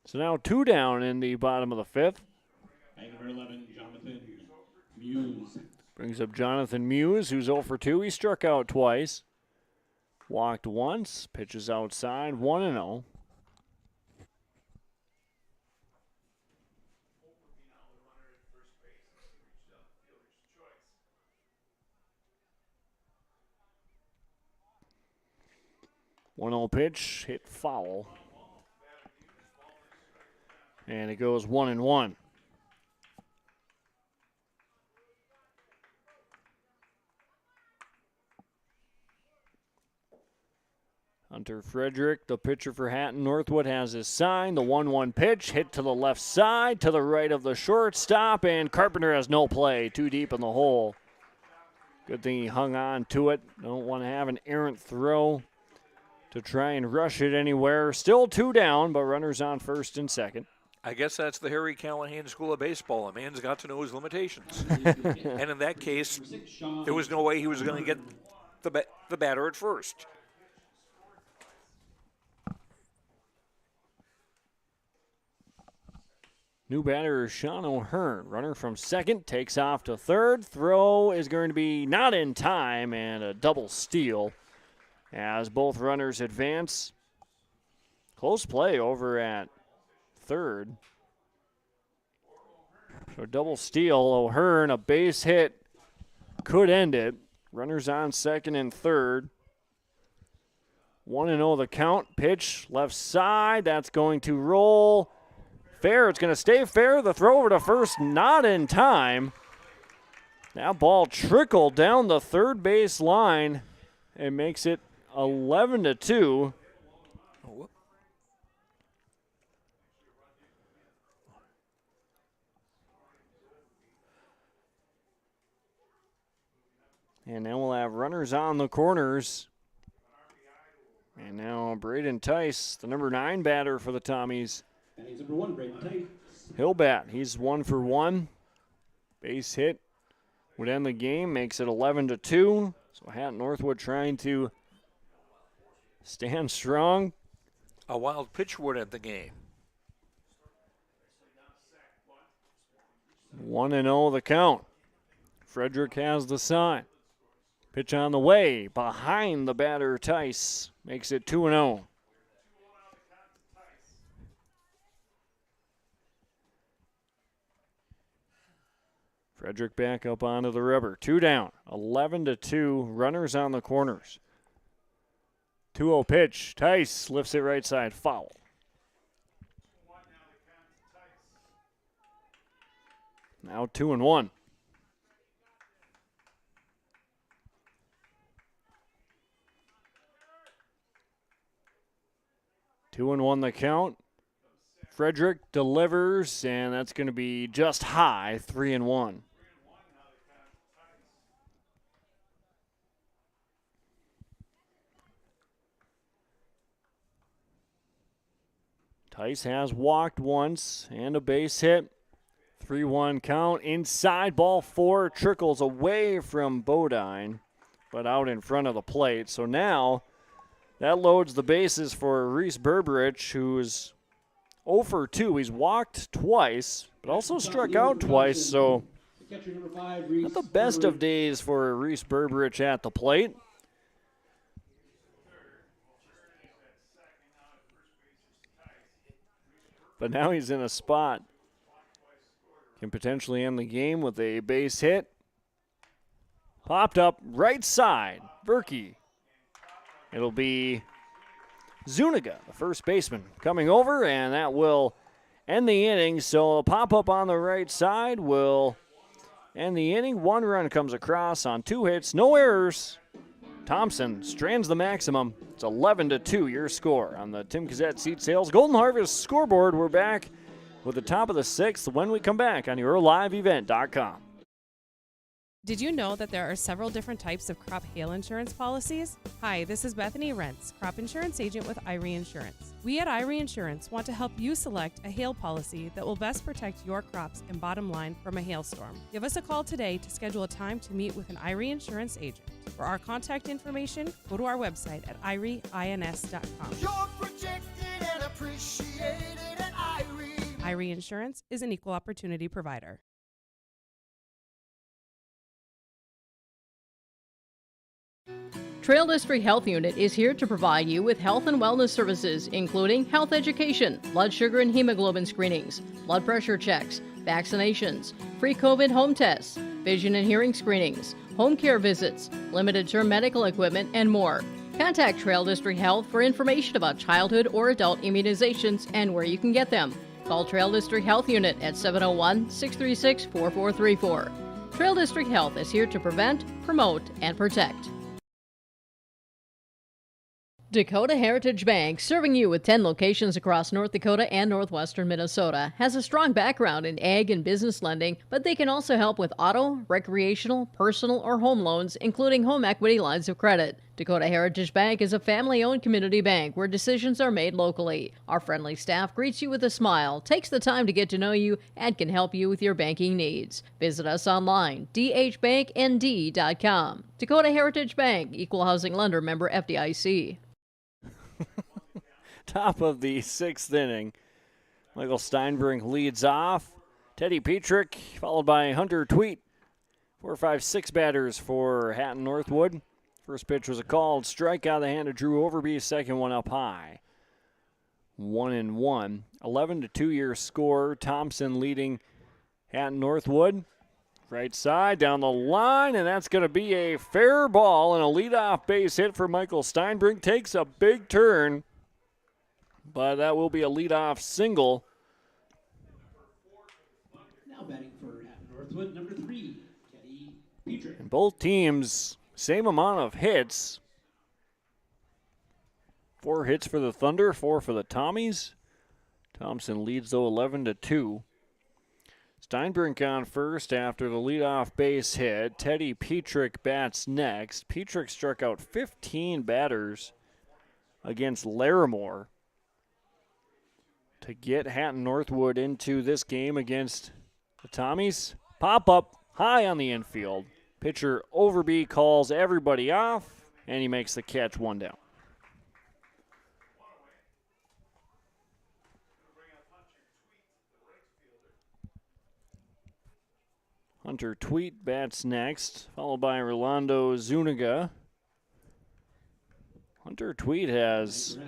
[SPEAKER 4] So now 2 down in the bottom of the fifth.
[SPEAKER 9] Number 11, Jonathan Muse.
[SPEAKER 4] Brings up Jonathan Muse, who's 0 for 2. He struck out twice. Walked once, pitches outside, 1-0. One-0 pitch, hit foul. And it goes 1-1. Hunter Frederick, the pitcher for Hatton-Northwood, has his sign. The 1-1 pitch hit to the left side, to the right of the shortstop, and Carpenter has no play. Too deep in the hole. Good thing he hung on to it. Don't want to have an errant throw to try and rush it anywhere. Still 2 down, but runners on first and second.
[SPEAKER 10] I guess that's the Harry Callahan School of Baseball. A man's got to know his limitations. And in that case, there was no way he was going to get the batter at first.
[SPEAKER 4] New batter, Sean O'Hearn. Runner from second, takes off to third. Throw is going to be not in time, and a double steal as both runners advance. Close play over at third. So double steal, O'Hearn, a base hit could end it. Runners on second and third. 1-0 the count. Pitch left side. That's going to roll. Fair. It's going to stay fair. The throw over to first, not in time. That ball trickled down the third base line and makes it 11-2. And now we'll have runners on the corners. And now Braden Tice, the number 9 batter for the Tommies.
[SPEAKER 9] Innings number 1, Braden Tice.
[SPEAKER 4] He'll bat. He's 1 for 1. Base hit would end the game, makes it 11-2. So Hatton-Northwood trying to stand strong.
[SPEAKER 10] A wild pitch would end the game.
[SPEAKER 4] 1-0 the count. Frederick has the sign. Pitch on the way, behind the batter, Tice. Makes it 2-0. Frederick back up onto the rubber. 2 down, 11-2, runners on the corners. 2-0 pitch, Tice lifts it right side, foul. Now 2-1. 2-1 the count. Frederick delivers, and that's going to be just high, 3-1. Tice has walked once and a base hit. 3-1 count. Inside, ball 4 trickles away from Bodine, but out in front of the plate. So now that loads the bases for Reese Berberich, who's 0 for 2. He's walked twice, but also struck out twice, so not the best of days for Reese Berberich at the plate. But now he's in a spot. Can potentially end the game with a base hit. Hopped up right side. Berkey. It'll be Zuniga, the first baseman, coming over, and that will end the inning. So a pop-up on the right side will end the inning. 1 run comes across on 2 hits, no errors. Thompson strands the maximum. It's 11-2, your score on the Tim Cassette Seat Sales Golden Harvest scoreboard. We're back with the top of the 6th when we come back on yourliveevent.com.
[SPEAKER 12] Did you know that there are several different types of crop hail insurance policies? Hi, this is Bethany Rentz, crop insurance agent with Irie Insurance. We at Irie Insurance want to help you select a hail policy that will best protect your crops and bottom line from a hailstorm. Give us a call today to schedule a time to meet with an Irie Insurance agent. For our contact information, go to our website at irieins.com.
[SPEAKER 13] You're protected and appreciated at Irie.
[SPEAKER 12] Irie Insurance is an equal opportunity provider.
[SPEAKER 11] Trail District Health Unit is here to provide you with health and wellness services, including health education, blood sugar and hemoglobin screenings, blood pressure checks, vaccinations, free COVID home tests, vision and hearing screenings, home care visits, limited-term medical equipment, and more. Contact Trail District Health for information about childhood or adult immunizations and where you can get them. Call Trail District Health Unit at 701-636-4434. Trail District Health is here to prevent, promote, and protect. Dakota Heritage Bank, serving you with 10 locations across North Dakota and northwestern Minnesota, has a strong background in ag and business lending, but they can also help with auto, recreational, personal, or home loans, including home equity lines of credit. Dakota Heritage Bank is a family-owned community bank where decisions are made locally. Our friendly staff greets you with a smile, takes the time to get to know you, and can help you with your banking needs. Visit us online, dhbanknd.com. Dakota Heritage Bank, Equal Housing Lender, member FDIC.
[SPEAKER 4] Top of the 6th inning. Michael Steinbrink leads off. Teddy Petrick, followed by Hunter Tweet. 4, 5, 6 batters for Hatton-Northwood. First pitch was a called strike out of the hand of Drew Overby. Second one up high. 1-1. 11-2 your score. Thompson leading Hatton-Northwood. Right side, down the line, and that's going to be a fair ball and a leadoff base hit for Michael Steinbrink. Takes a big turn, but that will be a leadoff single.
[SPEAKER 9] Now batting for Hatton-Northwood, number 3, Teddy Petrick.
[SPEAKER 4] And both teams, same amount of hits. 4 hits for the Thunder, 4 for the Tommies. Thompson leads, though, 11-2. Steinbrink on first after the leadoff base hit. Teddy Petrick bats next. Petrick struck out 15 batters against Larimore to get Hatton-Northwood into this game against the Tommies. Pop up high on the infield. Pitcher Overby calls everybody off, and he makes the catch, 1 down. Hunter Tweet bats next, followed by Rolando Zuniga. Hunter Tweet has,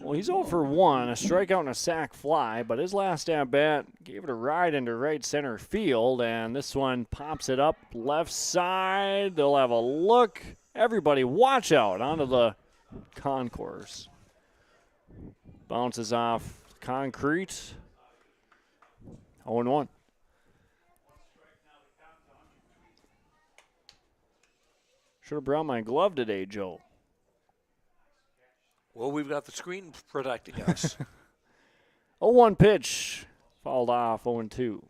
[SPEAKER 4] well, he's 0 for 1, a strikeout and a sac fly, but his last at-bat gave it a ride into right center field, and this one pops it up left side. They'll have a look. Everybody watch out onto the concourse. Bounces off concrete. 0-1. Should have brought my glove today, Joe.
[SPEAKER 10] Well, we've got the screen protecting us.
[SPEAKER 4] 0-1 pitch. Fouled off, 0-2.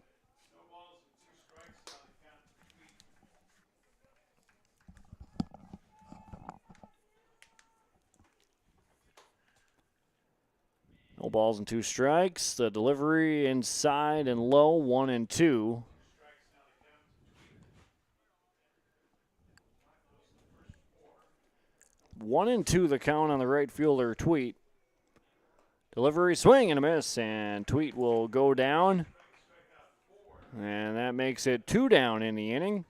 [SPEAKER 4] No balls and 2 strikes. The delivery inside and low, 1-2. One and 2 the count on the right fielder, Tweet. Delivery, swing and a miss, and Tweet will go down. And that makes it 2 down in the inning.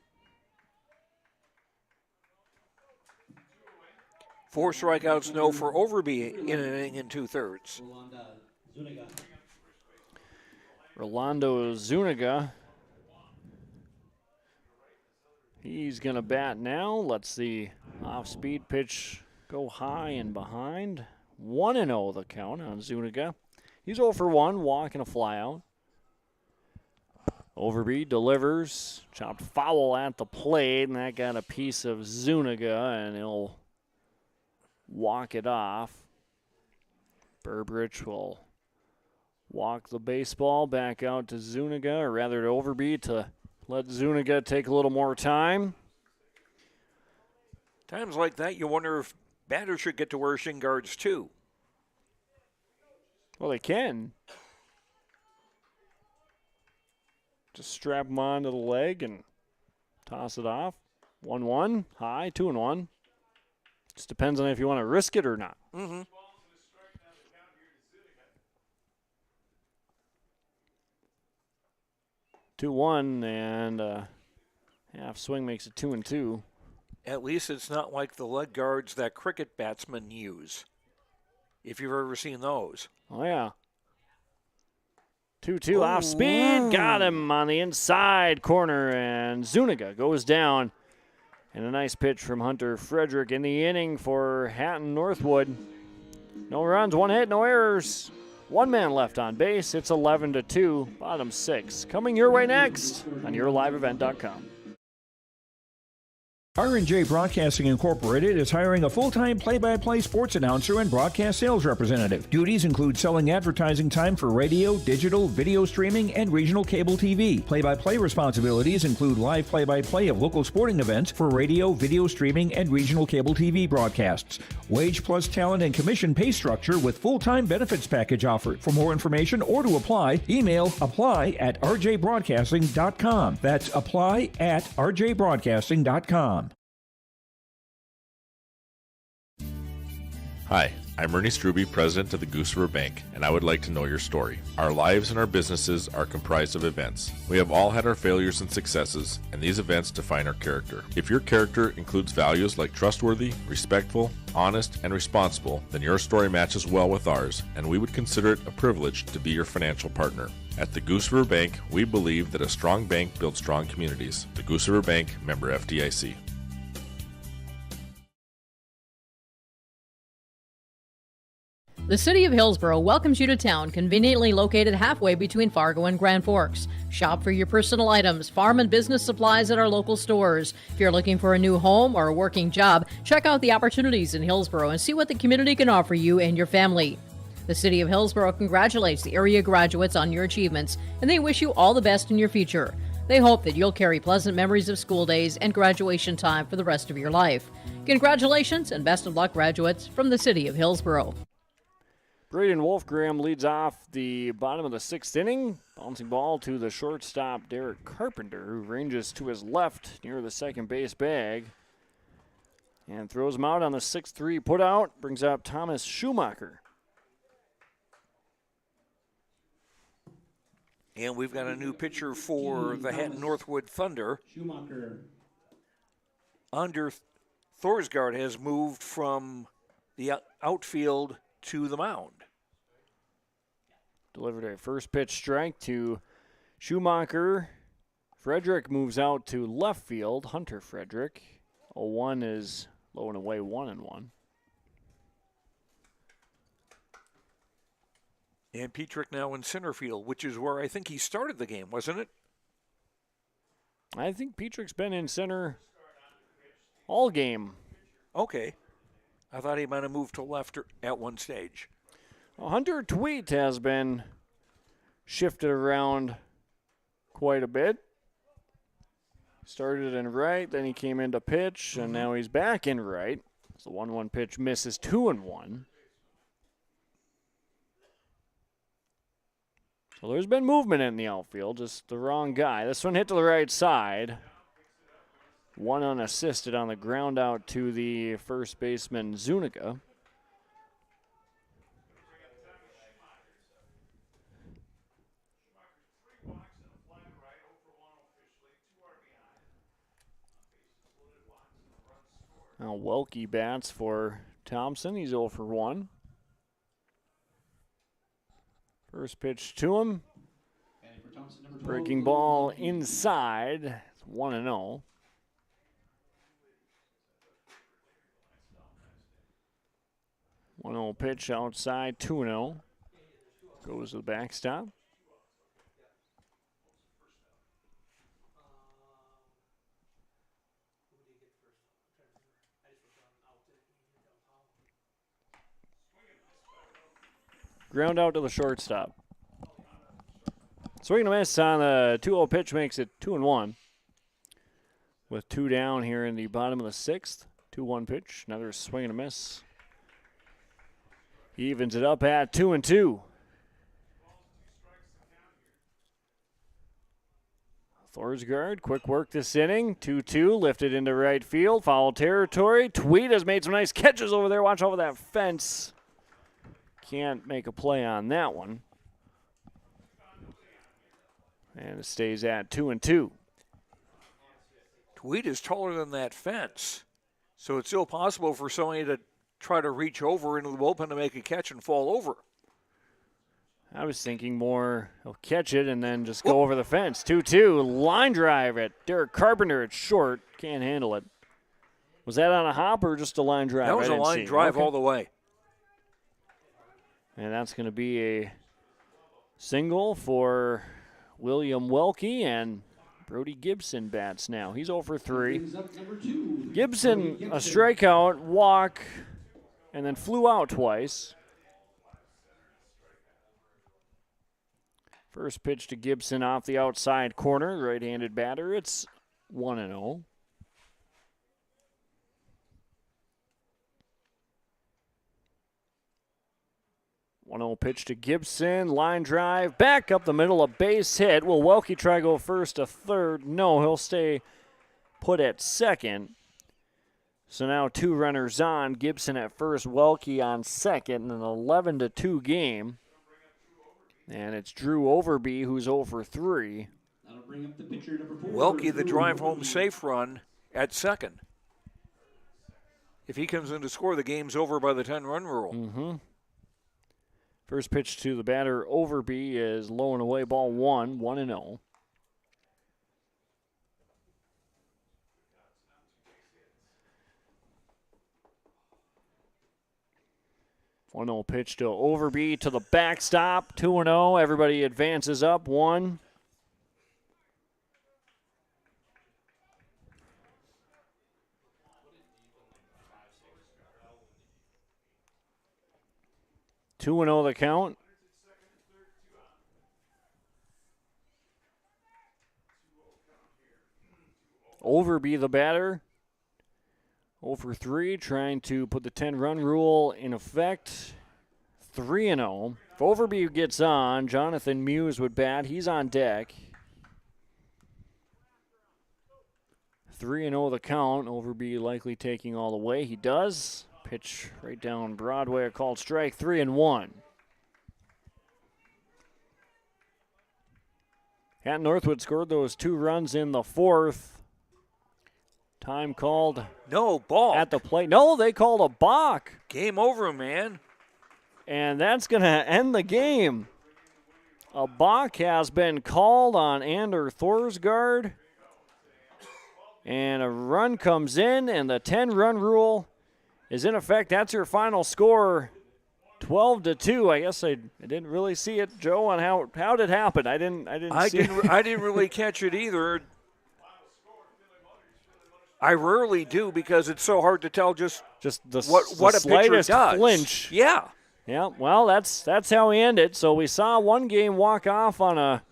[SPEAKER 10] 4 strikeouts, no for Overby in an inning and 2/3.
[SPEAKER 4] Rolando Zuniga. He's going to bat now. Let's the off-speed pitch go high and behind. 1-0 the count on Zuniga. He's 0 for 1, walk and a flyout. Overby delivers, chopped foul at the plate, and that got a piece of Zuniga, and he'll walk it off. Burbridge will walk the baseball back out to Zuniga, or rather to Overby, to let Zuniga take a little more time.
[SPEAKER 10] Times like that, you wonder if batters should get to wear shin guards too.
[SPEAKER 4] Well, they can. Just strap them onto the leg and toss it off. 1-1, high, 2-1. Just depends on if you want to risk it or not.
[SPEAKER 10] Mm-hmm.
[SPEAKER 4] 2-1, and half swing makes it 2-2.
[SPEAKER 10] At least it's not like the leg guards that cricket batsmen use, if you've ever seen those.
[SPEAKER 4] Oh, yeah. 2-2 off speed. Got him on the inside corner, and Zuniga goes down. And a nice pitch from Hunter Frederick in the inning for Hatton-Northwood. No runs, 1 hit, no errors. 1 man left on base. It's 11-2, bottom 6. Coming your way next on YourLiveEvent.com.
[SPEAKER 8] R&J Broadcasting Incorporated is hiring a full-time play-by-play sports announcer and broadcast sales representative. Duties include selling advertising time for radio, digital, video streaming, and regional cable TV. Play-by-play responsibilities include live play-by-play of local sporting events for radio, video streaming, and regional cable TV broadcasts. Wage plus talent and commission pay structure with full-time benefits package offered. For more information or to apply, email apply@rjbroadcasting.com. That's apply@rjbroadcasting.com.
[SPEAKER 14] Hi, I'm Ernie Struby, president of the Goose River Bank, and I would like to know your story. Our lives and our businesses are comprised of events. We have all had our failures and successes, and these events define our character. If your character includes values like trustworthy, respectful, honest, and responsible, then your story matches well with ours, and we would consider it a privilege to be your financial partner. At the Goose River Bank, we believe that a strong bank builds strong communities. The Goose River Bank, member FDIC.
[SPEAKER 11] The City of Hillsborough welcomes you to town, conveniently located halfway between Fargo and Grand Forks. Shop for your personal items, farm and business supplies at our local stores. If you're looking for a new home or a working job, check out the opportunities in Hillsborough and see what the community can offer you and your family. The City of Hillsborough congratulates the area graduates on your achievements, and they wish you all the best in your future. They hope that you'll carry pleasant memories of school days and graduation time for the rest of your life. Congratulations and best of luck, graduates, from the City of Hillsborough.
[SPEAKER 4] Braden Wolfgram leads off the bottom of the sixth inning. Bouncing ball to the shortstop, Derek Carpenter, who ranges to his left near the second base bag and throws him out on the 6-3 putout. Brings up Thomas Schumacher.
[SPEAKER 10] And we've got a new pitcher for the Hatton-Northwood Thunder.
[SPEAKER 9] Schumacher.
[SPEAKER 10] Under Thorsgaard has moved from the outfield to the mound.
[SPEAKER 4] Delivered a first pitch strike to Schumacher. Frederick moves out to left field. Hunter Frederick. 0-1 is low and away, 1-1.
[SPEAKER 10] And Petrick now in center field, which is where I think he started the game, wasn't it?
[SPEAKER 4] I think Petrick's been in center all game.
[SPEAKER 10] Okay. I thought he might have moved to left at one stage.
[SPEAKER 4] Well, Hunter Tweet has been shifted around quite a bit. Started in right, then he came into pitch, and now he's back in right. So the 1-1 pitch misses, 2-1. So there's been movement in the outfield, just the wrong guy. This one hit to the right side. One unassisted on the ground out to the first baseman, Zuniga. Now Welke bats for Thompson. He's 0 for 1. First pitch to him. Breaking ball inside. It's 1-0. 1-0 pitch outside, 2-0. Goes to the backstop. Ground out to the shortstop. Swing and a miss on the 2-0 pitch makes it 2-1. With 2 down here in the bottom of the 6th. 2-1 pitch, another swing and a miss. He evens it up at 2-2. Thorsgaard, quick work this inning. 2-2, lifted into right field, foul territory. Tweed has made some nice catches over there. Watch over that fence. Can't make a play on that one. And it stays at 2-2.
[SPEAKER 10] Tweed is taller than that fence, so it's still possible for somebody to try to reach over into the bullpen to make a catch and fall over.
[SPEAKER 4] I was thinking more he'll catch it and then just go over the fence. 2-2, line drive at Derek Carpenter at short. Can't handle it. Was that on a hop or just a line drive?
[SPEAKER 10] That was a line drive all the way.
[SPEAKER 4] And that's going to be a single for William Welke, and Brody Gibson bats now. He's 0 for 3.
[SPEAKER 9] Brings up number 2.
[SPEAKER 4] Gibson, a strikeout, walk, and then flew out twice. First pitch to Gibson off the outside corner, right-handed batter. It's 1-0. 1-0 pitch to Gibson, line drive, back up the middle, a base hit. Will Welke try to go first to third? No, he'll stay put at second. So now 2 runners on, Gibson at first, Welke on second, in an 11-2 game. And it's Drew Overby, who's 0 for 3.
[SPEAKER 9] That'll bring up the pitcher number 4.
[SPEAKER 10] Welke, the drive home safe run at second. If he comes in to score, the game's over by the 10-run rule.
[SPEAKER 4] Mm-hmm. First pitch to the batter, Overby, is low and away, ball 1, 1-0. One-0 pitch to Overby to the backstop, 2-0. Everybody advances up, 1. Two and 0 the count. Overby the batter. 0 for 3, trying to put the 10-run rule in effect. 3-0. If Overby gets on, Jonathan Muse would bat. He's on deck. 3-0 the count. Overby likely taking all the way. He does. Pitch right down Broadway, a called strike, 3-1. Hatton-Northwood scored those 2 runs in the 4th. Time called.
[SPEAKER 10] No, ball.
[SPEAKER 4] At the plate. No, they called a balk.
[SPEAKER 10] Game over, man.
[SPEAKER 4] And that's going to end the game. A balk has been called on Ander Thorsgaard. And a run comes in, and the 10-run rule is in effect. That's your final score, 12-2. I guess I didn't really see it, Joe, on how did it happen. I didn't see it.
[SPEAKER 10] I didn't really catch it either. I rarely do because it's so hard to tell just what a pitcher does.
[SPEAKER 4] Flinch.
[SPEAKER 10] Yeah.
[SPEAKER 4] Yeah, well, that's how we end it. So we saw one game walk off on a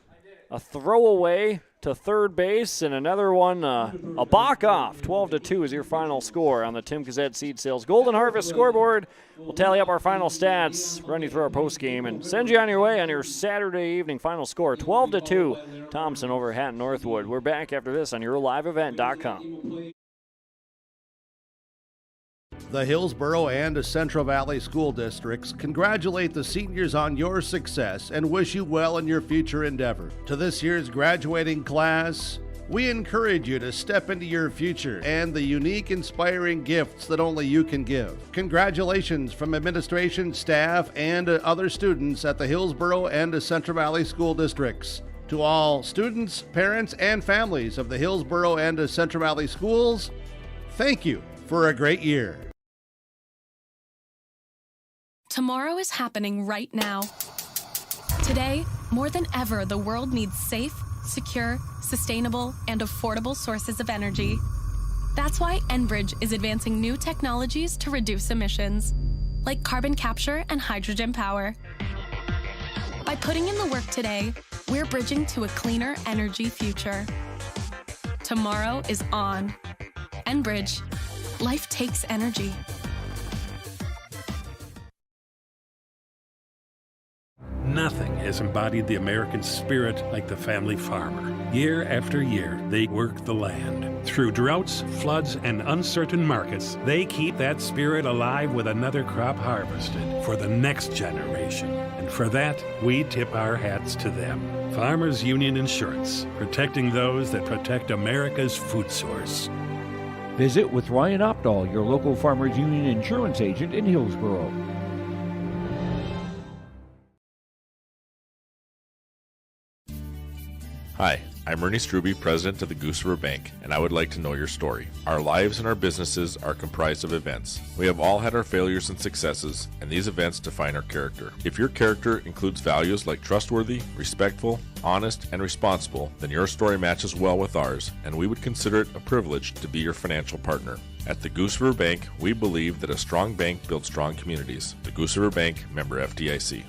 [SPEAKER 4] throwaway to third base, and another one, a balk off. 12-2 is your final score on the Tim Gazette Seed Sales Golden Harvest scoreboard. We'll tally up our final stats, run you through our postgame, and send you on your way on your Saturday evening final score, 12-2, Thompson over Hatton-Northwood. We're back after this on YourLiveEvent.com.
[SPEAKER 3] The Hillsborough and Central Valley School Districts congratulate the seniors on your success and wish you well in your future endeavor. To this year's graduating class, we encourage you to step into your future and the unique, inspiring gifts that only you can give. Congratulations from administration, staff, and other students at the Hillsborough and Central Valley School Districts. To all students, parents, and families of the Hillsborough and Central Valley Schools, thank you for a great year.
[SPEAKER 15] Tomorrow is happening right now. Today, more than ever, the world needs safe, secure, sustainable, and affordable sources of energy. That's why Enbridge is advancing new technologies to reduce emissions, like carbon capture and hydrogen power. By putting in the work today, we're bridging to a cleaner energy future. Tomorrow is on. Enbridge. Life takes energy.
[SPEAKER 16] Nothing has embodied the American spirit like the family farmer. Year after year, they work the land. Through droughts, floods, and uncertain markets, they keep that spirit alive with another crop harvested for the next generation. And for that, we tip our hats to them. Farmers Union Insurance, protecting those that protect America's food source.
[SPEAKER 8] Visit with Ryan Opdahl, your local Farmers Union insurance agent in Hillsborough.
[SPEAKER 14] Hi, I'm Ernie Struby, president of the Goose River Bank, and I would like to know your story. Our lives and our businesses are comprised of events. We have all had our failures and successes, and these events define our character. If your character includes values like trustworthy, respectful, honest, and responsible, then your story matches well with ours, and we would consider it a privilege to be your financial partner. At the Goose River Bank, we believe that a strong bank builds strong communities. The Goose River Bank, member FDIC.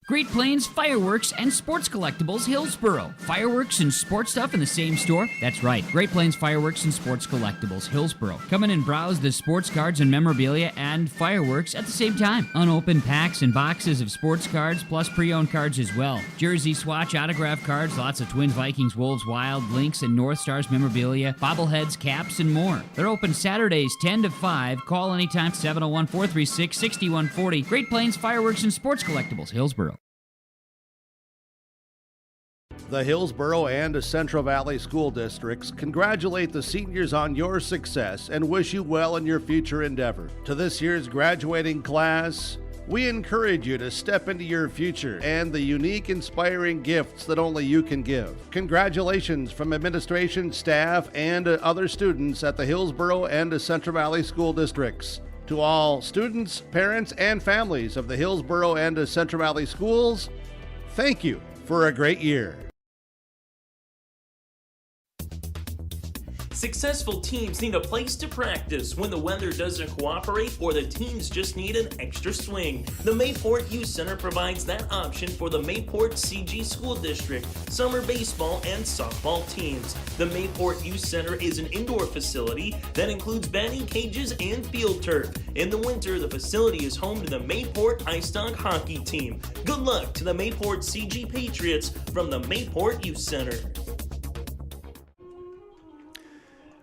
[SPEAKER 5] Great Plains Fireworks and Sports Collectibles, Hillsboro. Fireworks and sports stuff in the same store? That's right. Great Plains Fireworks and Sports Collectibles, Hillsboro. Come in and browse the sports cards and memorabilia and fireworks at the same time. Unopened packs and boxes of sports cards, plus pre-owned cards as well. Jersey swatch autograph cards, lots of Twins, Vikings, Wolves, Wild, Lynx, and North Stars memorabilia, bobbleheads, caps, and more. They're open Saturdays 10 to 5. Call anytime, 701-436-6140. Great Plains Fireworks and Sports Collectibles, Hillsboro.
[SPEAKER 3] The Hillsboro and Central Valley School Districts congratulate the seniors on your success and wish you well in your future endeavor. To this year's graduating class, we encourage you to step into your future and the unique, inspiring gifts that only you can give. Congratulations from administration, staff, and other students at the Hillsboro and Central Valley School Districts. To all students, parents, and families of the Hillsboro and Central Valley Schools, thank you for a great year.
[SPEAKER 6] Successful teams need a place to practice when the weather doesn't cooperate or the teams just need an extra swing. The Mayport Youth Center provides that option for the Mayport CG School District, summer baseball and softball teams. The Mayport Youth Center is an indoor facility that includes batting cages and field turf. In the winter, the facility is home to the Mayport Ice Dog hockey team. Good luck to the Mayport CG Patriots from the Mayport Youth Center.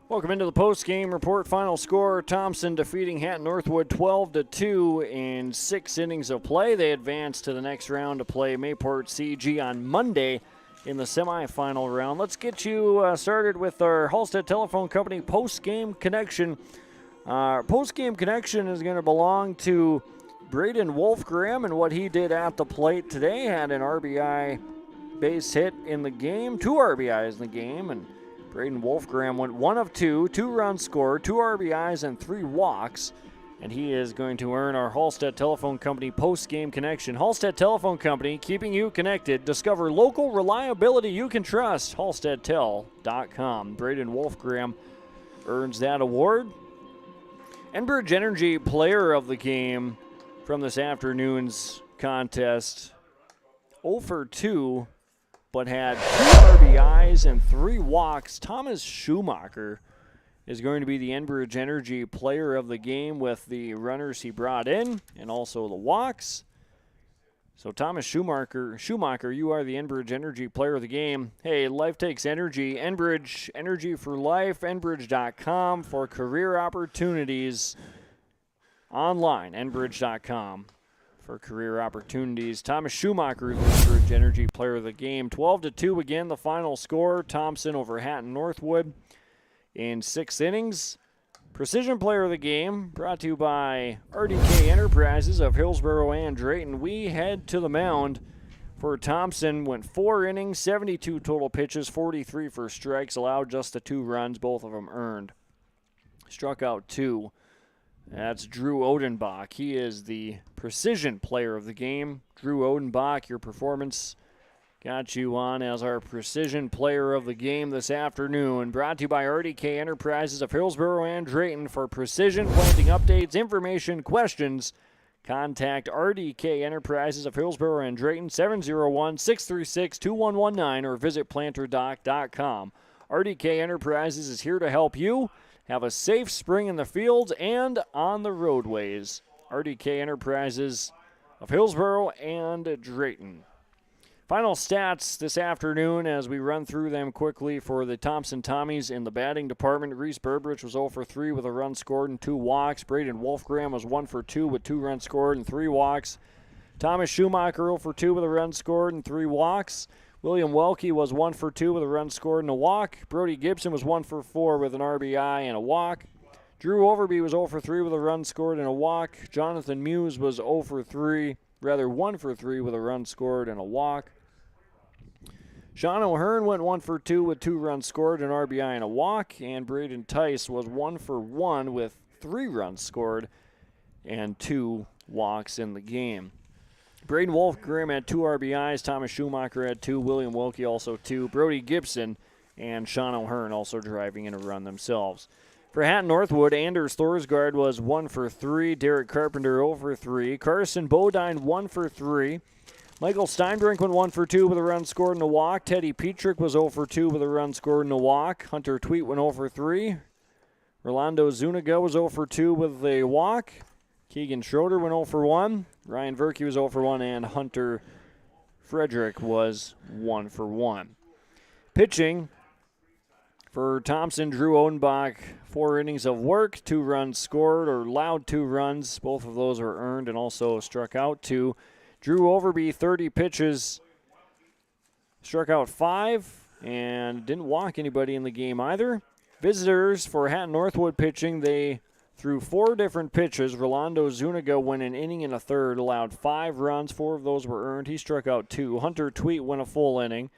[SPEAKER 4] Welcome into the post-game report. Final score, Thompson defeating Hatton-Northwood 12-2 in 6 innings of play. They advance to the next round to play Mayport CG on Monday in the semifinal round. Let's get you started with our Halstead Telephone Company post-game connection. Our post-game connection is going to belong to Braden Wolfgram and what he did at the plate today. Had an RBI base hit in the game, 2 RBIs in the game, and Braden Wolfgram went 1 of 2, 2 runs scored, 2 RBIs, and 3 walks. And he is going to earn our Halstead Telephone Company post-game connection. Halstead Telephone Company, keeping you connected. Discover local reliability you can trust. HalsteadTel.com. Braden Wolfgram earns that award. Enbridge Energy Player of the Game from this afternoon's contest. 0 for 2. But had 2 RBIs and 3 walks. Thomas Schumacher is going to be the Enbridge Energy Player of the Game with the runners he brought in and also the walks. So Thomas Schumacher, you are the Enbridge Energy Player of the Game. Hey, life takes energy. Enbridge Energy for Life, Enbridge.com for career opportunities online, Enbridge.com. For career opportunities. Thomas Schumacher, the Enbridge Energy Player of the Game. 12-2 again, the final score. Thompson over Hatton-Northwood in 6 innings. Precision Player of the Game brought to you by RDK Enterprises of Hillsboro and Drayton. We head to the mound for Thompson. Went 4 innings, 72 total pitches, 43 for strikes, allowed just the 2 runs, both of them earned. Struck out 2. That's Drew Odenbach. He is the Precision Player of the Game. Drew Odenbach, your performance got you on as our Precision Player of the Game this afternoon. Brought to you by RDK Enterprises of Hillsboro and Drayton. For precision planting updates, information, questions, contact RDK Enterprises of Hillsboro and Drayton, 701-636-2119, or visit planterdoc.com. RDK Enterprises is here to help you have a safe spring in the fields and on the roadways. RDK Enterprises of Hillsboro and Drayton. Final stats this afternoon as we run through them quickly for the Thompson Tommies in the batting department. Reese Burbridge was 0 for 3 with a run scored and 2 walks. Braden Wolfgram was 1 for 2 with 2 runs scored and 3 walks. Thomas Schumacher 0 for 2 with a run scored and 3 walks. William Welke was 1 for 2 with a run scored and a walk. Brody Gibson was 1 for 4 with an RBI and a walk. Drew Overby was 0 for 3 with a run scored and a walk. Jonathan Muse was 0 for 3 1 for 3 with a run scored and a walk. Sean O'Hearn went 1 for 2 with 2 runs scored, an RBI and a walk. And Braden Tice was 1 for 1 with 3 runs scored and 2 walks in the game. Braden Wolfgram had 2 RBIs. Thomas Schumacher had 2. William Wilkie also 2. Brody Gibson and Sean O'Hearn also driving in a run themselves. For Hatton-Northwood, Anders Thorsgaard was 1 for 3. Derek Carpenter 0 for 3. Carson Bodine 1 for 3. Michael Steinbrink went 1 for 2 with a run scored and a walk. Teddy Petrick was 0 for 2 with a run scored and a walk. Hunter Tweet went 0 for 3. Rolando Zuniga was 0 for 2 with a walk. Keegan Schroeder went 0 for 1. Ryan Verkey was 0 for 1, and Hunter Frederick was 1 for 1. Pitching for Thompson, Drew Odenbach, 4 innings of work, 2 runs scored, or allowed 2 runs. Both of those were earned and also struck out 2. Drew Overby, 30 pitches, struck out 5, and didn't walk anybody in the game either. Visitors for Hatton-Northwood pitching, they threw 4 different pitches. Rolando Zuniga went an inning and a third, allowed 5 runs. 4 of those were earned. He struck out 2. Hunter Tweet went a full inning,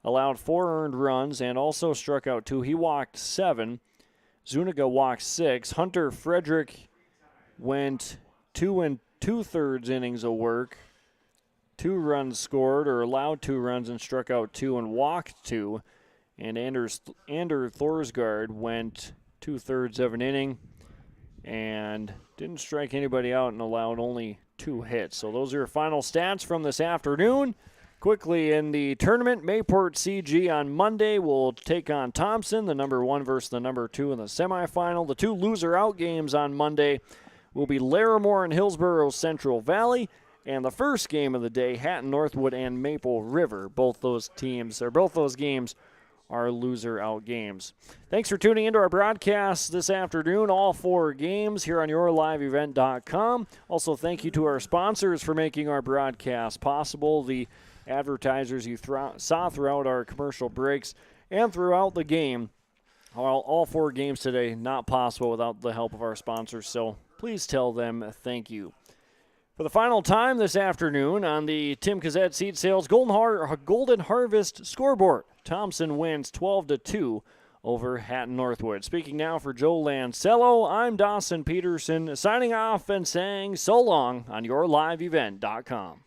[SPEAKER 4] allowed 4 earned runs, and also struck out 2. He walked 7. Zuniga walked 6. Hunter Frederick went 2 2/3 innings of work, 2 runs scored, or allowed 2 runs, and struck out 2 and walked 2. And Anders Thorsgaard went 2/3 of an inning and didn't strike anybody out and allowed only 2 hits. So those are your final stats from this afternoon. Quickly in the tournament, Mayport CG on Monday will take on Thompson, the number 1 versus the number 2 in the semifinal. The 2 loser-out games on Monday will be Larimore and Hillsborough Central Valley, and the first game of the day, Hatton-Northwood and Maple River. Both those games are loser-out games. Thanks for tuning into our broadcast this afternoon, all 4 games here on yourliveevent.com. Also, thank you to our sponsors for making our broadcast possible, the advertisers you saw throughout our commercial breaks and throughout the game. All 4 games today not possible without the help of our sponsors, so please tell them thank you. For the final time this afternoon on the Tim Cassette Seed Sales Golden Harvest scoreboard, Thompson wins 12-2 over Hatton-Northwood. Speaking now for Joe Lancello, I'm Dawson Peterson, signing off and saying so long on yourliveevent.com.